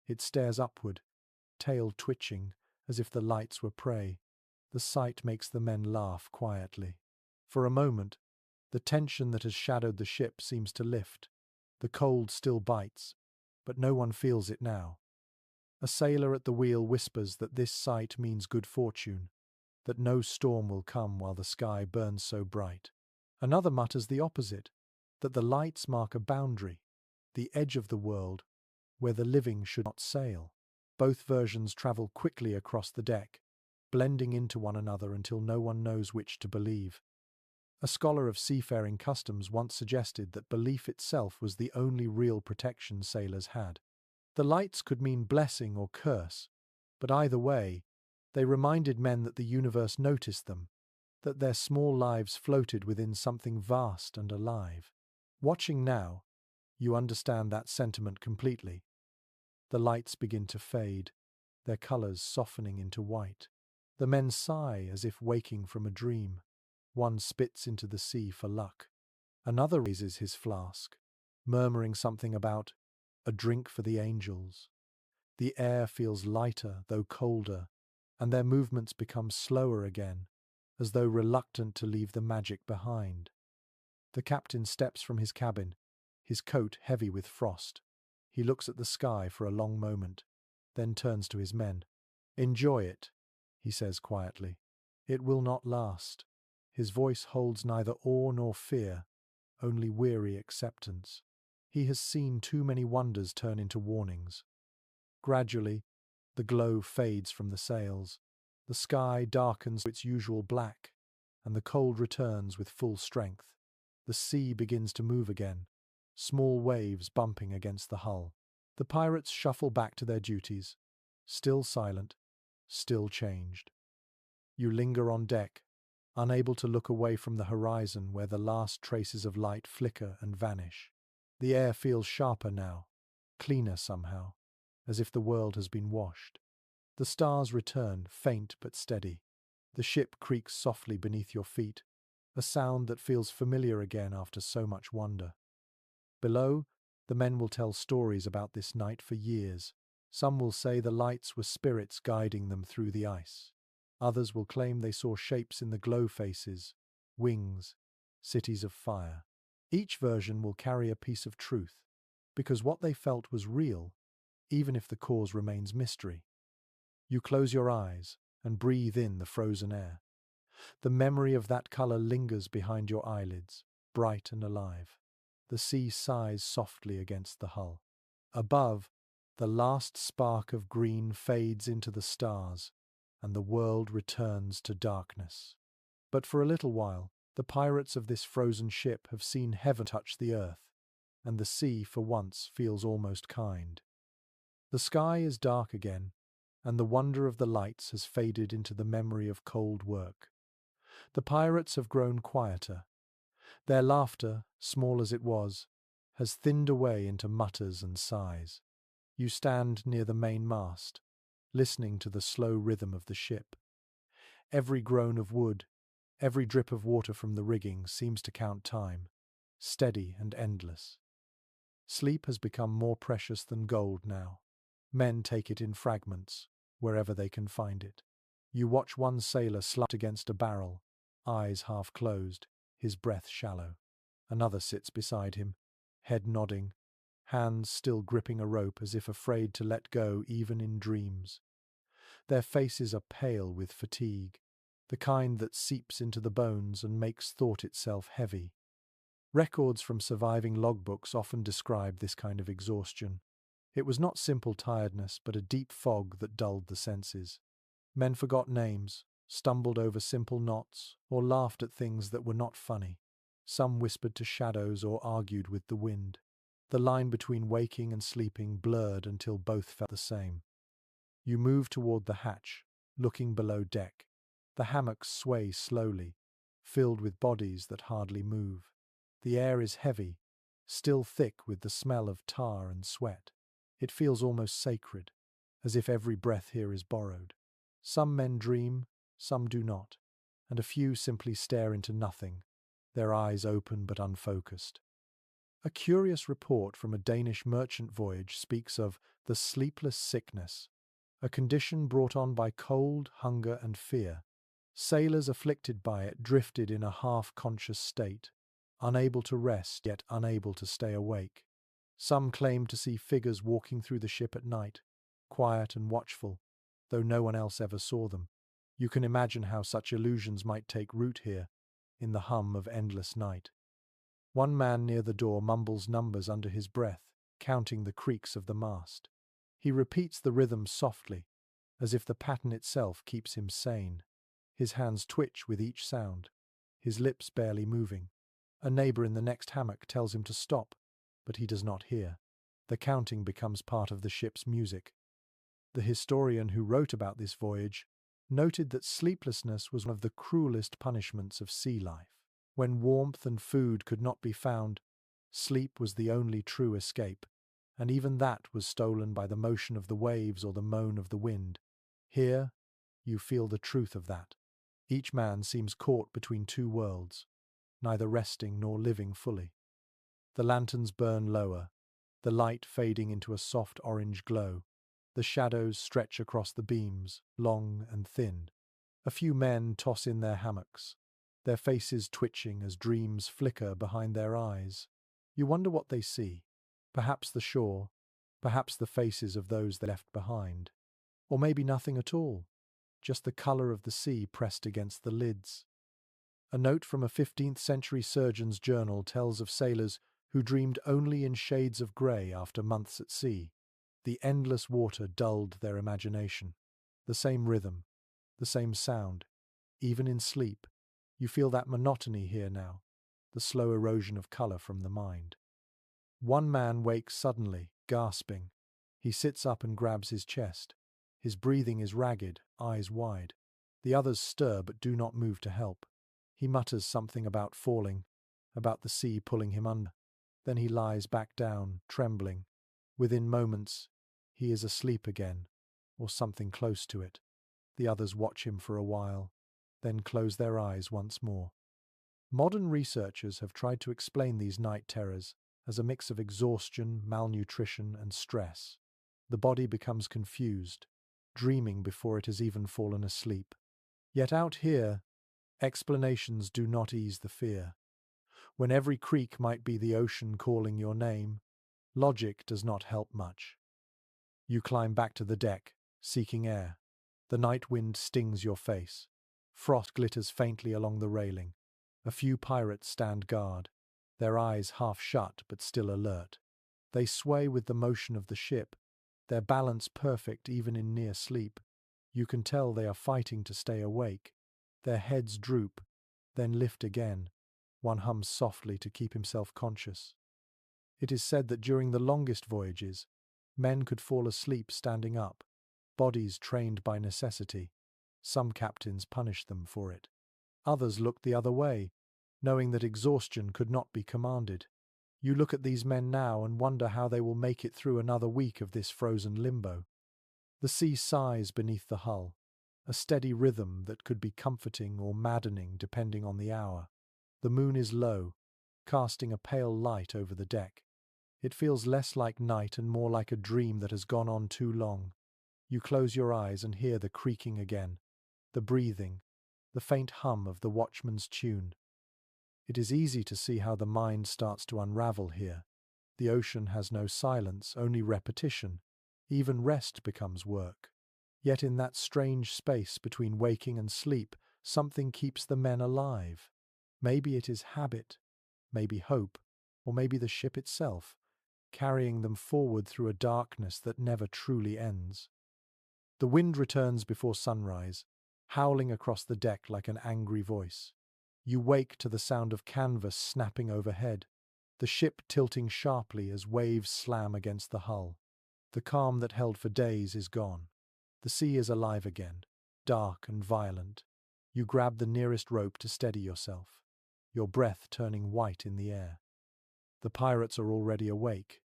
It stares upward, tail twitching, as if the lights were prey. The sight makes the men laugh quietly. For a moment, the tension that has shadowed the ship seems to lift. The cold still bites, but no one feels it now. A sailor at the wheel whispers that this sight means good fortune, that no storm will come while the sky burns so bright. Another mutters the opposite, that the lights mark a boundary, the edge of the world, where the living should not sail. Both versions travel quickly across the deck, blending into one another until no one knows which to believe. A scholar of seafaring customs once suggested that belief itself was the only real protection sailors had. The lights could mean blessing or curse, but either way, they reminded men that the universe noticed them, that their small lives floated within something vast and alive. Watching now, you understand that sentiment completely. The lights begin to fade, their colours softening into white. The men sigh as if waking from a dream. One spits into the sea for luck. Another raises his flask, murmuring something about a drink for the angels. The air feels lighter, though colder, and their movements become slower again, as though reluctant to leave the magic behind. The captain steps from his cabin, his coat heavy with frost. He looks at the sky for a long moment, then turns to his men. "Enjoy it," he says quietly. "It will not last." His voice holds neither awe nor fear, only weary acceptance. He has seen too many wonders turn into warnings. Gradually, the glow fades from the sails. The sky darkens to its usual black, and the cold returns with full strength. The sea begins to move again, small waves bumping against the hull. The pirates shuffle back to their duties, still silent, still changed. You linger on deck, unable to look away from the horizon where the last traces of light flicker and vanish. The air feels sharper now, cleaner somehow, as if the world has been washed. The stars return, faint but steady. The ship creaks softly beneath your feet, a sound that feels familiar again after so much wonder. Below, the men will tell stories about this night for years. Some will say the lights were spirits guiding them through the ice. Others will claim they saw shapes in the glow faces, wings, cities of fire. Each version will carry a piece of truth, because what they felt was real, even if the cause remains mystery. You close your eyes and breathe in the frozen air. The memory of that color lingers behind your eyelids, bright and alive. The sea sighs softly against the hull. Above, the last spark of green fades into the stars, and the world returns to darkness. But for a little while, the pirates of this frozen ship have seen heaven touch the earth, and the sea for once feels almost kind. The sky is dark again, and the wonder of the lights has faded into the memory of cold work. The pirates have grown quieter. Their laughter, small as it was, has thinned away into mutters and sighs. You stand near the main mast, listening to the slow rhythm of the ship. Every groan of wood, every drip of water from the rigging seems to count time, steady and endless. Sleep has become more precious than gold now. Men take it in fragments, wherever they can find it. You watch one sailor slumped against a barrel, eyes half closed, his breath shallow. Another sits beside him, head nodding, hands still gripping a rope as if afraid to let go even in dreams. Their faces are pale with fatigue, the kind that seeps into the bones and makes thought itself heavy. Records from surviving logbooks often describe this kind of exhaustion. It was not simple tiredness, but a deep fog that dulled the senses. Men forgot names, stumbled over simple knots, or laughed at things that were not funny. Some whispered to shadows or argued with the wind. The line between waking and sleeping blurred until both felt the same. You move toward the hatch, looking below deck. The hammocks sway slowly, filled with bodies that hardly move. The air is heavy, still thick with the smell of tar and sweat. It feels almost sacred, as if every breath here is borrowed. Some men dream, some do not, and a few simply stare into nothing, their eyes open but unfocused. A curious report from a Danish merchant voyage speaks of the sleepless sickness, a condition brought on by cold, hunger, and fear. Sailors afflicted by it drifted in a half-conscious state, unable to rest yet unable to stay awake. Some claimed to see figures walking through the ship at night, quiet and watchful, though no one else ever saw them. You can imagine how such illusions might take root here, in the hum of endless night. One man near the door mumbles numbers under his breath, counting the creaks of the mast. He repeats the rhythm softly, as if the pattern itself keeps him sane. His hands twitch with each sound, his lips barely moving. A neighbor in the next hammock tells him to stop, but he does not hear. The counting becomes part of the ship's music. The historian who wrote about this voyage noted that sleeplessness was one of the cruelest punishments of sea life. When warmth and food could not be found, sleep was the only true escape, and even that was stolen by the motion of the waves or the moan of the wind. Here, you feel the truth of that. Each man seems caught between two worlds, neither resting nor living fully. The lanterns burn lower, the light fading into a soft orange glow. The shadows stretch across the beams, long and thin. A few men toss in their hammocks, their faces twitching as dreams flicker behind their eyes. You wonder what they see. Perhaps the shore, perhaps the faces of those they left behind. Or maybe nothing at all, just the colour of the sea pressed against the lids. A note from a 15th century surgeon's journal tells of sailors who dreamed only in shades of grey after months at sea. The endless water dulled their imagination. The same rhythm, the same sound, even in sleep. You feel that monotony here now, the slow erosion of colour from the mind. One man wakes suddenly, gasping. He sits up and grabs his chest. His breathing is ragged, eyes wide. The others stir but do not move to help. He mutters something about falling, about the sea pulling him under. Then he lies back down, trembling. Within moments, he is asleep again, or something close to it. The others watch him for a while, then close their eyes once more. Modern researchers have tried to explain these night terrors as a mix of exhaustion, malnutrition, and stress. The body becomes confused, dreaming before it has even fallen asleep. Yet out here, explanations do not ease the fear. When every creak might be the ocean calling your name, logic does not help much. You climb back to the deck, seeking air. The night wind stings your face. Frost glitters faintly along the railing. A few pirates stand guard, their eyes half shut but still alert. They sway with the motion of the ship, their balance perfect even in near sleep. You can tell they are fighting to stay awake. Their heads droop, then lift again. One hums softly to keep himself conscious. It is said that during the longest voyages, men could fall asleep standing up, bodies trained by necessity. Some captains punished them for it. Others looked the other way, knowing that exhaustion could not be commanded. You look at these men now and wonder how they will make it through another week of this frozen limbo. The sea sighs beneath the hull, a steady rhythm that could be comforting or maddening depending on the hour. The moon is low, casting a pale light over the deck. It feels less like night and more like a dream that has gone on too long. You close your eyes and hear the creaking again, the breathing, the faint hum of the watchman's tune. It is easy to see how the mind starts to unravel here. The ocean has no silence, only repetition. Even rest becomes work. Yet in that strange space between waking and sleep, something keeps the men alive. Maybe it is habit, maybe hope, or maybe the ship itself, carrying them forward through a darkness that never truly ends. The wind returns before sunrise, howling across the deck like an angry voice. You wake to the sound of canvas snapping overhead, the ship tilting sharply as waves slam against the hull. The calm that held for days is gone. The sea is alive again, dark and violent. You grab the nearest rope to steady yourself, your breath turning white in the air. The pirates are already awake,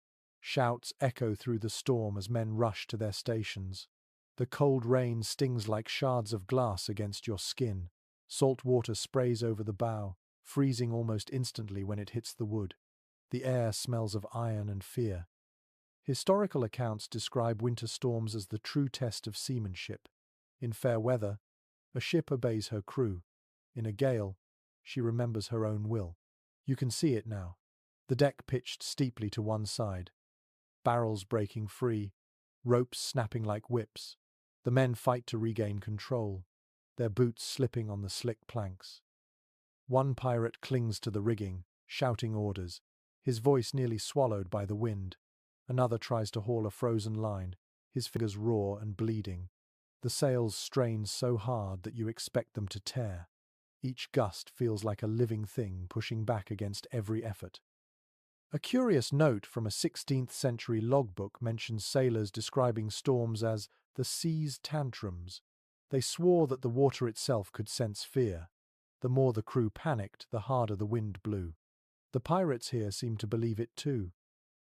Shouts echo through the storm as men rush to their stations. The cold rain stings like shards of glass against your skin. Salt water sprays over the bow, freezing almost instantly when it hits the wood. The air smells of iron and fear. Historical accounts describe winter storms as the true test of seamanship. In fair weather, a ship obeys her crew. In a gale, she remembers her own will. You can see it now. The deck pitched steeply to one side, barrels breaking free, ropes snapping like whips. The men fight to regain control, their boots slipping on the slick planks. One pirate clings to the rigging, shouting orders, his voice nearly swallowed by the wind. Another tries to haul a frozen line, his fingers raw and bleeding. The sails strain so hard that you expect them to tear. Each gust feels like a living thing pushing back against every effort. A curious note from a 16th century logbook mentions sailors describing storms as the sea's tantrums. They swore that the water itself could sense fear. The more the crew panicked, the harder the wind blew. The pirates here seem to believe it too.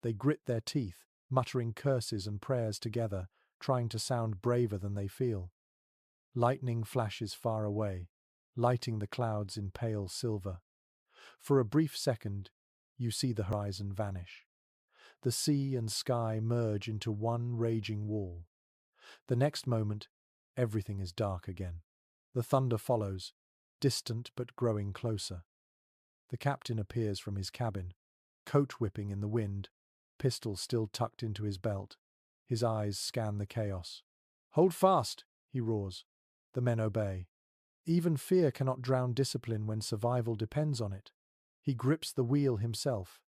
They grit their teeth, muttering curses and prayers together, trying to sound braver than they feel. Lightning flashes far away, lighting the clouds in pale silver. For a brief second, you see the horizon vanish. The sea and sky merge into one raging wall. The next moment, everything is dark again. The thunder follows, distant but growing closer. The captain appears from his cabin, coat whipping in the wind, pistol still tucked into his belt. His eyes scan the chaos. "Hold fast!" he roars. The men obey. Even fear cannot drown discipline when survival depends on it. He grips the wheel himself,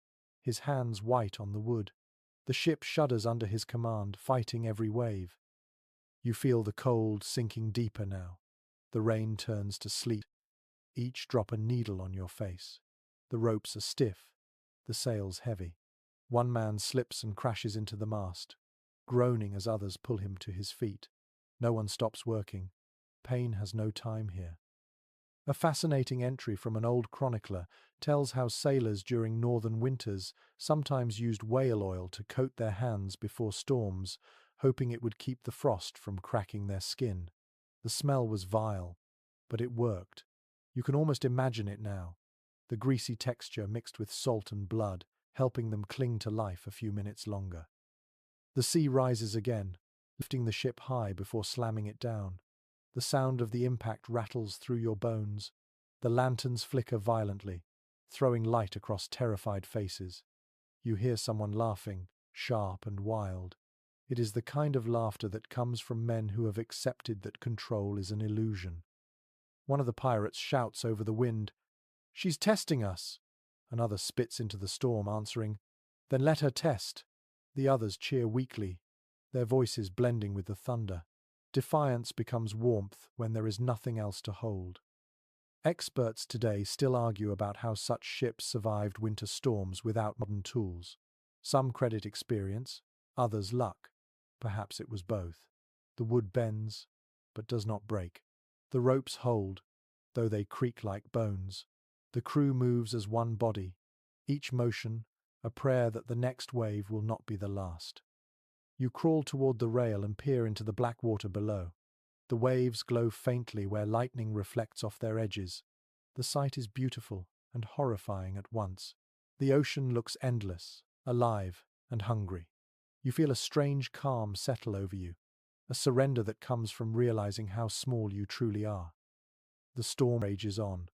his hands white on the wood. The ship shudders under his command, fighting every wave. You feel the cold sinking deeper now. The rain turns to sleet, each drop a needle on your face. The ropes are stiff, the sails heavy. One man slips and crashes into the mast, groaning as others pull him to his feet. No one stops working. Pain has no time here. A fascinating entry from an old chronicler tells how sailors during northern winters sometimes used whale oil to coat their hands before storms, hoping it would keep the frost from cracking their skin. The smell was vile, but it worked. You can almost imagine it now, the greasy texture mixed with salt and blood, helping them cling to life a few minutes longer. The sea rises again, lifting the ship high before slamming it down. The sound of the impact rattles through your bones. The lanterns flicker violently, throwing light across terrified faces. You hear someone laughing, sharp and wild. It is the kind of laughter that comes from men who have accepted that control is an illusion. One of the pirates shouts over the wind, "She's testing us!" Another spits into the storm, answering, "Then let her test." The others cheer weakly, their voices blending with the thunder. Defiance becomes warmth when there is nothing else to hold. Experts today still argue about how such ships survived winter storms without modern tools. Some credit experience, others luck. Perhaps it was both. The wood bends, but does not break. The ropes hold, though they creak like bones. The crew moves as one body, each motion a prayer that the next wave will not be the last. You crawl toward the rail and peer into the black water below. The waves glow faintly where lightning reflects off their edges. The sight is beautiful and horrifying at once. The ocean looks endless, alive, and hungry. You feel a strange calm settle over you, a surrender that comes from realizing how small you truly are. The storm rages on.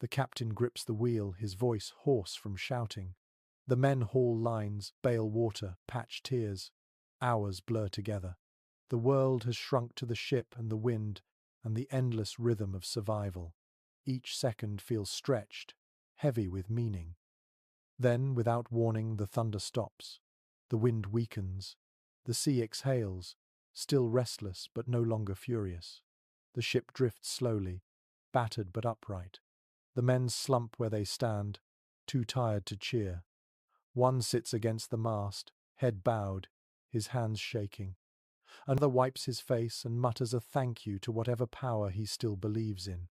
The captain grips the wheel, his voice hoarse from shouting. The men haul lines, bail water, patch tiers. Hours blur together. The world has shrunk to the ship and the wind and the endless rhythm of survival. Each second feels stretched, heavy with meaning. Then, without warning, the thunder stops. The wind weakens. The sea exhales, still restless but no longer furious. The ship drifts slowly, battered but upright. The men slump where they stand, too tired to cheer. One sits against the mast, head bowed, his hands shaking. Another wipes his face and mutters a thank you to whatever power he still believes in.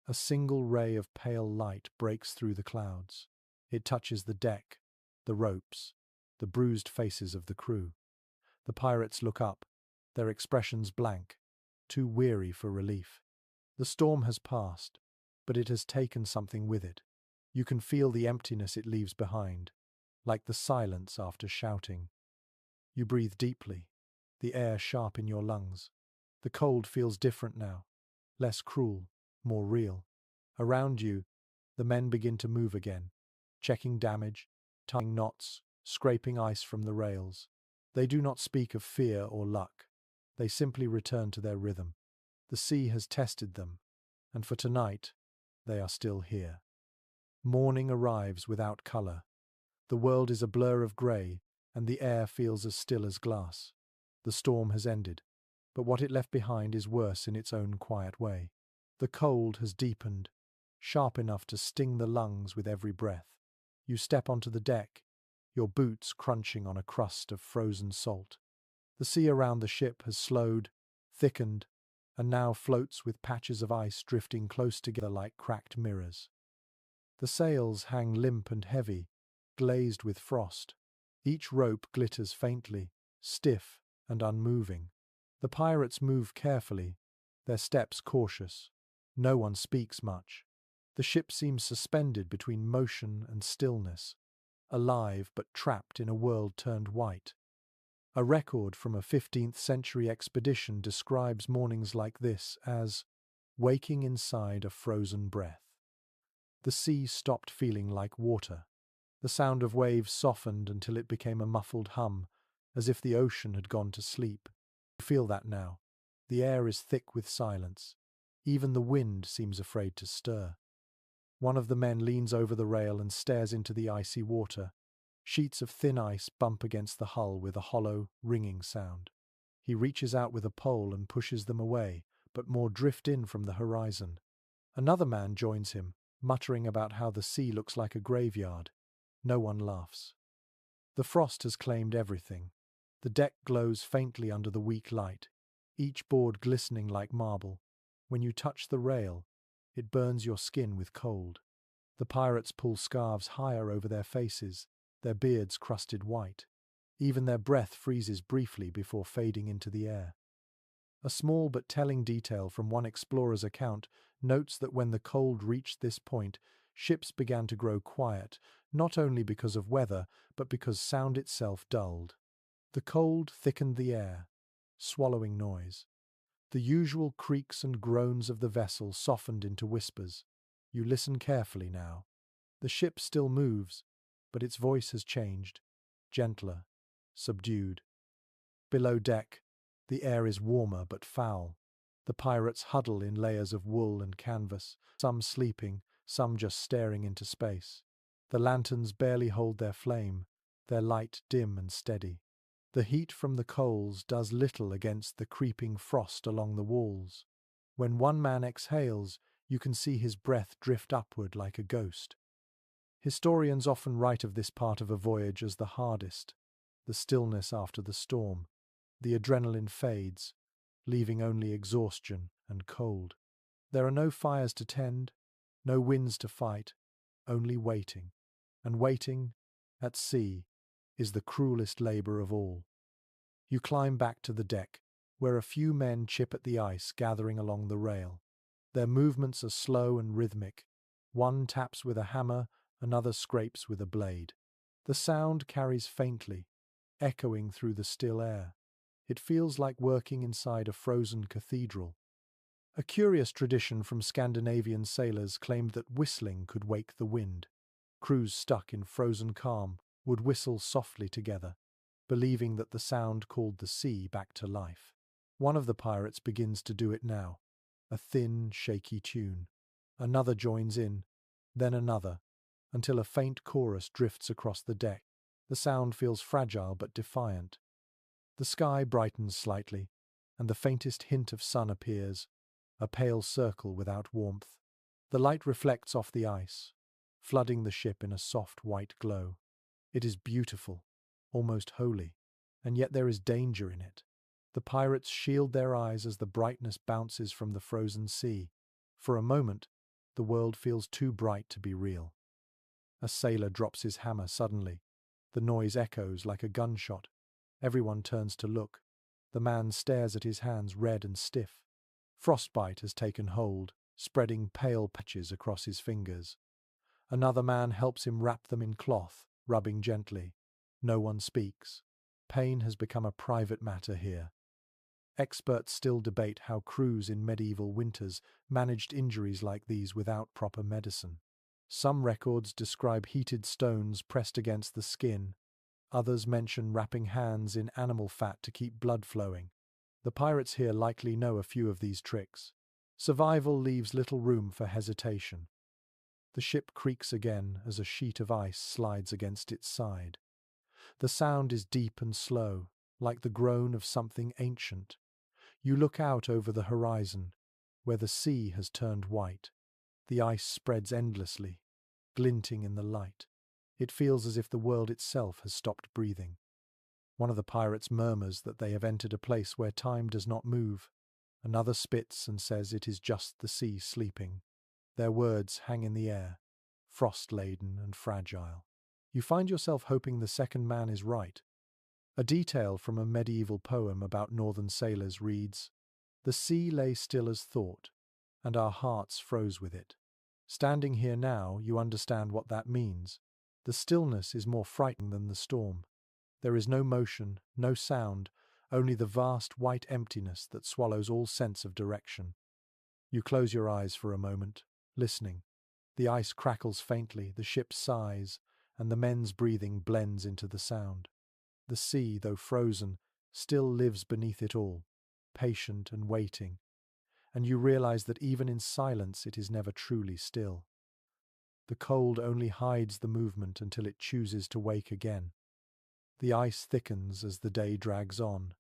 A single ray of pale light breaks through the clouds. It touches the deck, the ropes, the bruised faces of the crew. The pirates look up, their expressions blank, too weary for relief. The storm has passed, but it has taken something with it. You can feel the emptiness it leaves behind, like the silence after shouting. You breathe deeply, the air sharp in your lungs. The cold feels different now, less cruel, more real. Around you, the men begin to move again, checking damage, tying knots, scraping ice from the rails. They do not speak of fear or luck. They simply return to their rhythm. The sea has tested them, and for tonight, they are still here. Morning arrives without color. The world is a blur of grey, and the air feels as still as glass. The storm has ended, but what it left behind is worse in its own quiet way. The cold has deepened, sharp enough to sting the lungs with every breath. You step onto the deck, your boots crunching on a crust of frozen salt. The sea around the ship has slowed, thickened, and now floats with patches of ice drifting close together like cracked mirrors. The sails hang limp and heavy, glazed with frost. Each rope glitters faintly, stiff and unmoving. The pirates move carefully, their steps cautious. No one speaks much. The ship seems suspended between motion and stillness, alive but trapped in a world turned white. A record from a 15th century expedition describes mornings like this as waking inside a frozen breath. The sea stopped feeling like water. The sound of waves softened until it became a muffled hum, as if the ocean had gone to sleep. You feel that now. The air is thick with silence. Even the wind seems afraid to stir. One of the men leans over the rail and stares into the icy water. Sheets of thin ice bump against the hull with a hollow, ringing sound. He reaches out with a pole and pushes them away, but more drift in from the horizon. Another man joins him, muttering about how the sea looks like a graveyard. No one laughs. The frost has claimed everything. The deck glows faintly under the weak light, each board glistening like marble. When you touch the rail, it burns your skin with cold. The pirates pull scarves higher over their faces, their beards crusted white. Even their breath freezes briefly before fading into the air. A small but telling detail from one explorer's account notes that when the cold reached this point, ships began to grow quiet, not only because of weather, but because sound itself dulled. The cold thickened the air, swallowing noise. The usual creaks and groans of the vessel softened into whispers. You listen carefully now. The ship still moves, but its voice has changed, gentler, subdued. Below deck, the air is warmer but foul. The pirates huddle in layers of wool and canvas, some sleeping, some just staring into space. The lanterns barely hold their flame, their light dim and steady. The heat from the coals does little against the creeping frost along the walls. When one man exhales, you can see his breath drift upward like a ghost. Historians often write of this part of a voyage as the hardest, the stillness after the storm. The adrenaline fades, leaving only exhaustion and cold. There are no fires to tend, no winds to fight, only waiting. And waiting, at sea, is the cruelest labor of all. You climb back to the deck, where a few men chip at the ice gathering along the rail. Their movements are slow and rhythmic. One taps with a hammer, another scrapes with a blade. The sound carries faintly, echoing through the still air. It feels like working inside a frozen cathedral. A curious tradition from Scandinavian sailors claimed that whistling could wake the wind. Crews stuck in frozen calm would whistle softly together, believing that the sound called the sea back to life. One of the pirates begins to do it now, a thin, shaky tune. Another joins in, then another, until a faint chorus drifts across the deck. The sound feels fragile but defiant. The sky brightens slightly, and the faintest hint of sun appears, a pale circle without warmth. The light reflects off the ice, flooding the ship in a soft white glow. It is beautiful, almost holy, and yet there is danger in it. The pirates shield their eyes as the brightness bounces from the frozen sea. For a moment, the world feels too bright to be real. A sailor drops his hammer suddenly, The noise echoes like a gunshot. Everyone turns to look. The man stares at his hands, red and stiff. Frostbite has taken hold, spreading pale patches across his fingers. Another man helps him wrap them in cloth, rubbing gently. No one speaks. Pain has become a private matter here. Experts still debate how crews in medieval winters managed injuries like these without proper medicine. Some records describe heated stones pressed against the skin. Others mention wrapping hands in animal fat to keep blood flowing. The pirates here likely know a few of these tricks. Survival leaves little room for hesitation. The ship creaks again as a sheet of ice slides against its side. The sound is deep and slow, like the groan of something ancient. You look out over the horizon, where the sea has turned white. The ice spreads endlessly, glinting in the light. It feels as if the world itself has stopped breathing. One of the pirates murmurs that they have entered a place where time does not move. Another spits and says it is just the sea sleeping. Their words hang in the air, frost-laden and fragile. You find yourself hoping the second man is right. A detail from a medieval poem about northern sailors reads, "The sea lay still as thought, and our hearts froze with it." Standing here now, you understand what that means. The stillness is more frightening than the storm. There is no motion, no sound, only the vast white emptiness that swallows all sense of direction. You close your eyes for a moment, listening. The ice crackles faintly, the ship sighs, and the men's breathing blends into the sound. The sea, though frozen, still lives beneath it all, patient and waiting, and you realize that even in silence it is never truly still. The cold only hides the movement until it chooses to wake again. The ice thickens as the day drags on.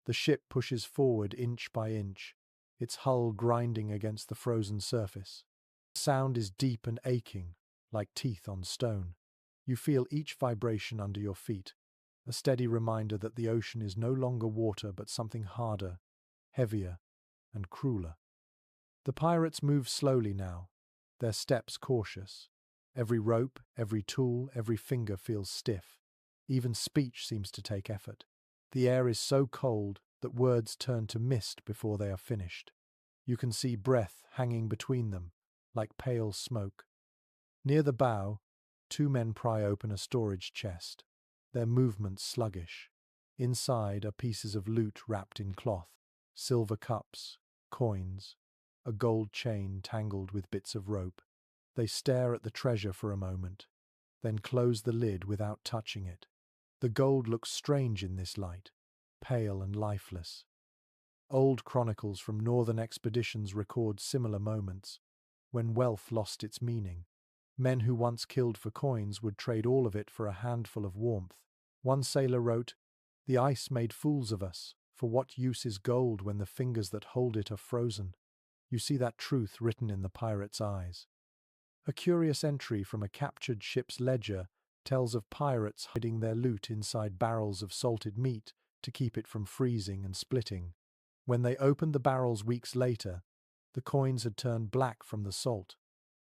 The ship pushes forward inch by inch, its hull grinding against the frozen surface. The sound is deep and aching, like teeth on stone. You feel each vibration under your feet, a steady reminder that the ocean is no longer water but something harder, heavier, and crueler. The pirates move slowly now, their steps cautious. Every rope, every tool, every finger feels stiff. Even speech seems to take effort. The air is so cold that words turn to mist before they are finished. You can see breath hanging between them, like pale smoke. Near the bow, two men pry open a storage chest, their movements sluggish. Inside are pieces of loot wrapped in cloth, silver cups, coins, a gold chain tangled with bits of rope. They stare at the treasure for a moment, then close the lid without touching it. The gold looks strange in this light, pale and lifeless. Old chronicles from northern expeditions record similar moments, when wealth lost its meaning. Men who once killed for coins would trade all of it for a handful of warmth. One sailor wrote, "The ice made fools of us. For what use is gold when the fingers that hold it are frozen?" You see that truth written in the pirate's eyes. A curious entry from a captured ship's ledger tells of pirates hiding their loot inside barrels of salted meat to keep it from freezing and splitting. When they opened the barrels weeks later, the coins had turned black from the salt.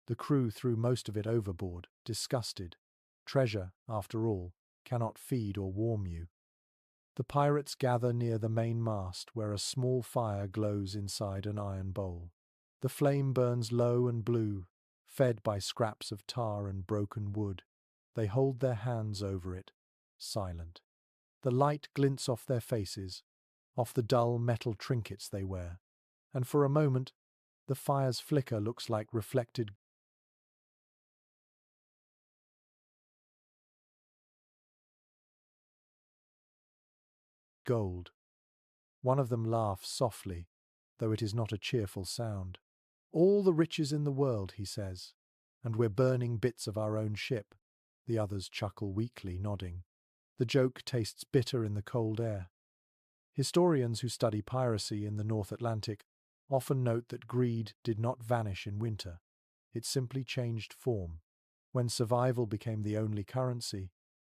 The crew threw most of it overboard, disgusted. Treasure, after all, cannot feed or warm you. The pirates gather near the main mast where a small fire glows inside an iron bowl. The flame burns low and blue, fed by scraps of tar and broken wood. They hold their hands over it, silent. The light glints off their faces, off the dull metal trinkets they wear, and for a moment, the fire's flicker looks like reflected gold. One of them laughs softly, though it is not a cheerful sound. "All the riches in the world," he says, "and we're burning bits of our own ship." The others chuckle weakly, nodding. The joke tastes bitter in the cold air. Historians who study piracy in the North Atlantic often note that greed did not vanish in winter. It simply changed form. When survival became the only currency,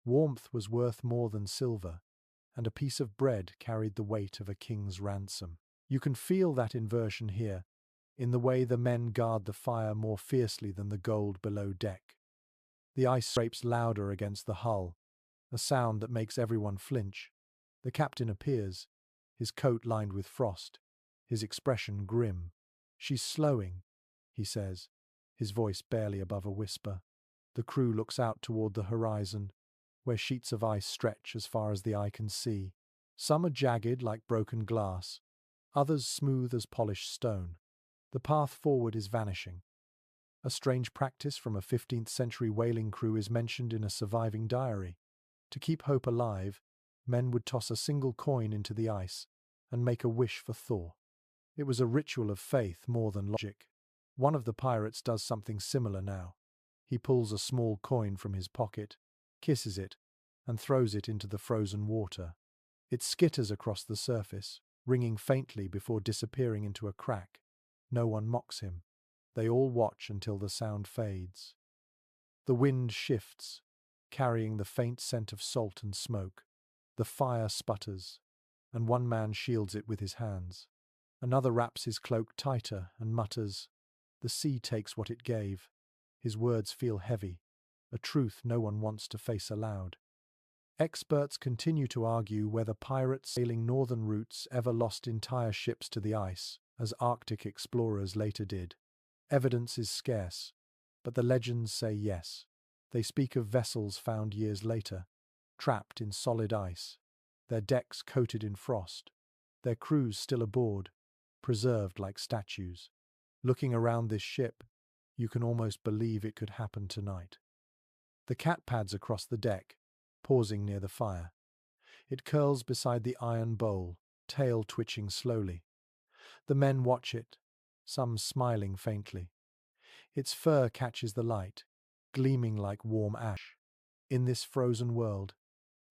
warmth was worth more than silver, and a piece of bread carried the weight of a king's ransom. You can feel that inversion here, in the way the men guard the fire more fiercely than the gold below deck. The ice scrapes louder against the hull, a sound that makes everyone flinch. The captain appears, his coat lined with frost, his expression grim. "She's slowing," he says, his voice barely above a whisper. The crew looks out toward the horizon, where sheets of ice stretch as far as the eye can see. Some are jagged like broken glass, others smooth as polished stone. The path forward is vanishing. A strange practice from a 15th century whaling crew is mentioned in a surviving diary. To keep hope alive, men would toss a single coin into the ice and make a wish for thaw. It was a ritual of faith more than logic. One of the pirates does something similar now. He pulls a small coin from his pocket, kisses it, and throws it into the frozen water. It skitters across the surface, ringing faintly before disappearing into a crack. No one mocks him. They all watch until the sound fades. The wind shifts, carrying the faint scent of salt and smoke. The fire sputters, and one man shields it with his hands. Another wraps his cloak tighter and mutters, "The sea takes what it gave." His words feel heavy, a truth no one wants to face aloud. Experts continue to argue whether pirates sailing northern routes ever lost entire ships to the ice, as Arctic explorers later did. Evidence is scarce, but the legends say yes. They speak of vessels found years later, trapped in solid ice, their decks coated in frost, their crews still aboard, preserved like statues. Looking around this ship, you can almost believe it could happen tonight. The cat pads across the deck, pausing near the fire. It curls beside the iron bowl, tail twitching slowly. The men watch it, some smiling faintly. Its fur catches the light, gleaming like warm ash. In this frozen world,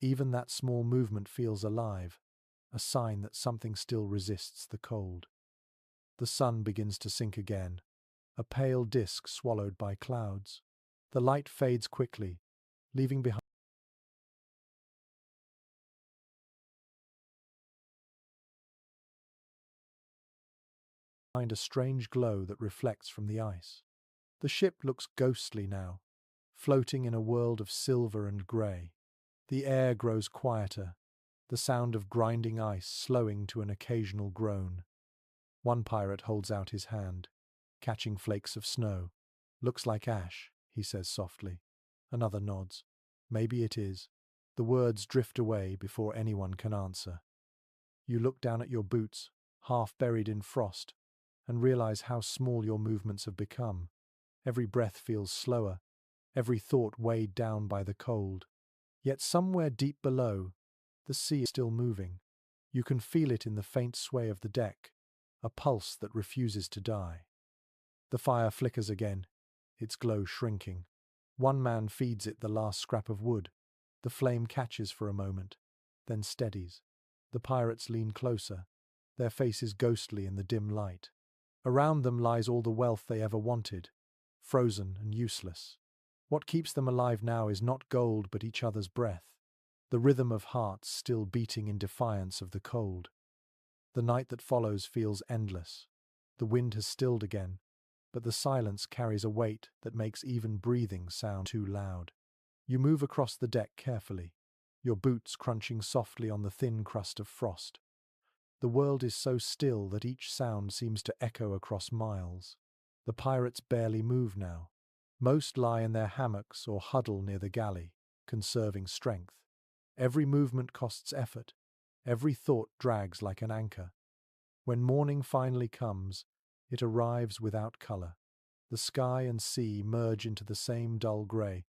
even that small movement feels alive, a sign that something still resists the cold. The sun begins to sink again, a pale disk swallowed by clouds. The light fades quickly, leaving behind a strange glow that reflects from the ice. The ship looks ghostly now, floating in a world of silver and grey. The air grows quieter, the sound of grinding ice slowing to an occasional groan. One pirate holds out his hand, catching flakes of snow. "Looks like ash," he says softly. Another nods. "Maybe it is." The words drift away before anyone can answer. You look down at your boots, half buried in frost, and realize how small your movements have become. Every breath feels slower, every thought weighed down by the cold. Yet somewhere deep below, the sea is still moving. You can feel it in the faint sway of the deck, a pulse that refuses to die. The fire flickers again, its glow shrinking. One man feeds it the last scrap of wood. The flame catches for a moment, then steadies. The pirates lean closer, their faces ghostly in the dim light. Around them lies all the wealth they ever wanted, frozen and useless. What keeps them alive now is not gold but each other's breath, the rhythm of hearts still beating in defiance of the cold. The night that follows feels endless. The wind has stilled again, but the silence carries a weight that makes even breathing sound too loud. You move across the deck carefully, your boots crunching softly on the thin crust of frost. The world is so still that each sound seems to echo across miles. The pirates barely move now. Most lie in their hammocks or huddle near the galley, conserving strength. Every movement costs effort. Every thought drags like an anchor. When morning finally comes, it arrives without colour. The sky and sea merge into the same dull grey,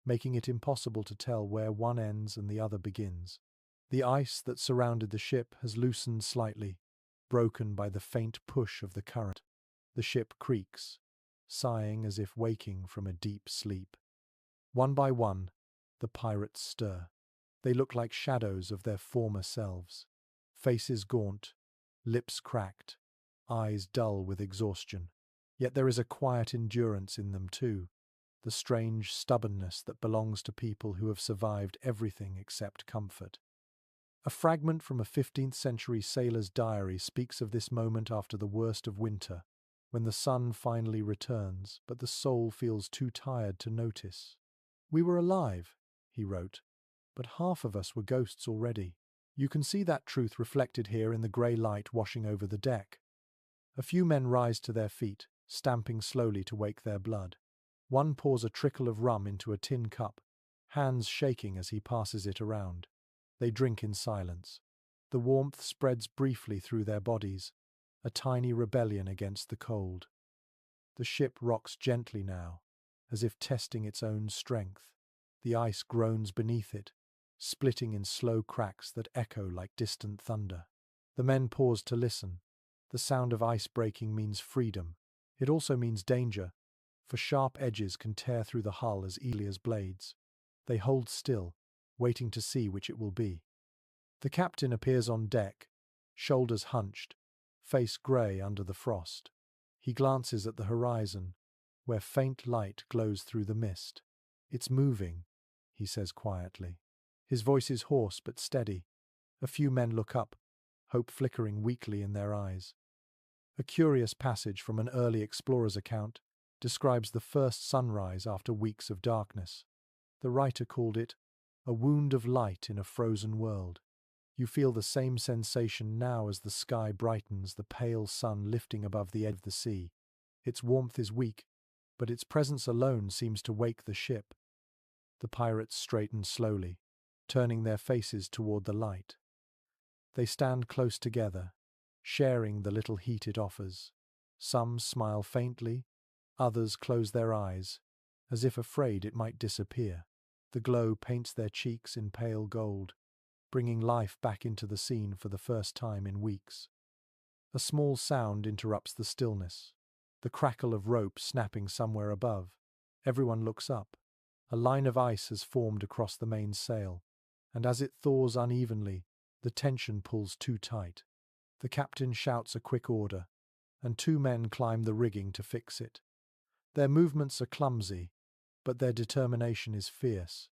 making it impossible to tell where one ends and the other begins. The ice that surrounded the ship has loosened slightly, broken by the faint push of the current. The ship creaks, sighing as if waking from a deep sleep. One by one, the pirates stir. They look like shadows of their former selves. Faces gaunt, lips cracked, eyes dull with exhaustion. Yet there is a quiet endurance in them too, the strange stubbornness that belongs to people who have survived everything except comfort. A fragment from a 15th century sailor's diary speaks of this moment after the worst of winter, when the sun finally returns, but the soul feels too tired to notice. "We were alive," he wrote. but half of us were ghosts already. You can see that truth reflected here in the grey light washing over the deck. A few men rise to their feet, stamping slowly to wake their blood. One pours a trickle of rum into a tin cup, hands shaking as he passes it around. They drink in silence. The warmth spreads briefly through their bodies, a tiny rebellion against the cold. The ship rocks gently now, as if testing its own strength. The ice groans beneath it, splitting in slow cracks that echo like distant thunder. The men pause to listen. The sound of ice breaking means freedom. It also means danger, for sharp edges can tear through the hull as easily as blades. They hold still, waiting to see which it will be. The captain appears on deck, shoulders hunched, face grey under the frost. He glances at the horizon, where faint light glows through the mist. "It's moving," he says quietly. His voice is hoarse but steady. A few men look up, hope flickering weakly in their eyes. A curious passage from an early explorer's account describes the first sunrise after weeks of darkness. The writer called it a wound of light in a frozen world. You feel the same sensation now as the sky brightens, the pale sun lifting above the edge of the sea. Its warmth is weak, but its presence alone seems to wake the ship. The pirates straighten slowly, turning their faces toward the light. They stand close together, sharing the little heat it offers. Some smile faintly, others close their eyes, as if afraid it might disappear. The glow paints their cheeks in pale gold, bringing life back into the scene for the first time in weeks. A small sound interrupts the stillness, the crackle of rope snapping somewhere above. Everyone looks up. A line of ice has formed across the mainsail, and as it thaws unevenly, the tension pulls too tight. The captain shouts a quick order, and two men climb the rigging to fix it. Their movements are clumsy, but their determination is fierce.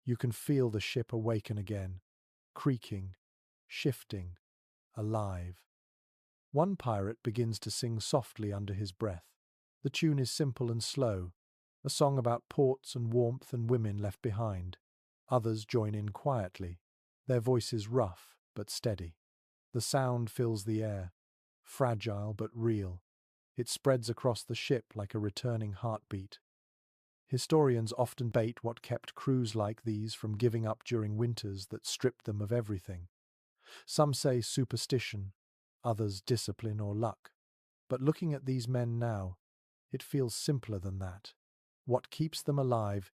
You can feel the ship awaken again, creaking, shifting, alive. One pirate begins to sing softly under his breath. The tune is simple and slow, a song about ports and warmth and women left behind. Others join in quietly, their voices rough but steady. The sound fills the air, fragile but real. It spreads across the ship like a returning heartbeat. Historians often debate what kept crews like these from giving up during winters that stripped them of everything. Some say superstition, others discipline or luck. But looking at these men now, it feels simpler than that. What keeps them alive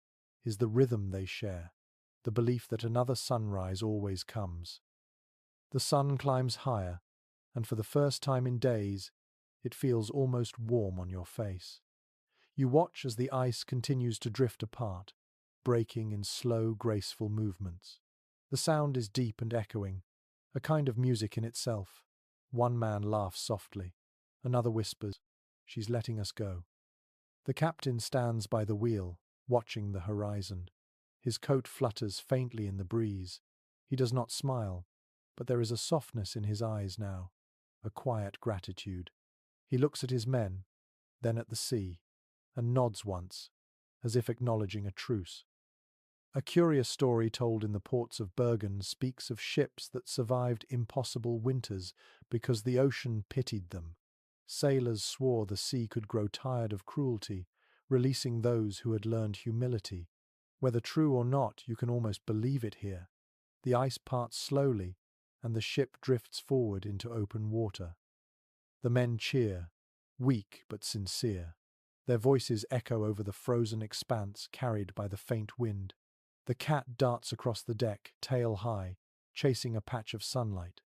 is the rhythm they share, the belief that another sunrise always comes. The sun climbs higher, and for the first time in days, it feels almost warm on your face. You watch as the ice continues to drift apart, breaking in slow, graceful movements. The sound is deep and echoing, a kind of music in itself. One man laughs softly. Another whispers, "She's letting us go." The captain stands by the wheel, watching the horizon. His coat flutters faintly in the breeze. He does not smile, but there is a softness in his eyes now, a quiet gratitude. He looks at his men, then at the sea, and nods once, as if acknowledging a truce. A curious story told in the ports of Bergen speaks of ships that survived impossible winters because the ocean pitied them. Sailors swore the sea could grow tired of cruelty, releasing those who had learned humility. Whether true or not, you can almost believe it here. The ice parts slowly, and the ship drifts forward into open water. The men cheer, weak but sincere. Their voices echo over the frozen expanse carried by the faint wind. The cat darts across the deck, tail high, chasing a patch of sunlight.